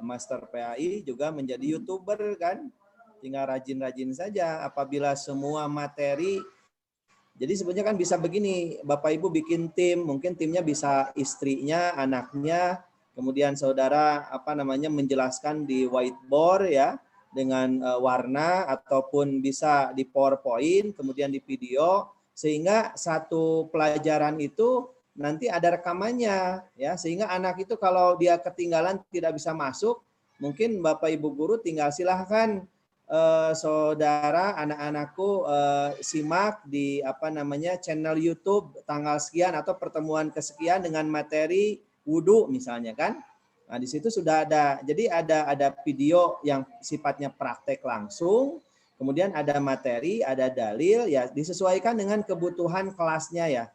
Master PAI juga menjadi YouTuber kan? Tinggal rajin-rajin saja. Apabila semua materi, jadi sebenarnya kan bisa begini, Bapak Ibu bikin tim, mungkin timnya bisa istrinya, anaknya, kemudian saudara menjelaskan di whiteboard ya dengan warna, ataupun bisa di PowerPoint, kemudian di video, sehingga satu pelajaran itu nanti ada rekamannya ya, sehingga anak itu kalau dia ketinggalan tidak bisa masuk, mungkin Bapak Ibu guru tinggal silahkan saudara, anak-anakku simak di channel YouTube tanggal sekian atau pertemuan kesekian dengan materi wudhu misalnya kan. Nah, di situ sudah ada. Jadi ada video yang sifatnya praktek langsung, kemudian ada materi, ada dalil ya disesuaikan dengan kebutuhan kelasnya ya.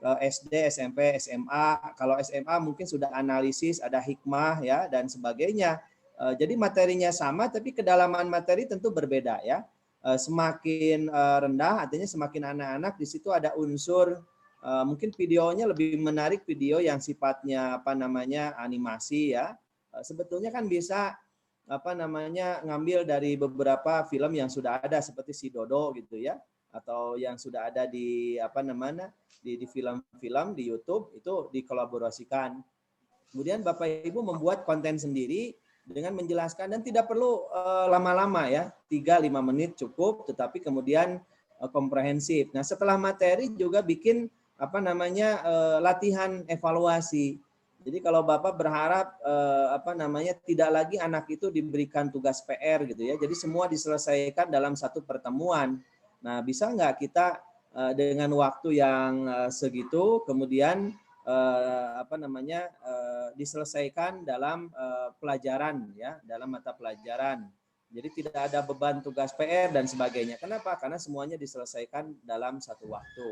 SD, SMP, SMA. Kalau SMA mungkin sudah analisis, ada hikmah ya dan sebagainya. Jadi materinya sama, tapi kedalaman materi tentu berbeda ya. Semakin rendah, artinya semakin anak-anak di situ ada unsur mungkin videonya lebih menarik video yang sifatnya animasi ya. Sebetulnya kan bisa ngambil dari beberapa film yang sudah ada seperti Si Dodo gitu ya, atau yang sudah ada di di film-film di YouTube itu dikolaborasikan. Kemudian Bapak Ibu membuat konten sendiri dengan menjelaskan dan tidak perlu lama-lama ya, 3-5 menit cukup, tetapi kemudian komprehensif. Nah, setelah materi juga bikin latihan evaluasi. Jadi kalau Bapak berharap tidak lagi anak itu diberikan tugas PR gitu ya. Jadi semua diselesaikan dalam satu pertemuan. Nah, bisa nggak kita dengan waktu yang segitu kemudian diselesaikan dalam pelajaran ya, dalam mata pelajaran. Jadi tidak ada beban tugas PR dan sebagainya. Kenapa? Karena semuanya diselesaikan dalam satu waktu.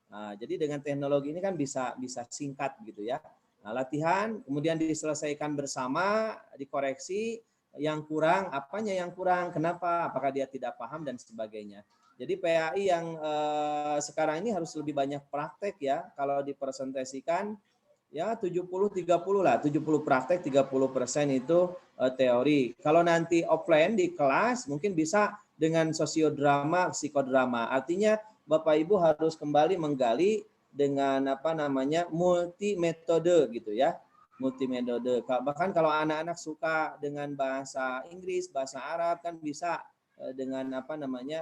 Nah, jadi dengan teknologi ini kan bisa singkat gitu ya. Nah, latihan kemudian diselesaikan bersama, dikoreksi yang kurang, apanya yang kurang, kenapa, apakah dia tidak paham dan sebagainya. Jadi PAI yang sekarang ini harus lebih banyak praktek ya. Kalau dipresentasikan ya 70-30 lah. 70 praktek, 30% itu teori. Kalau nanti offline di kelas mungkin bisa dengan sosiodrama, psikodrama. Artinya Bapak Ibu harus kembali menggali dengan multi metode gitu ya. Multi metode. Bahkan kalau anak-anak suka dengan bahasa Inggris, bahasa Arab kan bisa dengan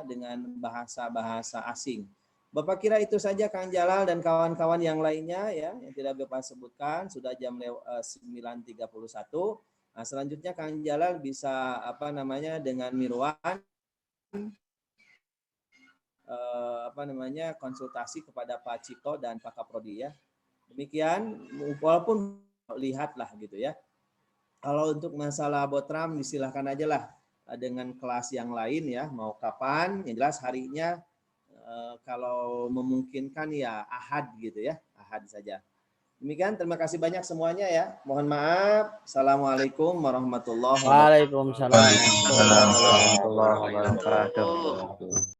dengan bahasa-bahasa asing. Bapak kira itu saja Kang Jalal dan kawan-kawan yang lainnya ya yang tidak Bapak sebutkan, sudah jam 9.31. Nah, selanjutnya Kang Jalal bisa dengan Mirwan konsultasi kepada Pak Cipto dan Pak Kaprodi ya. Demikian, walaupun lihatlah gitu ya. Kalau untuk masalah Botram disilahkan aja lah dengan kelas yang lain ya, mau kapan, yang jelas harinya kalau memungkinkan ya Ahad gitu ya, Ahad saja. Demikian, terima kasih banyak semuanya ya. Mohon maaf. Assalamualaikum warahmatullahi wabarakatuh. Waalaikumsalam warahmatullahi wabarakatuh.